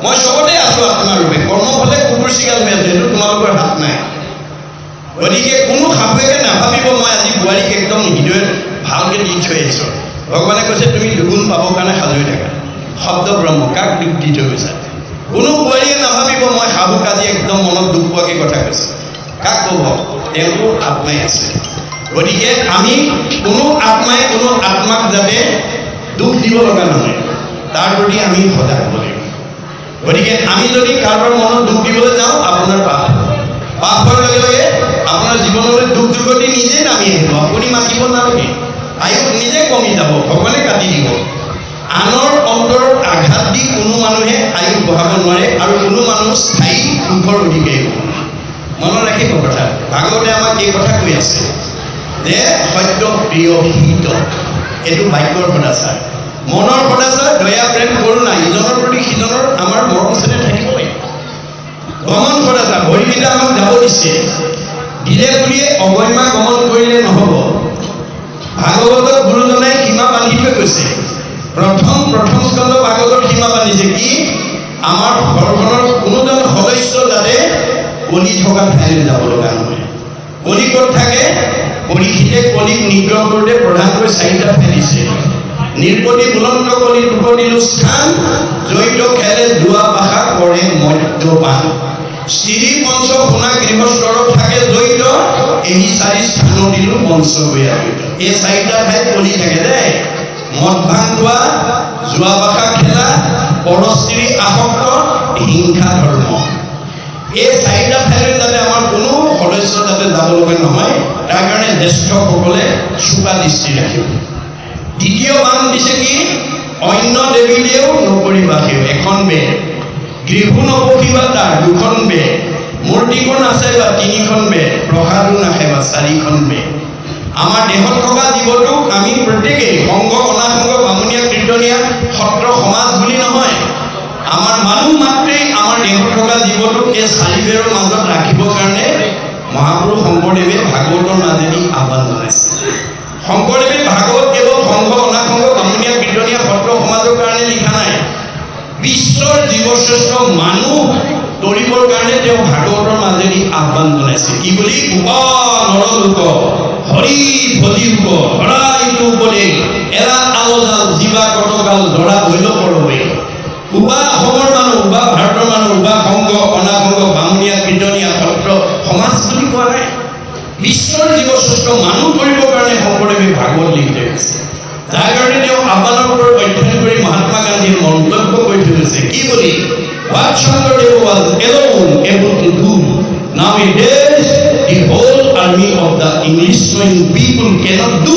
মই চবতে আছোঁ আত্মাৰূপে। কৰ্মফলে কুকুৰ চিগাল হৈ আছে, এইটো তোমালোকৰ হাত নাই। গতিকে কোনো সাধুৱে নাভাবিব মই আজি বোৱাৰীক একদম হৃদয়ত ভালকৈ দি থৈ আহিছোঁ। ভগৱানে কৈছে তুমি দুগুণ পাবৰ কাৰণে সাজু থাকা। শব্দ ব্ৰহ্ম, কাক দুখ দি থৈ গৈছা? কোনো বোৱাৰীয়ে নাভাবিব মই শাহুক আজি একদম মনত দুখ পোৱাকৈ কথা কৈছে। কাক ক'ব? তেওঁলোকৰ আত্মাই আছে। গতিকে আমি কোনো আত্মাই কোনো আত্মাক যাতে দুখ দিব লগা নহয়, তাৰ প্ৰতি আমি সজাগ হ'ব লাগিব। গতিকে আমি যদি কাৰোবাৰ মনত দুখ দিবলৈ যাওঁ আপোনাৰ পাপ হ'ব। পাপ হোৱাৰ লগে লগে আপোনাৰ জীৱনলৈ দুখ দুৰ্গতি নিজে নামি আহিব। আপুনি মাতিব নালাগে, আয়ুস নিজে কমি যাব, ভগৱানে কাটি দিব। আনৰ অন্তৰত আঘাত দি কোনো মানুহে আয়ুস বঢ়াব নোৱাৰে আৰু কোনো মানুহ স্থায়ী সুখৰ অধিকাৰী হ'ব নোৱাৰে। মনত ৰাখিব কথা। ভাগৱতে আমাক এই কথা কৈ আছে যে সত্য প্ৰিয় হিত, এইটো বাক্যৰ সদাচাৰ, মনৰ সদাচাৰ, দয়া প্ৰেম কৰোণা, ইজনৰ প্ৰতি সিজনৰ আমাৰ মৰম চেনেহ থাকিব লাগিব। গমন সদাচাৰ, ভৰিকেইটা আমাক যাব দিছে, দিলে বুলিয়ে অগম্যা গমন কৰিলে নহ'ব। ভাগৱতত গুৰুজনাই সীমা বান্ধি থৈ গৈছে। প্ৰথম স্কন্ধ ভাগৱতৰ সীমা বান্ধিছে কি? আমাৰ ঘৰখনৰ কোনোজন সদস্য যাতে কলি থকা ঠাইলৈ যাব লগা নহয়। কলি ক'ত থাকে? পৰীক্ষিতে কলিক নিগ্ৰহ কৰোঁতে প্ৰধানকৈ চাৰিটা ঠাই দিছে। নিৰ্পতি বুলন্ত কলি দুপতিলো স্থান, জৈত খেলে জোৱা পাশা কৰে মদ্যপান। স্ত্ৰী পঞ্চ শুনা গৃহস্থৰত থাকে জৈত, এই চাৰি স্থান দিলো মঞ্চ গৈ আদিত। এই চাৰিটা ঠাইত কলি থাকে দেই। মদ ভাং খোৱা, জোৱা পাশা খেলা, পৰস্ত্ৰী আসক্ত, হিংসা ধৰ্ম। এই চাৰিটা ঠাইলৈ যাতে আমাৰ কোনো সদস্য যাতে যাব লগা নহয়, তাৰ কাৰণে জ্যেষ্ঠসকলে চোকা দৃষ্টি ৰাখিব। দ্বিতীয় বান দিছে কি? অন্য দেৱীলেও নকৰিবা সেও, এখন বেদ। গৃহ নপঠিবা তাৰ, দুখন বেদ। মূৰ্তিখন আছে বা তিনিখন বেদ, প্ৰসাদো নাখে বা চাৰিখন বেদ। আমাৰ দেহত থকা জীৱটোক আমি প্ৰত্যেকেই সংঘ অনাসংঘ বামুণীয়া কীৰ্তনীয়া সত্ৰ সমাজ বুলি নহয়, আমাৰ মানুহ মাত্ৰেই আমাৰ দেহত থকা জীৱটোক এই চাৰিবেৰৰ মাজত ৰাখিবৰ কাৰণে মহাপুৰুষ শংকৰদেৱে ভাগৱতৰ মাজেদি আহ্বান জনাইছে। শংকৰদেৱে ভাগৱত কেৱল সংঘ অনাসংঘ বামুণীয়া কীৰ্তনীয়া সত্ৰ সমাজৰ কাৰণে লিখা নাই, বিশ্বৰ জীৱশ্ৰেষ্ঠ মানুহ তৰিবৰ কাৰণে তেওঁ ভাগৱতৰ মাজেদি আহ্বান জনাইছে। কি বুলি? উপ নৰলোক হৰি ভজিব ধৰা ইটো উপদেশ, এৰা আলোজাল জীৱা কটকাল ধৰা হৈল পৰৱে। উবা অসমৰ মানুহ, উবা ভাৰতৰ মানুহ, উবা সংঘ অনাসংঘ বামুণীয়া কীৰ্তনীয়া সত্ৰ সমাজ বুলি কোৱা নাই। বিশ্বৰ জীৱশ্ৰেষ্ঠ মানুহ কৰিবৰ কাৰণে শংকৰদেৱে ভাগৱত লিখি থৈ গৈছে। যাৰ কাৰণে তেওঁ আহ্বানৰ ওপৰত অধ্যয়ন কৰি মহাত্মা গান্ধীৰ মন্তব্য কৰি থৈ গৈছে। কি বুলি? What Shankardev was alone able to do, nowadays the whole army of the English knowing people cannot do.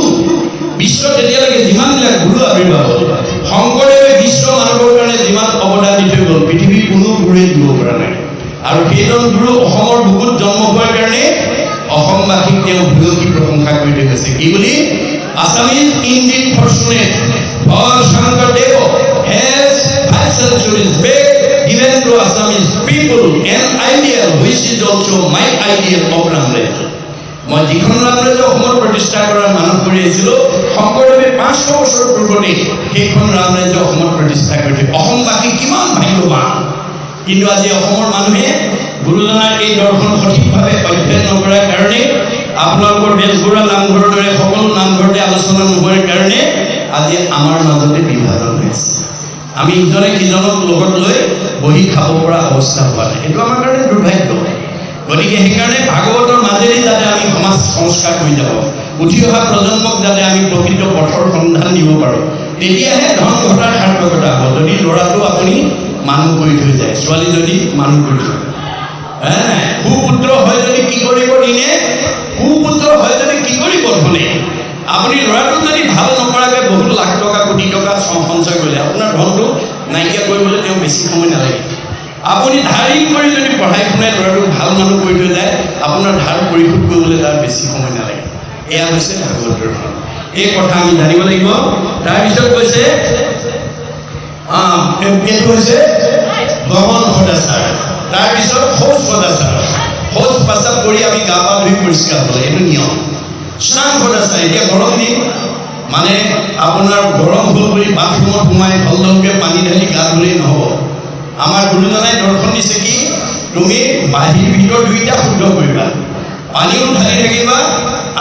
বিশ্বত এতিয়ালৈকে যিমানবিলাক গুৰু আৱিৰ্ভাৱ হ'ল, শংকৰদেৱে বিশ্ব মানৱৰ কাৰণে যিমান অৱদান দি থৈ গ'ল, পৃথিৱীৰ কোনো গুৰুৱে দিব পৰা নাই। আৰু সেইজন গুৰু অসমৰ বুকুত জন্ম হোৱাৰ কাৰণে অসমবাসীক তেওঁ ভূয়সী প্ৰশংসা কৰি থৈ গৈছে। কি বুলি? Assamese indeed fortunate, for Shankardev has 5 centuries back given to Assamese people an ideal which is also my ideal of Ram Rajya. মই যিখন ৰামৰাজ্য অসমত প্ৰতিষ্ঠা কৰাৰ মানস কৰি আহিছিলোঁ শংকৰদেৱে 500 বছৰ পূৰ্বতে সেইখন ৰামৰাজ্য অসমত প্ৰতিষ্ঠা কৰিছিল। অসমবাসী কিমান ভাগ্যৱান। কিন্তু আজি অসমৰ মানুহে গুৰুজনাৰ এই দৰ্শন সঠিকভাৱে অধ্যয়ন নকৰাৰ কাৰণে, আপোনালোকৰ বেজবৰুৱা নামঘৰৰ দৰে সকলো নামঘৰতে আলোচনা নোহোৱাৰ কাৰণে আজি আমাৰ মাজতে বিভাজন হৈ আছে। আমি ইজনে সিজনক লগত লৈ বহি খাব পৰা অৱস্থা হোৱা নাই। এইটো আমাৰ কাৰণে দুৰ্ভাগ্য। গতিকে সেইকাৰণে ভাগৱতৰ মাজেৰে যাতে আমি সমাজ সংস্কাৰ কৰি যাব, উঠি অহা প্ৰজন্মক যাতে আমি প্ৰকৃত পথৰ সন্ধান দিব পাৰোঁ, তেতিয়াহে ধন ঘটাৰ সাৰ্থকতা হ'ব। যদি ল'ৰাটো আপুনি মানুহ কৰি থৈ যায়, ছোৱালী যদি মানুহ কৰি থৈ যায়, সুপুত্ৰ হয় যদি কি কৰিব দিনে, সুপুত্ৰ হয় যদি কি কৰিব ধনে। আপুনি ল'ৰাটোক যদি ভাল নকৰাকৈ বহুত লাখ টকা কোটি টকা সঞ্চয় কৰিলে, আপোনাৰ ধনটো নাইকিয়া কৰিবলৈ তেওঁ বেছি সময় নালাগে। আপুনি ধাৰী কৰি যদি পঢ়াই শুনাই ল'ৰাটোক ভাল মানুহ কৰি থৈ যায়, আপোনাৰ ধাৰ পৰিশোধ কৰিবলৈ তাৰ বেছি সময় নালাগে। এয়া হৈছে ভাগৱতৰ ধন। এই কথা আমি জানিব লাগিব। তাৰপিছত কৈছে এইটো হৈছে গমন সদাচাৰ, তাৰপিছত শৌচ সদাচাৰ। শৌচ প্ৰস্ৰাৱ কৰি আমি গা পা ধুই পৰিষ্কাৰ হ'ব লাগে, এইটো নিয়ম। স্নান সদাচাৰ, এতিয়া গৰম দিন, মানে আপোনাৰ গৰম হ'ল বুলি বাথৰুমত সোমাই ভলকে পানী ঢালি গা ধুলেই নহ'ব। আমাৰ গুৰুজনাই দৰ্শন দিছে কি, তুমি বাহিৰ ভিতৰ দুইটা শুদ্ধ কৰিবা, পানীও ঢালি থাকিবা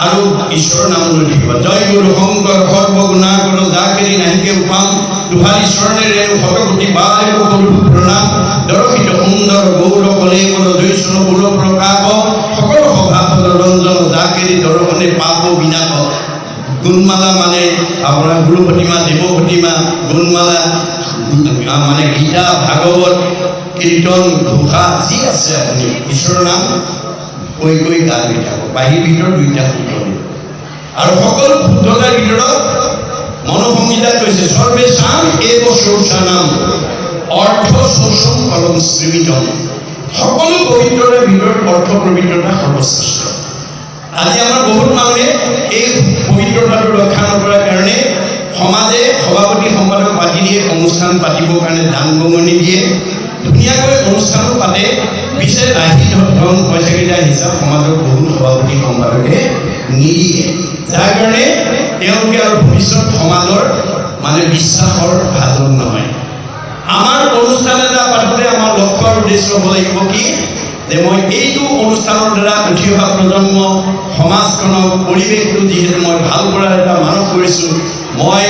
আৰু ঈশ্বৰৰ নাম লৈ থাকিবা। জয় গুৰু শংকৰ সৰ্বগুণাকৰ যাকেৰি নাহিকে উপাম, দুহাৰ ঈশ্বৰনে ৰেণু শতকোটি বাৰে কৰো প্ৰণাম। দৰ্শিত সুন্দৰ গৌৰ কলে কৰ জৈষ্ণ গুৰু প্ৰকাশ, সকলো সভাপদ ৰঞ্জন যাকেৰি দৰ্শনে পাপ বিনাশ। গুণমালা মানে আপোনাৰ গুৰু প্ৰতিমা, দেৱ প্ৰতিমা, গুণমালা মানে গীতা, ভাগৱত, কীৰ্তন, ঘোষা যি আছে আপুনি ঈশ্বৰৰ নাম কৈ কৈ গা ধুই থাকক। বাহিৰ ভিতৰত দুইটা শুদ্ধ আৰু সকলো শুদ্ধতাৰ ভিতৰত মনোসংহিতাত কৈছে সৰ্বে চাম এব শৌচানাম অৰ্থ শোষণ ফলম শ্ৰীমিতম। সকলো পবিত্ৰতাৰ ভিতৰত অৰ্থ পবিত্ৰতা সৰ্বশ্ৰেষ্ঠ। আজি আমাৰ বহুত মানুহে এই পবিত্ৰতাটো ৰক্ষা নকৰাৰ কাৰণে সমাজে সভাপতি সম্পাদক পাতি দিয়ে, অনুষ্ঠান পাতিবৰ কাৰণে দান বঙনি দিয়ে, ধুনীয়াকৈ অনুষ্ঠানো পাতে, পিছে ৰাহি ধন পইচাকেইটা হিচাপ সমাজৰ বহুত সভাপতি সম্পাদকে নিদিয়ে, যাৰ কাৰণে তেওঁলোকে আৰু ভৱিষ্যত সমাজৰ মানে বিশ্বাসৰ ভাজন নহয়। আমাৰ অনুষ্ঠান এটা পাতোঁতে আমাৰ লক্ষ্য আৰু উদ্দেশ্য হ'ব লাগিব কি, যে মই এইটো অনুষ্ঠানৰ দ্বাৰা উঠি অহা প্ৰজন্ম, সমাজখনক, পৰিৱেশটো যিহেতু মই ভাল কৰাৰ এটা মানস কৰিছোঁ, মই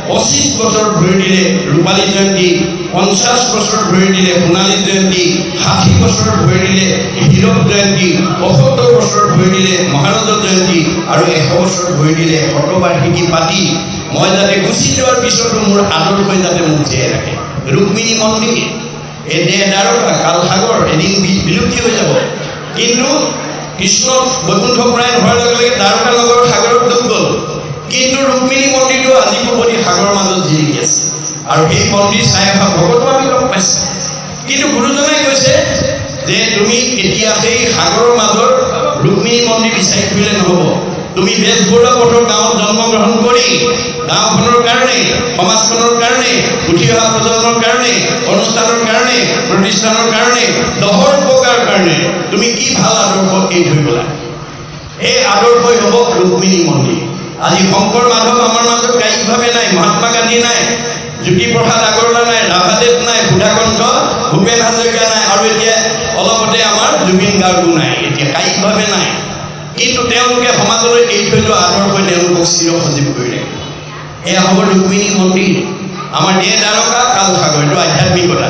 25 বছৰ ধৰি দিলে ৰূপালী জয়ন্তী, 50 বছৰ ধৰি দিলে সোণালী জয়ন্তী, 60 বছৰ ধৰি দিলে হীৰক জয়ন্তী, 75 বছৰ ধৰি দিলে মহাৰাজ জয়ন্তী আৰু 100 বছৰ ধৰি দিলে শতবাৰ্ষিকী পাতি মই যাতে গুচি যোৱাৰ পিছতো মোৰ আদৰ্শই যাতে মোক জীয়াই ৰাখে। ৰুক্মিণী মন্দিৰ, এই দ্বাৰকা, কালসাগৰ এদিন বিলুপ্তি হৈ যাব, কিন্তু কৃষ্ণ বৈকুণ্ঠ পৰায়ণ হোৱাৰ লগে লগে দ্বাৰকা নগৰ সাগৰত ডুব গ'ল, কিন্তু ৰুক্মিণী মন্দিৰটো আজি পুৱতি সাগৰৰ মাজত জিলিকি আছে। আৰু সেই মন্দিৰ চাই অহা ভকতো আমি লগ পাইছোঁ। কিন্তু গুৰুজনাই কৈছে যে তুমি এতিয়া সেই সাগৰৰ মাজত ৰুক্মিণী মন্দিৰ বিচাৰি ফুৰিলে নহ'ব। তুমি বেজবৰুৱা পথৰ গাঁৱত জন্মগ্ৰহণ কৰি গাঁওখনৰ কাৰণে, সমাজখনৰ কাৰণে, উঠি অহা প্ৰজন্মৰ কাৰণে, অনুষ্ঠানৰ কাৰণে, প্ৰতিষ্ঠানৰ কাৰণে, দহৰ উপকাৰ কাৰণে তুমি কি ভাল আদৰ্শ এৰি থৈ গ'লা, এই আদৰ্শই হ'ব ৰুক্মিণী মন্দিৰ। আজি শংকৰ মাধৱ আমাৰ মাজত কায়িকভাৱে নাই, মহাত্মা গান্ধী নাই, জ্যোতিপ্ৰসাদ আগৰৱালা নাই, ৰাভাদেৱ নাই, সুধাকণ্ঠ, ভূপেন হাজৰিকা নাই, আৰু এতিয়া অলপতে আমাৰ জুবিন গাৰ্গো নাই, এতিয়া কায়িকভাৱে নাই, কিন্তু তেওঁলোকে সমাজলৈ এৰি থৈ যোৱা আদৰ্শই তেওঁলোকক চিৰ সজীৱ কৰি ৰাখে। এয়া হ'ব ৰুক্মিণী মন্দিৰ। আমাৰ দেহ দ্বাৰকা, কালসাগৰ, এইটো আধ্যাত্মিকতা।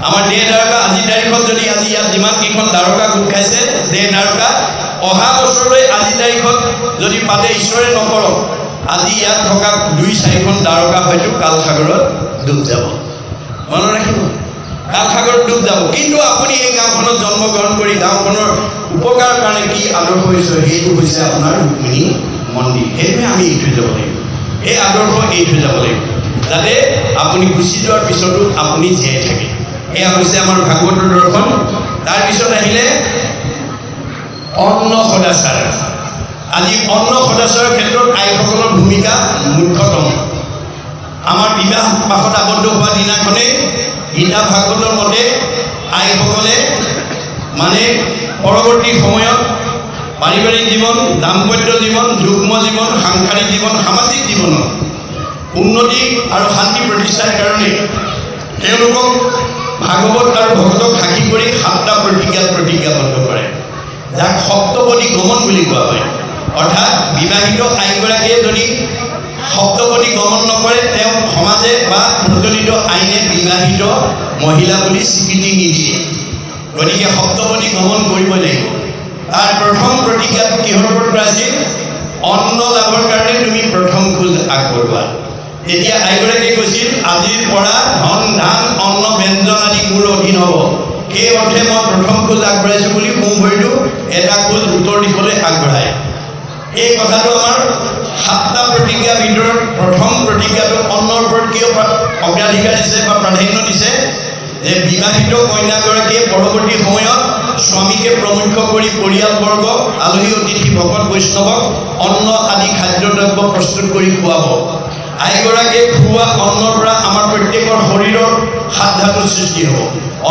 আমাৰ দেহ দ্বাৰকা আজিৰ তাৰিখত যদি আজি ইয়াত যিমানকেইখন দ্বাৰকা গোট খাইছে, দেহ দ্বাৰকা অহা বছৰলৈ আজিৰ তাৰিখত যদি পাতে, ঈশ্বৰে নকৰক, আজি ইয়াত থকা 2-4খন দ্বাৰকা হয়তো কালসাগৰত ডুব যাব। মনত ৰাখিব, কালসাগৰত ডুব যাব। কিন্তু আপুনি এই গাঁওখনত জন্মগ্ৰহণ কৰি গাঁওখনৰ উপকাৰৰ কাৰণে কি আদৰ্শ হৈছে, সেইটো হৈছে আপোনাৰ ৰুক্মিণী মন্দিৰ। সেইটোৱে আমি এৰি থৈ যাব লাগিব, এই আদৰ্শ এৰি থৈ যাব লাগিব, যাতে আপুনি গুচি যোৱাৰ পিছতো আপুনি জীয়াই থাকে। এয়া হৈছে আমাৰ ভাগৱতৰ দৰ্শন। তাৰপিছত আহিলে অন্ন সদাচাৰ। আজি অন্ন সদাচাৰৰ ক্ষেত্ৰত আইসকলৰ ভূমিকা মুখ্যতম। আমাৰ বিবাহ পাশত আবদ্ধ হোৱা দিনাখনে গীতা ভাগৱতৰ মতে আইসকলে মানে পৰৱৰ্তী সময়ত পাৰিবাৰিক জীৱন, দাম্পত্য জীৱন, যুগ্ম জীৱন, সাংসাৰিক জীৱন, সামাজিক জীৱনত উন্নতি আৰু শান্তি প্ৰতিষ্ঠাৰ কাৰণে তেওঁলোকক ভাগৱত আৰু ভগতক সাক্ষী কৰি 7টা প্ৰতিজ্ঞাত প্ৰতিজ্ঞাবদ্ধ কৰে, যাক সপ্তপদী গমন বুলি কোৱা হয়। অৰ্থাৎ বিবাহিত আইগৰাকীয়ে যদি সপ্তপদী গমন নকৰে, তেওঁ সমাজে বা প্ৰচলিত আইনে বিবাহিত মহিলা বুলি স্বীকৃতি নিদিয়ে। গতিকে সপ্তপদী গমন কৰিব লাগিব। তাৰ প্ৰথম প্ৰতিজ্ঞাটো কিহৰ ওপৰত আছিল? অন্ন লাভৰ কাৰণে তুমি প্ৰথম খোজ আগবঢ়োৱা। তেতিয়া আইগৰাকীয়ে কৈছিল, আজিৰ পৰা ধন ধান অন্ন ব্যঞ্জন আদি মোৰ অধীন হ'ব। সেই অৰ্থে মই প্ৰথম খোজ আগবঢ়াইছোঁ বুলি সোঁ ভৰিটো এটা খোজ উত্তৰ দিশলৈ আগবঢ়ায়। এই কথাটো আমাৰ 7টা প্ৰতিজ্ঞাৰ ভিতৰত প্ৰথম প্ৰতিজ্ঞাটো অন্নৰ ওপৰত কিয় অগ্ৰাধিকাৰ দিছে বা প্ৰাধান্য দিছে? যে বিবাহিত কন্যাগৰাকীয়ে পৰৱৰ্তী সময়ত স্বামীকে প্ৰমুখ্য কৰি পৰিয়ালবৰ্গ, আলহী অতিথি, ভকত বৈষ্ণৱক অন্ন আদি খাদ্যদ্ৰব্য প্ৰস্তুত কৰি খুৱাব। আইগৰাকীয়ে খুওৱা অন্নৰ পৰা আমাৰ প্ৰত্যেকৰ শৰীৰৰ 7 ধাতুৰ সৃষ্টি হ'ব।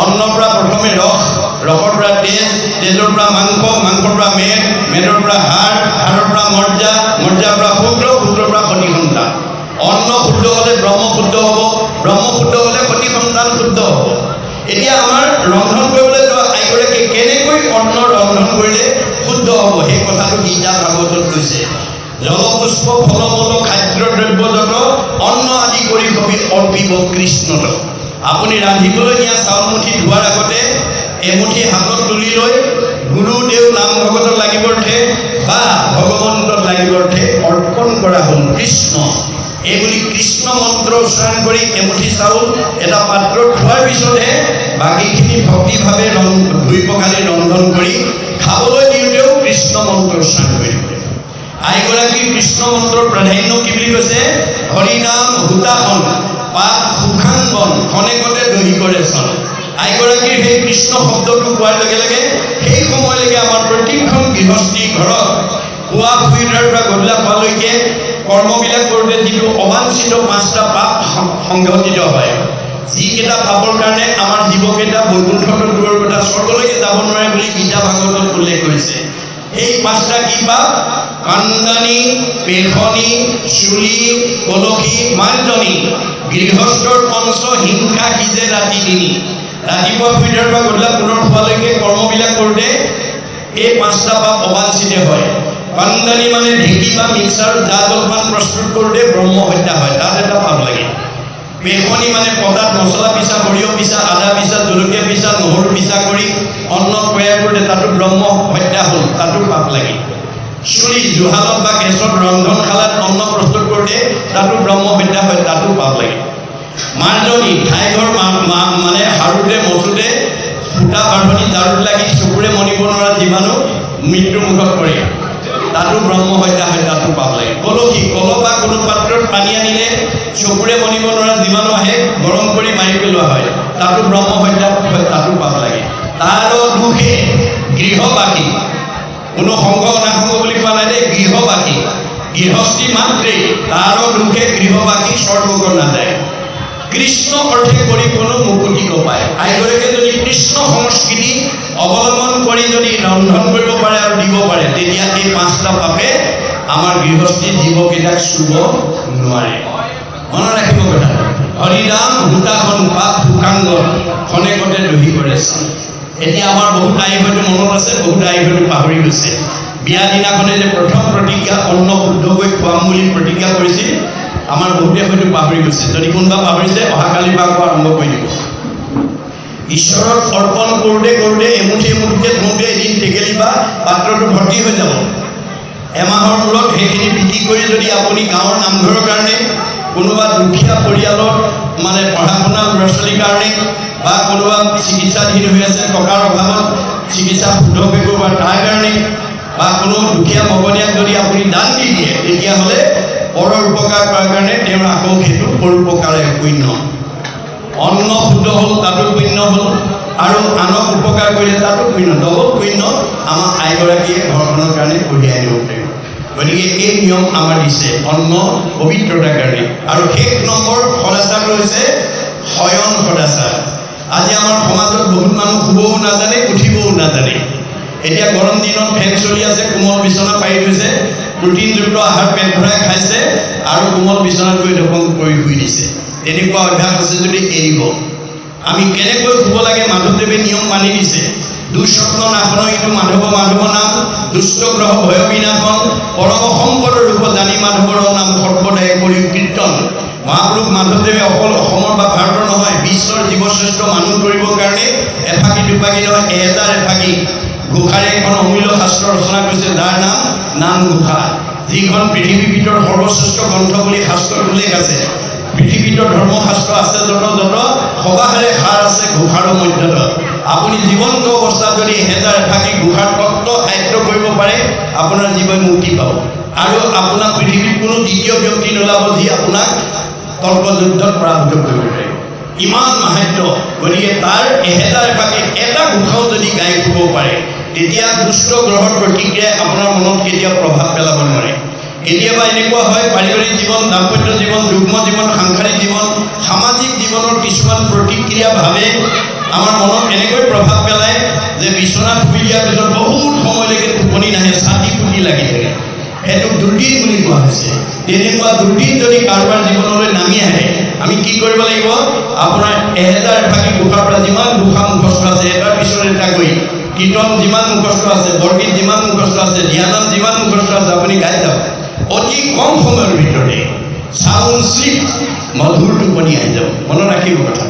অন্নৰ পৰা প্ৰথমে ৰস, ৰসৰ পৰা তেজ, তেজৰ পৰা মাংস, মাংসৰ পৰা মেদ, মেদৰ পৰা হাড়, হাড়ৰ পৰা মৰ্যা, মৰ্যাৰ পৰা শুক্ৰ, শুক্ৰৰ পৰা সতি সন্তান। অন্ন শুদ্ধ হ'লে ব্ৰহ্ম শুদ্ধ হ'ব, ব্ৰহ্ম শুদ্ধ হ'লে সতি সন্তান শুদ্ধ হ'ব। এতিয়া আমাৰ ৰন্ধন কৰিবলৈ যোৱা আইগৰাকীয়ে কেনেকৈ অন্ন ৰন্ধন কৰিলে শুদ্ধ হ'ব, সেই কথাটো গীতা ভাগৱতত কৈছে। জলপুষ্প ফলমূল খাদ্যদ্ৰব্যজাত অন্ন আদি কৰি কবি অৰ্পিব কৃষ্ণত। আপুনি ৰান্ধিবলৈ নিয়া চাউলমুঠি ধোৱাৰ আগতে এমুঠি হাতত তুলি লৈ গুৰুদেৱ নাম ভগতত লাগিবৰ্থে বা ভগৱন্তত লাগিবৰ্থে অৰ্পণ কৰা হ'ল কৃষ্ণ। এইবুলি কৃষ্ণ মন্ত্ৰ উচ্চাৰণ কৰি এমুঠি চাউল এটা পাত্ৰত থোৱাৰ পিছতহে বাকীখিনি ভক্তিভাৱে ধুই পখালি ৰন্ধন কৰি খাবলৈ দিওঁতেও কৃষ্ণ মন্ত্ৰ উচ্চাৰণ কৰি দিব। আইগৰাকী কৃষ্ণ মন্ত্ৰৰ প্ৰাধান্য কি বুলি কৈছে? হৰিনাম হুতাসন পাপ সুখাংগন খনেকতে দহি কৰে চন। আইগৰাকীৰ সেই কৃষ্ণ শব্দটো কোৱাৰ লগে লগে সেই সময়লৈকে আমাৰ প্ৰত্যেকখন গৃহস্থী ঘৰত পুৱা শুই উঠাৰ পৰা গধূলা হোৱালৈকে কৰ্মবিলাক কৰোঁতে যিটো অবাঞ্ছিত 5টা পাপ সংঘটিত হয়, যিকেইটা পাপৰ কাৰণে আমাৰ জীৱকেইটা বৈকুণ্ঠত দূৰৰ কথা স্বৰ্গলৈকে যাব নোৱাৰে বুলি গীতা ভাগৱতত উল্লেখ কৰিছে। এই 5টা কি পাপ? কান্দনি, পেখনি, চুলি, কলসী, মাৰ্জনী। গৃহস্থৰ পঞ্চ হিংসা সিজে ৰাতি তিনি। ৰাতিপুৱা শুই উঠাৰ পৰা গধূলা পুনৰ হোৱালৈকে কৰ্মবিলাক কৰোঁতে এই 5টা পাপ অবাঞ্ছিত হয়। কান্দনি মানে ঢেঁকী বা মিক্সাৰ জা জলপান প্ৰস্তুত কৰোঁতে ব্ৰহ্ম হত্যা হয়, তাত এটা পাপ লাগে। পেখনি মানে পতাত মছলা পিছা, সৰিয়হ পিছা, আদা পিছা, জলকীয়া পিছা, নহৰু পিছা কৰি অন্ন তৈয়াৰ কৰোঁতে তাতো ব্ৰহ্ম হত্যা হ'ল, তাতো পাপ লাগে। চুলি জুহালত বা গেছত ৰন্ধনশালাত অন্ন প্ৰস্তুত কৰোঁতে তাতো ব্ৰহ্ম হত্যা হয়, তাতো পাপ লাগে। মাৰ্জনী ঠাইঘৰ মানে সাৰোঁতে মচোঁতে ফুটা বাঢ়নি জাৰুত লাগি চকুৰে মনিব নোৱাৰা জীৱাণু মৃত্যু মুখত পৰে, তাতো ব্ৰহ্ম হত্যা হয়, তাতো পাপ লাগে। কলসী কলহ বা কোনো পাত্ৰত পানী আনিলে চকুৰে মনিব নোৱাৰা জীৱাণু আহে, গৰম কৰি মাৰি পেলোৱা হয়, তাতো ব্ৰহ্ম হত্যা হয়, তাতো পাপ লাগে। তাৰ দুখে গৃহবাসী, কোনো সংঘ অনাসংঘ বুলি কোৱা নাই দেই, গৃহবাসী গৃহস্থী মাত্ৰেই তাৰ দুখে গৃহবাসী স্বৰ্গক নাযায়। কৃষ্ণ অৰ্থে কৰি কোনো মুকুতি নাপায়। আইগৰাকীয়ে যদি কৃষ্ণ সংস্কৃতি অৱলম্বন কৰি যদি ৰন্ধন কৰিব পাৰে আৰু দিব পাৰে, তেতিয়া এই 5টা পাপে আমাৰ গৃহস্থী জীৱকেইটাক চুব নোৱাৰে। মনত ৰাখিব কথা। হৰিনাম হুতাসন পাপ সুখাংগন খনেকতে দহি কৰে চন। এতিয়া আমাৰ বহুত আই হয়তো মনত আছে, বহুত আই হয়তো পাহৰি গৈছে। বিয়া দিনাখনে যে প্ৰথম প্ৰতিজ্ঞা অন্ন শুদ্ধকৈ খুৱাম বুলি প্ৰতিজ্ঞা কৰিছিল, আমাৰ বহুতে হয়তো পাহৰি গৈছে। যদি কোনোবা পাহৰিছে, অহাকালিৰ পৰা আকৌ আৰম্ভ কৰি দিব। ঈশ্বৰক অৰ্পণ কৰোঁতে কৰোঁতে এমুঠি এমুঠিকে ধোঁতে এদিন টেকেলি বা পাত্ৰটো ভৰ্তি হৈ যাব। এমাহৰ মূৰত সেইখিনি বিক্ৰী কৰি যদি আপুনি গাঁৱৰ নামঘৰৰ কাৰণে, কোনোবা দুখীয়া পৰিয়ালৰ মানে পঢ়া শুনা ল'ৰা ছোৱালীৰ কাৰণে বা কোনোবা চিকিৎসাধীন হৈ আছে, টকাৰ অভাৱত চিকিৎসা শুদ্ধকৈ কৰিব তাৰ কাৰণে, বা কোনো দুখীয়া ভগনীয়াক যদি আপুনি দান দি দিয়ে, তেতিয়াহ'লে পৰৰ উপকাৰ কৰাৰ কাৰণে তেওঁৰ আকৌ সেইটো পৰোপকাৰে পুণ্য। অন্ন শুদ্ধ হ'ল, তাতো পুণ্য হ'ল, আৰু আনক উপকাৰ কৰিলে তাতো পুণ্য। ডবল পুণ্য আমাৰ আইগৰাকীয়ে ঘৰখনৰ কাৰণে কঢ়িয়াই আনিব পাৰিব। গতিকে এই নিয়ম আমাৰ দিছে অন্ন পবিত্ৰতাৰ কাৰণে। আৰু শেষ নম্বৰ সদাচাৰটো হৈছে শয়ন সদাচাৰ। আজি আমাৰ সমাজত বহুত মানুহ শুবও নাজানে, উঠিবও নাজানে। এতিয়া গৰম দিনত ফেন চলি আছে, কোমল বিচনা পাৰি থৈছে, প্ৰটিনযুক্ত আহাৰ পেট ভৰাই খাইছে আৰু কোমল বিচনাত গৈ ধপং কৰি শুই দিছে। তেনেকুৱা অভ্যাস আছে যদি এৰিব। আমি কেনেকৈ শুব লাগে মাধৱদেৱে নিয়ম মানি দিছে। দুঃস্বপ্ন নাশন ইটো মাধৱ মাধৱ নাম, দুষ্ট গ্ৰহ ভয় বিনাশন, পৰম শংকৰ ৰূপ জানি মাধৱৰ নাম সৰ্বদাই কৰি কীৰ্তন। মহাপুৰুষ মাধৱদেৱে অকল অসমৰ বা ভাৰতৰ নহয়, বিশ্বৰ জীৱশ্ৰেষ্ঠ মানুহ কৰিবৰ কাৰণে এফাকি দুফাকি নহয় 1000 এফাকি ঘোষাৰে এখন অমূল্য শাস্ত্ৰ ৰচনা কৰিছে, যাৰ নাম নামঘোষা, যিখন পৃথিৱীৰ ভিতৰত সৰ্বশ্ৰেষ্ঠ গ্ৰন্থ বুলি শাস্ত্ৰত উল্লেখ আছে। পৃথিৱীত ধৰ্মশাস্ত্ৰ আছে যত সবাহাৰে সাৰ আছে ঘোষাৰ মধ্যত। আপুনি জীৱন্ত অৱস্থাত যদি 1000 এফাকি ঘোষাৰ তত্ত্ব আয়ত্ত কৰিব পাৰে, আপোনাৰ জীৱন মুক্তি পাব। আৰু আপোনাক পৃথিৱীত কোনো দ্বিতীয় ব্যক্তি নোলাব যি আপোনাক তৰ্কযুদ্ধত পৰাভূত কৰিব পাৰিব। ইমান মাহাত্য। গতিকে তাৰ 1000 এফাকি এটা ঘোষাও যদি গাই শুব পাৰে, তেতিয়া দুষ্ট গ্ৰহৰ প্ৰতিক্ৰিয়াই আপোনাৰ মনত কেতিয়াও প্ৰভাৱ পেলাব নোৱাৰে। কেতিয়াবা এনেকুৱা হয়, পাৰিবাৰিক জীৱন, দাম্পত্য জীৱন, যুগ্ম জীৱন, সাংসাৰিক জীৱন, সামাজিক জীৱনৰ কিছুমান প্ৰতিক্ৰিয়া ভাৱে আমাৰ মনত এনেকৈ প্ৰভাৱ পেলায় যে বিচনাত শুই দিয়াৰ পিছত বহুত সময়লৈকে টোপনি নাহে, ছাতি ফুটি লাগি থাকে। সেইটো দুৰ্দিন বুলি কোৱা হৈছে। তেনেকুৱা দুৰ্দিন যদি কাৰোবাৰ জীৱনলৈ নামি আহে, আমি কি কৰিব লাগিব? আপোনাৰ 1000 এফাকি ঘোষাৰ পৰা যিমান ঘোষা মুখস্থ আছে, এটাৰ পিছত এটা গৈ কীৰ্তন যিমান মুখস্থ আছে, বৰগীত যিমান মুখস্থ আছে, ধ্যানাম যিমান মুখস্থ আছে, আপুনি গাই যাওক। অতি কম সময়ৰ ভিতৰতে চাউণ্ড শ্লিপ, মধুৰ টোপনি আহি যাব। মনত ৰাখিব কথা।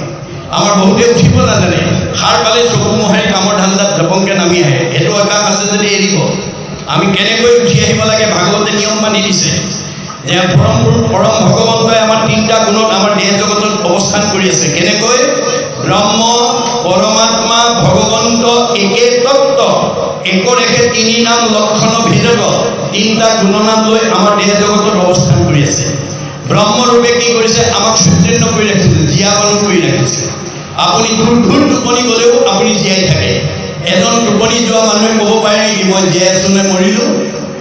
আমাৰ বহুতে উঠিব নাজানে, সাৰ পালে চকু মোহাৰি কামৰ ধান্দাত জপংকে নামি আহে। সেইটো অভ্যাস আছে যদি এৰিব। আমি কেনেকৈ উঠি আহিব লাগে ভাগৱতে নিয়ম মানি দিছে যে পৰম ভগৱন্তই আমাৰ 3টা গুণত আমাৰ দেহ জগতত অৱস্থান কৰি আছে। কেনেকৈ? ব্ৰহ্ম, পৰমাত্মা, ভগৱন্ত একে তত্ত্ব, একৰেখে 3 নাম লক্ষণ ভেদক, 3টা গুণনাম লৈ আমাৰ দেহ জগতত অৱস্থান কৰি আছে। ব্ৰহ্মৰূপে কি কৰিছে? আমাক চৈতন্য কৰি ৰাখিছে, জীয়াবন কৰি ৰাখিছে। আপুনি দূৰ টোপনি গ'লেও আপুনি জীয়াই থাকে। এজন টোপনি যোৱা মানুহে ক'ব পাৰে নেকি মই জীয়াই আছোঁ নে মৰিলোঁ?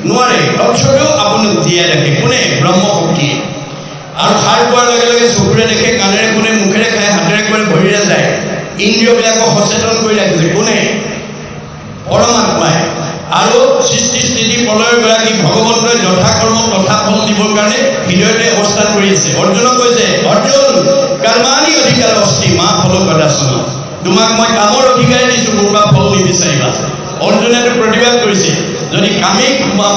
নোৱাৰে। তথাপিও আপোনাক জীয়াই ৰাখে কোনে? ব্ৰহ্মশক্তিয়ে। আৰু সাৰ পোৱাৰ লগে লগে চকুৰে দেখে, কাণেৰে শুনে, মুখেৰে খায়, হাতেৰে কৰে, ভৰিৰে যায়। ইন্দ্ৰিয়বিলাকক সচেতন কৰি ৰাখিছে কোনে? পৰমাত্মাই। আৰু সৃষ্টি স্থিতি প্ৰলয়ৰ গৰাকী ভগৱন্তই যথাকৰ্ম তথা ফল দিবৰ কাৰণে হৃদয়তে অৱস্থান কৰি আছে। অৰ্জুনক কৈছে, অৰ্জুন কৰ্মাণি অধিকাৰ অস্তি মা ফল কদাচন, তোমাক মই কামৰ অধিকাৰ দিছোঁ, মোৰ পৰা ফল নিবিচাৰিবা। অৰ্জুনেতো প্ৰতিবাদ কৰিছে, যদি কামেই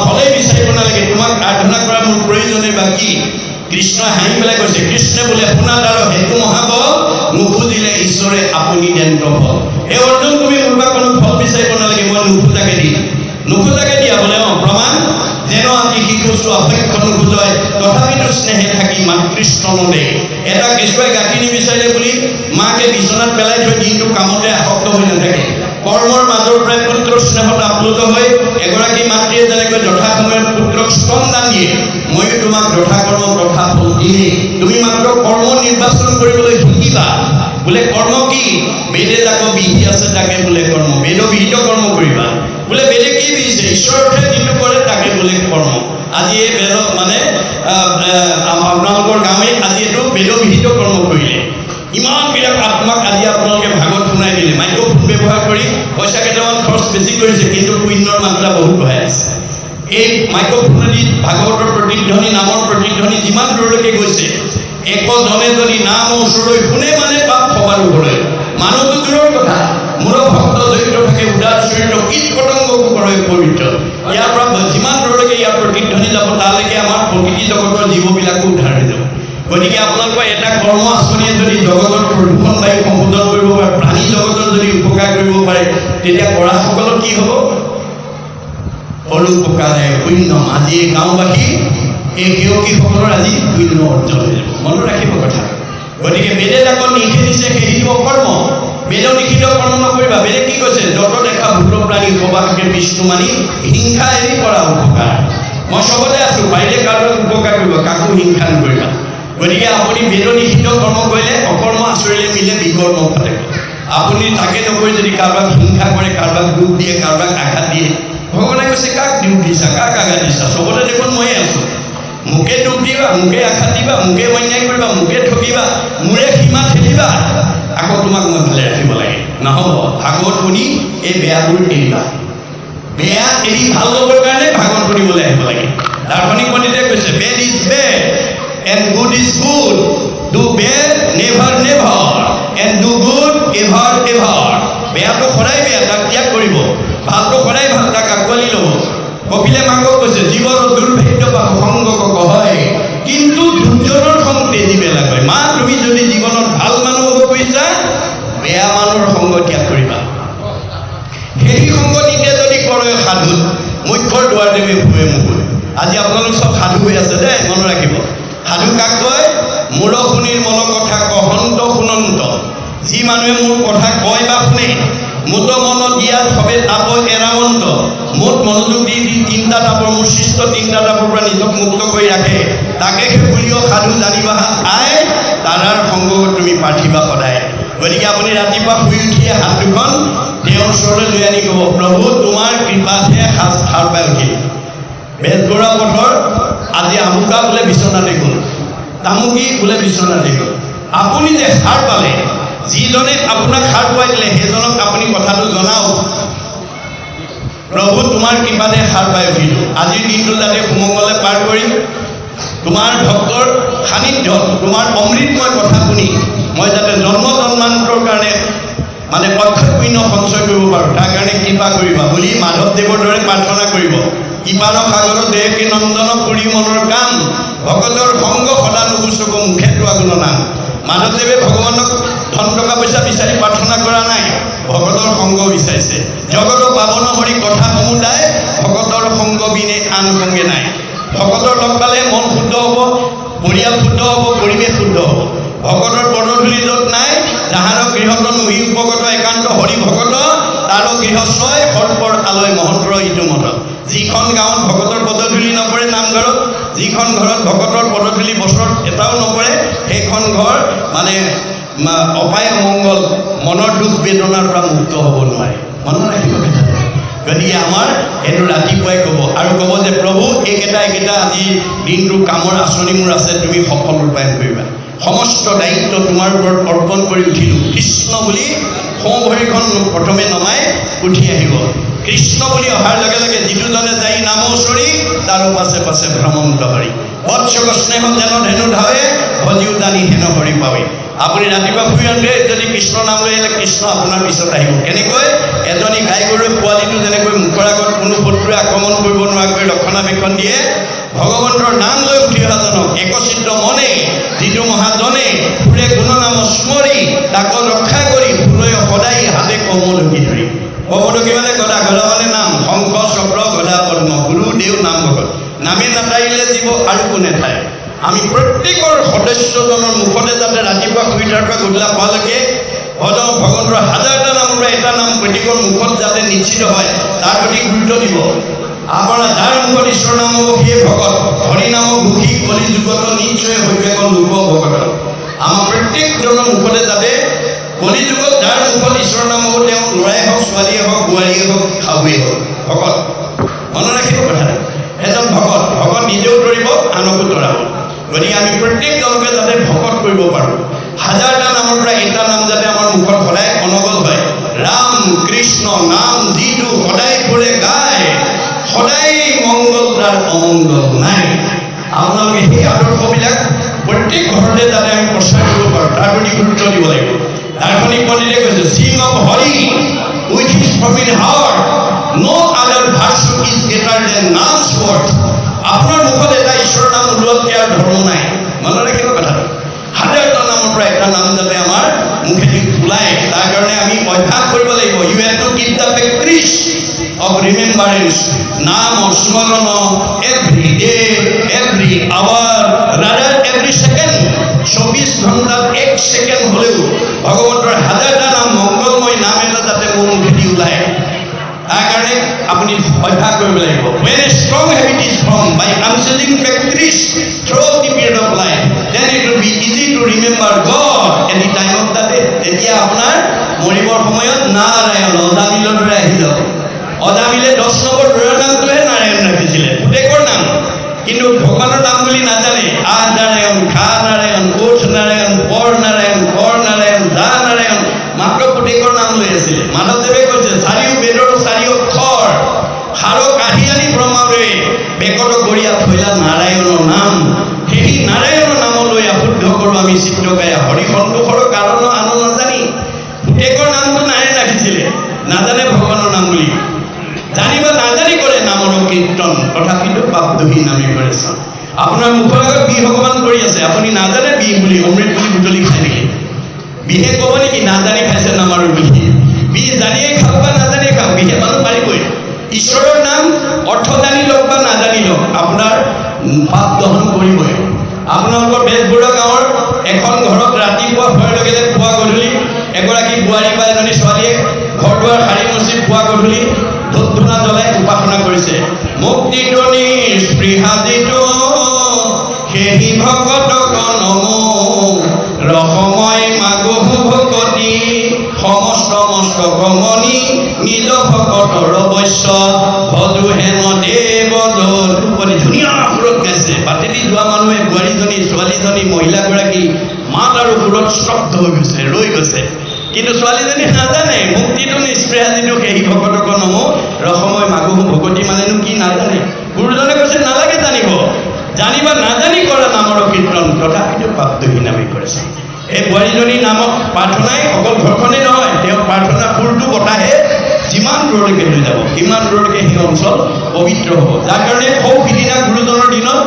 ফলেই বিচাৰিব নালাগে, তোমাক আৰাধনা কৰা মোৰ প্ৰয়োজনে বা কি? কৃষ্ণই হাঁহি পেলাই কৈছে, কৃষ্ণই বোলে শুনা তাৰ হেতু মহাব, নুখুজিলে ঈশ্বৰে আপুনি দেন্ত ফল। হে অৰ্জুন, তুমি মোৰ পৰা কোনো ফল বিচাৰিব নালাগে, মই নুখুজাকে দিম। নুখুজাকে দিয়া বোলে প্ৰমাণ যেন আজি শিশুছো অপেক্ষ নুখুজয়, তথাপিতো স্নেহে থাকি মাতৃষ্ণ নদে। এটা কেঁচুৱাই গাখীৰ নিবিচাৰিলে বুলি মাকে বিচনাত পেলাই থৈ দিনটো কামতে আসক্ত হৈ নাথাকে। কৰ্মৰ মাজৰ পৰাই পুত্ৰ স্নেহত আপ্লুত হৈ এগৰাকী মাতৃয়ে যেনেকৈ যথাসময়ত পুত্ৰক স্তন দান দিয়ে, ময়ো তোমাক যথাকৰ্ম তথা ফল দিমেই। তুমি মাত্ৰ কৰ্ম নিৰ্বাচন কৰিবলৈ শিকিবা। বোলে কৰ্ম কি? বেদে যাক বিধি আছে তাকে বোলে কৰ্ম, বেদবিহিত কৰ্ম কৰিবা। বোলে বেদে কি বিধিছে? ঈশ্বৰৰ অৰ্থে যিটো কৰে তাকে বোলে কৰ্ম। আজি এই বেদত মানে আপোনালোকৰ গাঁৱে আজি এইটো বেদবিহিত কৰ্ম কৰিলে। ইমানবিলাক আত্মাক আজি আপোনালোকে ভাগত শুনাই দিলে। মাইক্ৰফোন ব্যৱহাৰ কৰি পইচা কেইটামান খৰচ বেছি কৰিছে, কিন্তু পুণ্যৰ মাত্ৰা বহুত বঢ়াই আছে। এই মাইক্ৰফোনেদি ভাগৱতৰ প্ৰতিধ্বনি, নামৰ প্ৰতিধ্বনি যিমান দূৰলৈকে গৈছে, একজনে যদি নাম ওচৰলৈ শুনে মানে পাপ সবাৰো ঘৰে। মানুহটো দূৰৰ কথা, মোৰ ভক্ত জড়িত থাকে, উদাৰ চৰিত্ৰ, কীট পতংগকো কৰে পবিত্ৰ। ইয়াৰ পৰা যিমান দূৰলৈকে ইয়াৰ প্ৰতিধ্বনি যাব, তালৈকে আমাৰ প্ৰকৃতি জগতৰ জীৱবিলাকো উদ্ধাৰ হৈ যাব। গতিকে আপোনালোকৰ এটা কৰ্ম আঁচনিয়ে যদি জগতৰ প্ৰদূষণ বায়ু সম্বোধন কৰিব পাৰে, প্ৰাণী জগতৰ যদি উপকাৰ কৰিব পাৰে, তেতিয়া কৰাসকলৰ কি হ'ব? পৰোপকাৰে পুণ্য। আজি এই গাঁওবাসী, এই সেৱকীসকলৰ আজি পুণ্য অৰ্জন হৈ যাব। মনত ৰাখিব কথা। গতিকে বেদে যাক নিষেধিছে সেইটো অকৰ্ম। বেদ লিখিত কৰ্ম নকৰিবা। বেদে কি কৈছে? যত দেখা ভূত প্ৰাণী সবাকে বিষ্ণু মানি হিংসা এৰি কৰা উপকাৰ। মই চবতে আছোঁ, পাৰিলে কাৰোবাক উপকাৰ কৰিব, কাকো হিংসা নকৰিবা। গতিকে আপুনি বেদ লিখিত কৰ্ম কৰিলে অকৰ্ম আচৰিলে মিলে বিকৰ্ম ঘটে। আপুনি তাকে নকৰি যদি কাৰোবাক হিংসা কৰে, কাৰোবাক দুখ দিয়ে, কাৰোবাক আঘাত দিয়ে, ভগৱানে কৈছে কাক দুখ দিছা, কাক আঘাত দিছা? চবতে দেখোন ময়ে আছোঁ। মোকে দুখ দিবা, মোকে আঘাত দিবা, মোকে অন্যায় কৰিবা, মোকে ঠকিবা, মোৰে সীমা ঠেলিবা, আকৌ তোমাক মই ভালে ৰাখিব লাগে। নহ'ব। ভাগৱত শুনি এই বেয়াবোৰ এৰিবা। এৰি ভাল ল'বৰ কাৰণে ভাগৱত পঢ়িবলৈ আহিব লাগে দাৰ্শনিক পণ্ডিতে কৈছে bed is bed and good is good do bed never never and do good ever ever বেয়াটো সদায় বেয়া তাক ত্যাগ কৰিব ভালটো সদায় ভাল তাক আঁকোৱালি ল'ব কপিলে মাকক কৈছে জীৱৰ দুৰ্ভাগ্য বা সংগক কয় কিন্তু দুৰ্জনৰ সং তেজি বেলা কয় মা তুমি যদি জীৱনত ভাল মানুহ হ'ব খুজিছা বেয়া মানুহৰ সংগ ত্যাগ কৰিবা সেই সংগতিতে যদি কৰে সাধু মুখ্যৰ দুৱাৰ দেৱে ভুৱে মুকুল আজি আপোনালোক চব সাধু হৈ আছে দেই মনত ৰাখিব সাধু কাক কয় মূৰ শুনিৰ মন কথা কহন্ত শুনন্ত যি মানুহে মোৰ কথা কয় বা শুনে মোত মন দিয়াত সবে তাপ এৰামন্ত মোত মনোযোগ দি তিনিটা তাপৰ মোৰ সৃষ্ট তিনিটা তাপৰ পৰা নিজক মুক্ত কৰি ৰাখে তাকে বুলিও সাধু জানিবা আই তাৰাৰ সংগত তুমি পাঠিবা সদায় গতিকে আপুনি ৰাতিপুৱা শুই উঠিয়ে হাত দুখন তেওঁৰ ওচৰলৈ লৈ আনি ক'ব প্ৰভু তোমাৰ কৃপাতহে সাৰ পাই উঠিল বেজবৰুৱা পথৰ আজি আমুকা বোলে বিচনাতে গ'ল তামুকী বোলে বিচনাতে গ'ল আপুনি যে সাৰ পালে যিজনে আপোনাক সাৰ পাই দিলে সেইজনক আপুনি কথাটো জনাওক প্ৰভু তোমাৰ কৃপাতে সাৰ পাই উঠিলোঁ আজিৰ দিনটো যাতে সুমংগলে পাৰ কৰি তোমাৰ ভক্তৰ সান্নিধ্যত তোমাৰ অমৃতময় কথা শুনি মই যাতে জন্ম জন্মান্তৰ কাৰণে মানে অক্ষয় পুণ্য সঞ্চয় কৰিব পাৰোঁ তাৰ কাৰণে কৃপা কৰিবা বুলি মাধৱদেৱৰ দৰে প্ৰাৰ্থনা কৰিব ইপাৰ সাগৰ দেৱকী নন্দন কৰি মনৰ কাম ভকতৰ সংগ সদা নুগুচক মুখে দুৱাগুণ নাম মাধৱদেৱে ভগৱানক ধন টকা পইচা বিচাৰি প্ৰাৰ্থনা কৰা নাই ভকতৰ সংগ বিচাৰিছে জগত পাৱন হৰি কথা সমুদায় ভকতৰ সংগ বিনে আন সংগে নাই ভকতৰ লগ পালে মন শুদ্ধ হ'ব পৰিয়াল শুদ্ধ হ'ব পৰিৱেশ শুদ্ধ হ'ব ভকতৰ পদধূলি য'ত নাই যাহাৰৰ গৃহত নহি উপগত একান্ত হৰি ভকত তাৰ গৃহশ্ৰয় সৰ্পৰ আলয় মহন্তৰ ইটো মত যিখন গাঁৱত ভকতৰ পদধূলি নপৰে নামঘৰত যিখন ঘৰত ভকতৰ পদধূলি বছৰত এটাও নপৰে সেইখন ঘৰ মানে অপায় অমংগল মনৰ দুখ বেদনাৰ পৰা মুক্ত হ'ব নোৱাৰে মনত ৰাখিব গতিকে আমাৰ এইটো ৰাতিপুৱাই ক'ব আৰু ক'ব যে প্ৰভু এইকেইটা আজি দিনটোৰ কামৰ আঁচনি মোৰ আছে তুমি সফল ৰূপায়ণ কৰিবা সমস্ত দায়িত্ব তোমাৰ ওপৰত অৰ্পণ কৰি উঠিলোঁ কৃষ্ণ বুলি সোঁ ভৰিখন প্ৰথমে নমাই উঠি আহিব কৃষ্ণ বুলি অহাৰ লগে লগে যিটোজনে যাই নাম ওচৰি তাৰ পাছে পাছে ভ্ৰমন্ত হৰি বৎসক স্নেহ যেন ধেনু ধাৱে ভজিও জানি হেন হৰি পাৱে আপুনি ৰাতিপুৱা শুই উঠে যদি কৃষ্ণ নাম লৈ আহিলে কৃষ্ণ আপোনাৰ পিছত আহিব কেনেকৈ এজনী গাই গৰুৰ পোৱালিটো যেনেকৈ মুখৰ আগত কোনো শত্ৰুৱে আক্ৰমণ কৰিব নোৱাৰাকৈ ৰক্ষণাবেক্ষণ দিয়ে ভগৱন্তৰ নাম লৈ উঠি অহাজনক একচিত্ৰ মনে যিটো মহাজনে ফুৰে কোনো নাম স্মৰি তাক ৰক্ষা কৰি ফুলৈ সদায় হাতে কমলকি ধৰি কমলকি মানে গদা গদা মানে নাম শংখ চক্ৰ গদা পদ্ম গুৰুদেৱ নাম ভগত নামে নাটাৰিলে জীৱ আৰু কোনে ঠাই আমি প্ৰত্যেকৰ সদস্যজনৰ মুখতে যাতে ৰাতিপুৱা শুই উঠাৰ পৰা গধূলা পোৱালৈকে ভগৱন্তৰ হাজাৰটা নামৰ পৰা এটা নাম প্ৰত্যেকৰ মুখত যাতে নিশ্চিত হয় তাৰ প্ৰতি গুৰুত্ব দিব আপোনাৰ যাৰ মুখত ঈশ্বৰ নাম হ'ব সেই ভকত হৰি নাম ঘোষি কলি যুগত নিশ্চয় হৈবেক লোক ভকত আমাৰ প্ৰত্যেকজনৰ মুখতে যাতে কলি যুগত যাৰ মুখত ঈশ্বৰৰ নাম হ'ব তেওঁ ল'ৰাই হওক ছোৱালীয়ে হওক বোৱাৰীয়ে হওক শাহুৱে হওক ভকত মনত ৰাখিব কথা এজন ভকত নিজেও তৰিব আনকো তৰাব গতিকে আমি প্ৰত্যেকজনকে যাতে ভকত কৰিব পাৰোঁ হাজাৰটা নামৰ পৰা এটা নাম যাতে আমাৰ মুখত সদায় অনগল হয় ৰাম কৃষ্ণ নাম যিটো সদায় ফুৰে গায় সদায় মংগল তাৰ অমংগল নাই আপোনালোকে সেই আদৰ্শবিলাক প্ৰত্যেক ঘৰতে যাতে আমি প্ৰচাৰ কৰিব পাৰোঁ তাৰ প্ৰতি গুৰুত্ব দিব লাগিব দাৰ্শনিক পণ্ডিতে কৈছে sing of Hari with his fervid heart no other virtue is greater than name's worth আপোনাৰ মুখত এটা ঈশ্বৰৰ নাম ওলোৱাতকৈ আৰু ধৰ্ম নাই মনত ৰাখিব কথাটো হাজাৰটা নামৰ পৰা এটা নাম যাতে আমাৰ মুখেদি ওলায় তাৰ কাৰণে আমি অভ্যাস কৰিব লাগিব you have to keep the practice of remembrance নাম স্মরণ every day every hour rather every second 24 ঘণ্টাত 1 সেকেন্ড হলেও ভগৱন্তৰ হাজাৰটা নাম মংগলময় নাম এটা যাতে মোৰ মুখেদি ওলায় তাৰ কাৰণে আপুনি অভ্যাস কৰিব লাগিব when a strong habit is formed by unceasing practice throughout the period of life then it will be easy to remember God at the time of the day এতিয়া আপোনাৰ মৰিবৰ সময়ত নাৰায়ণ অজামিলৰ দৰে আহি যাব অজামিলে 10 নম্বৰ দৈৰ নামটোহে নাৰায়ণ ৰাখিছিলে পুতেকৰ নাম কিন্তু ভগৱানৰ নাম বুলি নাজানে আ নাৰায়ণ খা নাৰায়ণ কোচ নাৰায়ণ পৰ নাৰায়ণ কৰ নাৰায়ণ যা নাৰায়ণ মাত্ৰ পুতেকৰ নাম লৈ আছিলে মাধৱদেৱে কৈছে চাৰিও বেদৰ চাৰিও অক্ষৰ সাৰক আপোনাৰ মুখৰ আগত বিহ ভগৱান কৰি আছে, আপুনি নাজানে বিহ বুলি অমৃত বুলি বুটলি খাই নেকি? বিহে ক'ব নেকি নাজানি খাইছে নামাৰো বিহে? বিহ জানিয়ে খাওক বা নাজানিয়ে খাওক, বিহে মানুহ পাৰিবই। ঈশ্বৰৰ নাম অৰ্থ জানি লওক বা নাজানি লওক, আপোনাৰ পাপ দহন কৰিবই। আপোনালোকৰ বেজবৰুৱা গাঁৱৰ এখন ঘৰত ৰাতিপুৱা হোৱাৰ লগে লগে পুৱা গধূলি এগৰাকী বোৱাৰী বা এজনী ছোৱালীয়ে ঘৰ দুৱাৰ সাৰি মচি পুৱা গধূলি ধূপ ধূনা জ্বলাই উপাসনা কৰিছে। মুক্তিটো নিস্পৃহা যিটো সেহি ভকতক নমো, ৰসময় মাগো ভকতি সমস্ত মস্তক মণি নিজ ভকতৰ অৱশ্য ভজু হেন দেৱ দলুপতি। ধুনীয়া সুৰত গাইছে। বাটেদি যোৱা মানুহে বোৱাৰীজনী ছোৱালীজনী মহিলাগৰাকী মাত আৰু সুৰত স্তব্ধ হৈ গৈছে, ৰৈ গৈছে। কিন্তু ছোৱালীজনী নাজানে মুক্তিটো নিস্পৃহা যিটো সেহি ভকতক নমো, ৰসময় মাগো ভকতি মানেনো কি নাজানে। গুৰুজনে কৈছে নালাগে জানিব, জানিবা নাজানি কৰা নামৰ কীৰ্তন তথাপিতো পাপদহী নামে কৰিছে। এই বোৱাৰীজনীৰ নামত প্ৰাৰ্থনাই অকল ঘৰখনেই নহয়, তেওঁ প্ৰাৰ্থনা সুৰটো বতাহে যিমান দূৰলৈকে লৈ যাব সিমান দূৰলৈকে সেই অঞ্চল পবিত্ৰ হ'ব। যাৰ কাৰণে সৌ সিদিনা গুৰুজনৰ দিনত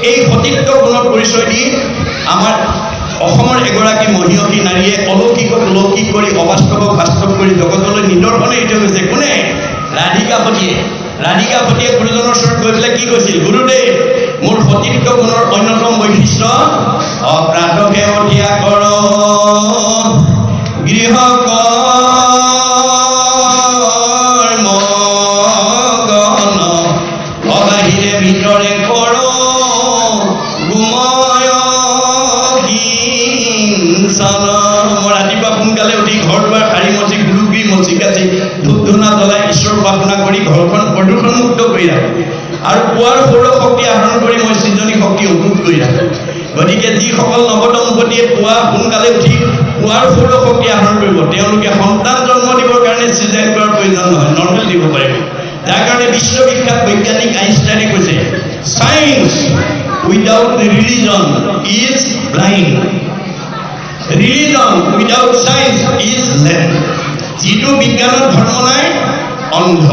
এই সতীত্ব গুণৰ পৰিচয় দি আমাৰ অসমৰ এগৰাকী মহিয়সী নাৰীয়ে অলৌকিকক লৌকিক কৰি অবাস্তৱক বাস্তৱ কৰি জগতলৈ নিদৰ্শনে এৰি থৈ গৈছে। কোনে? ৰাধিকা সতীয়ে। ৰাধিকা সতীয়ে গুৰুজনৰ ওচৰত গৈ পেলাই কি কৈছিল? গুৰুদেৱ, মোৰ সতীত্ব গুণৰ অন্যতম বৈশিষ্ট্য অপ্ৰাত সেৱতীয়া কৰ গৃহ কৰ্ম গণ অবাহিৰে ভিতৰে কৰ গুময় হিংসন। মই ৰাতিপুৱা সোনকালে উঠি ঘৰ দুৱাৰ সাৰি মচি গুৰুগৃহ মচি কাচি ধূপ ধূনা জ্বলাই ঈশ্বৰ প্ৰাৰ্থনা কৰি ঘৰখন প্ৰদূষণমুক্ত কৰি ৰাখোঁ আৰু পুৱাৰ সৌৰ শক্তি আহৰণ কৰি মই সৃজনী শক্তি অভূত কৰি ৰাখোঁ। গতিকে যিসকল নৱদম্পতিয়ে পুৱা সোনকালে উঠি পুৱাৰ সৌৰ শক্তি আহৰণ কৰিব, তেওঁলোকে সন্তান জন্ম দিবৰ কাৰণে চিজাৰিন কৰাৰ প্ৰয়োজন নহয়, নৰ্মেল দিব পাৰিব। যাৰ কাৰণে বিশ্ববিখ্যাত বৈজ্ঞানিক আইনষ্টাইনে কৈছে science without religion is blind, religion without science is land. যিটো বিজ্ঞানত ধৰ্ম নাই অন্ধ,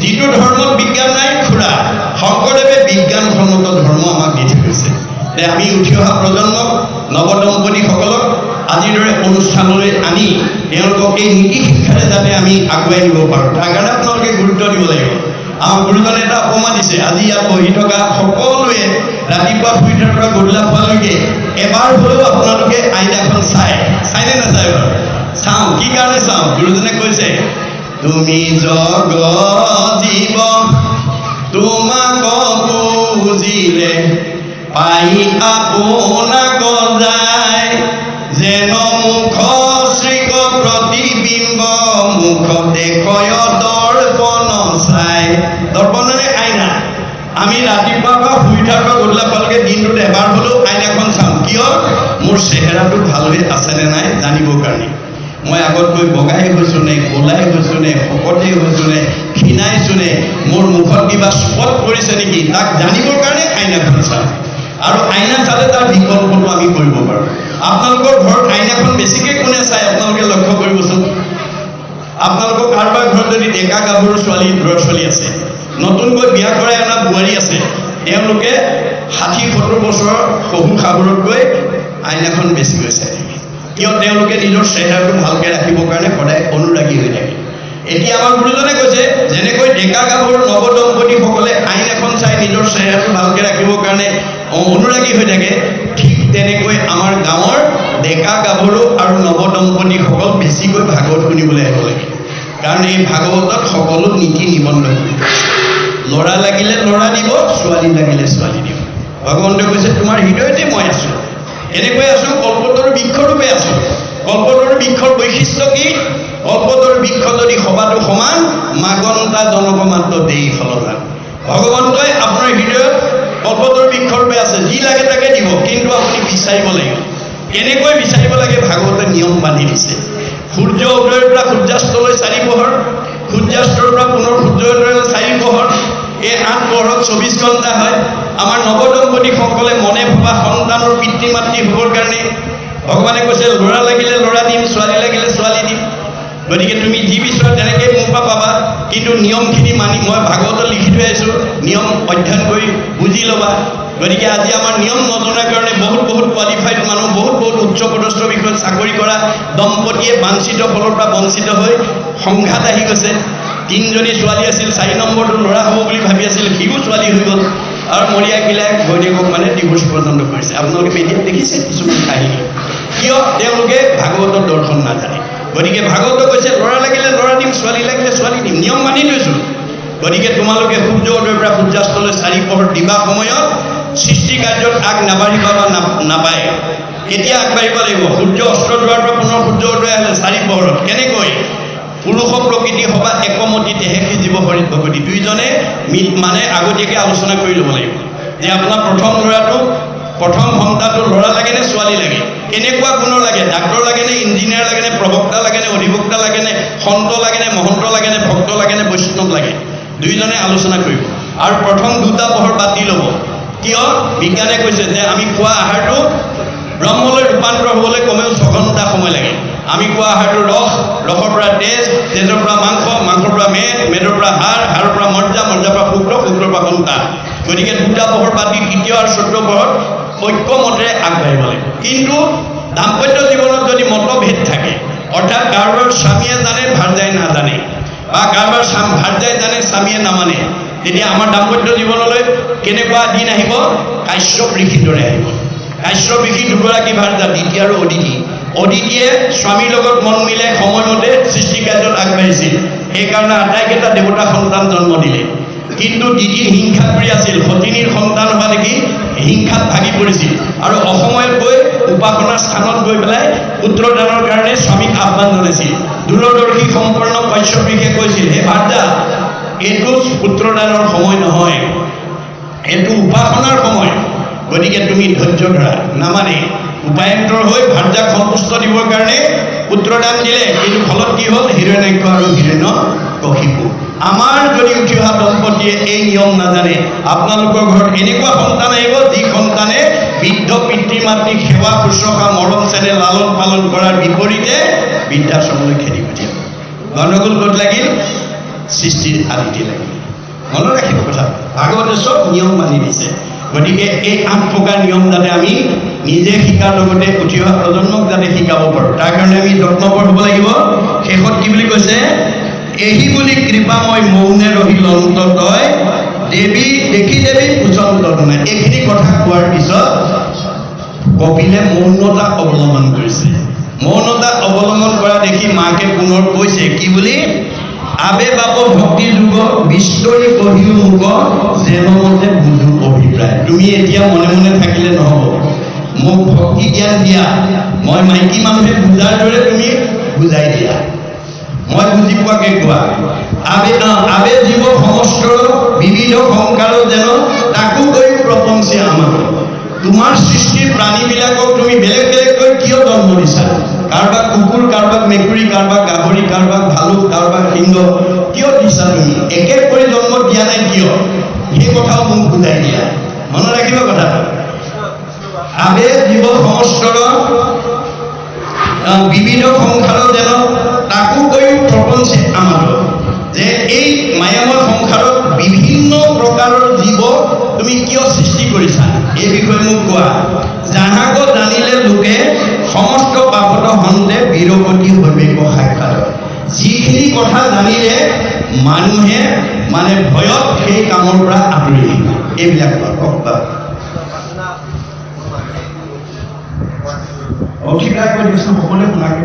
যিটো ধৰ্মত বিজ্ঞান নাই খুৰা। শংকৰদেৱে বিজ্ঞানসন্মত ধৰ্ম আমাক দি থৈ গৈছে। আমি উঠি অহা প্ৰজন্মক নৱদম্পতিসকলক আজিৰ দৰে অনুষ্ঠানলৈ আনি তেওঁলোকক এই নীতি শিক্ষাৰে যাতে আমি আগুৱাই নিব পাৰোঁ, তাৰ কাৰণে আপোনালোকে গুৰুত্ব দিব লাগিব। আমাৰ গুৰুজনে এটা অপমা দিছে। আজি ইয়াত বহি থকা সকলোৱে ৰাতিপুৱা শুই উঠাৰ পৰা গধূলা পোৱালৈকে এবাৰ হ'লেও আপোনালোকে আইনাখন চাইনে নাচায় বাৰু? চাওঁ। কি কাৰণে চাওঁ? গুৰুজনে কৈছে তুমি জগ জীৱ তোমাক বুজিলে পাই আপোনাক যায়, যেন মুখ শ্ৰীক প্ৰতিবিম্ব মুখ দেখয় দৰ্পণ চাই। দৰ্পণৰে আইনা। আমি ৰাতিপুৱাৰ পৰা শুই উঠাৰ পৰা গধূলা পালৈকে দিনটোত এবাৰ হ'লেও আইনাখন চাওঁ। কিয়? মোৰ চেহেৰাটো ভাল হৈ আছেনে নাই জানিবৰ কাৰণে। মই আগতকৈ বগাই হৈছোঁ নে, ক'লাই হৈছোঁ নে, শকতেই হৈছোঁ নে, ক্ষীণাইছোঁ নে, মোৰ মুখত কিবা স্পট পৰিছে নেকি, তাক জানিবৰ কাৰণে আইনাখন চাওঁ। আৰু আইনা চালে তাৰ বিকল্পটো আমি কৰিব পাৰোঁ। আপোনালোকৰ ঘৰত আইনাখন বেছিকৈ কোনে চায় আপোনালোকে লক্ষ্য কৰিবচোন। আপোনালোকৰ কাৰোবাৰ ঘৰত যদি ডেকা গাভৰু ছোৱালী ল'ৰা ছোৱালী আছে, নতুনকৈ বিয়া কৰাই অনা বোৱাৰী আছে, তেওঁলোকে 60-70 বছৰৰ শহু শাহুৰতকৈ আইনাখন বেছিকৈ চায়। কিয়? তেওঁলোকে নিজৰ চেহেৰাটো ভালকৈ ৰাখিবৰ কাৰণে সদায় অনুৰাগী হৈ থাকে। এতিয়া আমাৰ গুৰুজনে কৈছে যেনেকৈ ডেকা গাভৰু নৱদম্পতিসকলে আইন এখন চাই নিজৰ চেহেৰাটো ভালকৈ ৰাখিবৰ কাৰণে অনুৰাগী হৈ থাকে, ঠিক তেনেকৈ আমাৰ গাঁৱৰ ডেকা গাভৰু আৰু নৱদম্পতিসকল বেছিকৈ ভাগৱত শুনিবলৈ আহিব লাগে। কাৰণ এই ভাগৱতত সকলো নীতি নিবন্ধ কৰি ল'ৰা লাগিলে ল'ৰা দিব, ছোৱালী লাগিলে ছোৱালী দিব। ভগৱন্তই কৈছে তোমাৰ হৃদয়তে মই আছোঁ, এনেকৈ আছোঁ, কল্পতৰু বৃক্ষৰূপে আছোঁ। কল্পতৰু বৃক্ষৰ বৈশিষ্ট্য কি? কল্পতৰু বৃক্ষ যদি সবাটো সমান, মাগন্তা জনক মাত্ৰ দেই ফলদান। ভগৱন্তই আপোনাৰ হৃদয়ত কল্পতৰু বৃক্ষৰূপে আছে, যি লাগে তাকে দিব, কিন্তু আপুনি বিচাৰিব লাগিব। কেনেকৈ বিচাৰিব লাগে? ভাগৱতে নিয়ম বান্ধি দিছে। সূৰ্য উদয়ৰ পৰা সূৰ্যাস্তলৈ 4 প্ৰহৰ, সূৰ্যাস্তৰ পৰা পুনৰ সূৰ্যোদয়লৈ 4 প্ৰহৰ, এই 8 প্ৰহৰত 24 ঘণ্টা হয়। আমাৰ নৱদম্পতিসকলে মনে ভবা সন্তানৰ পিতৃ মাতৃ হ'বৰ কাৰণে ভগৱানে কৈছে ল'ৰা লাগিলে ল'ৰা দিম, ছোৱালী লাগিলে ছোৱালী দিম। গতিকে তুমি যি বিচৰা তেনেকৈ মোৰ পৰা পাবা, কিন্তু নিয়মখিনি মানি মই ভাগৱতত লিখি থৈ আহিছোঁ, নিয়ম অধ্যয়ন কৰি বুজি ল'বা। গতিকে আজি আমাৰ নিয়ম নজনাৰ কাৰণে বহুত কোৱালিফাইড মানুহ বহুত উচ্চ পদস্থ বিষয়ত চাকৰি কৰা দম্পতীয়ে বাঞ্ছিত ফলৰ পৰা বঞ্চিত হৈ সংঘাত আহি গৈছে। 3জনী ছোৱালী আছিল, 4 নম্বৰটো ল'ৰা হ'ব বুলি ভাবি আছিল, সিও ছোৱালী হৈ গ'ল আৰু মৰিয়াই কিলাই ঘৈণীয়েকক মানে ডিভোৰ্চ পৰ্যন্ত কৰিছে। আপোনালোকে মেডিয়াত দেখিছে কিছুমান কাহিনী। কিয়? তেওঁলোকে ভাগৱতৰ দৰ্শন নাজানে। গতিকে ভাগৱত কৈছে ল'ৰা লাগিলে ল'ৰা দিম, ছোৱালী লাগিলে ছোৱালী দিম, নিয়ম মানি লৈছোঁ। গতিকে তোমালোকে সূৰ্য উদয়ৰ পৰা সূৰ্যাস্তলৈ 4 পহৰ দিবা সময়ত সৃষ্টি কাৰ্যত আগ নাবাঢ়িবা বা নাপায়। এতিয়া আগবাঢ়িব লাগিব। সূৰ্য অস্ত যোৱাৰ পৰা পুনৰ সূৰ্য উদয় আহিলে 4 পহৰত। কেনেকৈ? পুৰুষ প্ৰকৃতি সভা একমতিতেহে সিজিব হৰিত ভকতি। দুইজনে মানে আগতীয়াকৈ আলোচনা কৰি ল'ব লাগিব যে আপোনাৰ প্ৰথম সন্তানটো ল'ৰা লাগে নে ছোৱালী লাগে, কেনেকুৱা গুণৰ লাগে, ডাক্তৰ লাগে নে ইঞ্জিনিয়াৰ লাগে নে প্ৰবক্তা লাগে নে অধিবক্তা লাগে নে সন্ত লাগে নে মহন্ত লাগে নে ভক্ত লাগে নে বৈষ্ণৱ লাগে, দুইজনে আলোচনা কৰিব। আৰু প্ৰথম 2টা পহৰ বাদ দি ল'ব। কিয়? বিজ্ঞানে কৈছে যে আমি খোৱা আহাৰটো ব্ৰহ্মলৈ ৰূপান্তৰ হ'বলৈ কমেও 6 ঘণ্টা সময় লাগে। আমি খোৱা আহাৰটো ৰসৰ পৰা তেজ, তেজৰ পৰা মাংস, মাংসৰ পৰা মেদৰ পৰা হাড়ৰ পৰা মজ্জাৰ পৰা শুক্ৰৰ পৰা সন্তান। গতিকে 2টা পহৰ বাদ দি 3য় আৰু 4ৰ্থ পহৰত ঐক্যমতেৰে আগবাঢ়িব লাগিব। কিন্তু দাম্পত্য জীৱনত যদি মতভেদ থাকে, অৰ্থাৎ কাৰোবাৰ স্বামীয়ে জানে ভাৰ্যাই নাজানে বা কাৰোবাৰ ভাৰ্যাই জানে স্বামীয়ে নামানে, তেতিয়া আমাৰ দাম্পত্য জীৱনলৈ কেনেকুৱা দিন আহিব? কাশ্যপ ঋষিৰ দৰে আহিব। কাশ্যপ ঋষি 2গৰাকী ভাৰ্যা, দিতি আৰু অদিতি। অদিতিয়ে স্বামীৰ লগত মন মিলাই সময়মতে সৃষ্টি কাৰ্যত আগবাঢ়িছিল, সেইকাৰণে আটাইকেইটা দেৱতা সন্তান জন্ম দিলে। কিন্তু দিতি হিংসাত্ৰী আছিল, সতিনীৰ সন্তান হোৱা দেখি হিংসাত ভাগি পৰিছিল আৰু অসময়ত গৈ উপাসনাৰ স্থানত গৈ পেলাই পুত্ৰদানৰ কাৰণে স্বামীক আহ্বান জনাইছিল। দূৰদৰ্শী সম্পন্ন কাশ্যপ ঋষিয়ে কৈছিল, হে ভাৰ্যা, এইটো পুত্ৰদানৰ সময় নহয়, এইটো উপাসনাৰ সময়। গতিকে তুমি ধৈৰ্য ধৰা। নামানে। উপায়ন্তৰ হৈ ভাৰ্যাক সন্তুষ্ট দিবৰ কাৰণে পুত্ৰদান দিলে, কিন্তু ফলত কি হ'ল? হিৰণ্যাক্ষ আৰু হিৰণ্যকশিপু। আমাৰ যদি উঠি অহা দম্পতীয়ে এই নিয়ম নাজানে, আপোনালোকৰ ঘৰত এনেকুৱা সন্তান আহিব যি সন্তানে বৃদ্ধ পিতৃ মাতৃক সেৱা শুশ্ৰূষা মৰম চেনেহ লালন পালন কৰাৰ বিপৰীতে বৃদ্ধাশ্ৰমলৈ খেদি পঠিয়াব। গণ্ডগোল ক'ত লাগিল? সৃষ্টিৰ আদিতে লাগিল। মনত ৰাখিব কথা। ভাগৱতে চব নিয়ম মানি দিছে। গতিকে এই 8 প্ৰকাৰ নিয়ম যাতে আমি নিজে শিকাৰ লগতে উঠি অহা প্ৰজন্মক যাতে শিকাব পাৰোঁ, তাৰ কাৰণে আমি যত্নপৰ হ'ব লাগিব। শেষত কি বুলি কৈছে? এহি বুলি কৃপাময় মৌনে ৰহিল অন্ত তই, দেৱী দেখি দেৱী উচন্ত নাই। এইখিনি কথা কোৱাৰ পিছত কপিলে মৌনতা অৱলম্বন কৰিছে। মৌনতা অৱলম্বন কৰা দেখি মাকে পুনৰ কৈছে কি বুলি? আবে বাপ ভক্তি যুগ বিস্তৰি কহিও মুখ, যেনমতে বুজো অভিপ্ৰায়। তুমি এতিয়া মনে মনে থাকিলে নহ'ব, মোক ভক্তি জ্ঞান দিয়া। মই মাইকী মানুহে বুজাৰ দৰে তুমি বুজাই দিয়া, মই বুজি পোৱাকৈ কোৱা। আবে জীৱ সমস্ত বিবিধ সংসাৰ যেন তাকো গৈ প্ৰপঞ্চে আমাক। তোমাৰ সৃষ্টিৰ প্ৰাণীবিলাকক তুমি বেলেগ বেলেগকৈ কিয় জন্ম দিছা? কাৰোবাক কুকুৰ, কাৰোবাক মেকুৰী, কাৰোবাক গাহৰি, কাৰোবাক ভালুক, কাৰোবাক সিংহ, কিয় দিছা তুমি? একে কৰি জন্ম দিয়া নাই কিয়? সেই কথাও মোক বুজাই দিয়া। মনত ৰাখিব কথাটো। আবে জীৱ সমস্তৰ বিবিধ সংসাৰ যেন তাকো গৈ প্ৰপঞ্চে আমাক। যে এই মায়াময় সংসাৰত বিভিন্ন প্ৰকাৰৰ জীৱ তুমি কিয় সৃষ্টি কৰিছা, এই বিষয়ে মোক কোৱা। জানাক জানিলে লোকে সমস্ত পাপত হন্তে বীৰগতি হৈবেক সাক্ষাৎ। যিখিনি কথা জানিলে মানুহে মানে ভয়ত সেই কামৰ পৰা আঁতৰি আহিব। এইবিলাক কওক। অধিকাৰ কৈ দিছোঁ সকলোৱে শুনাকে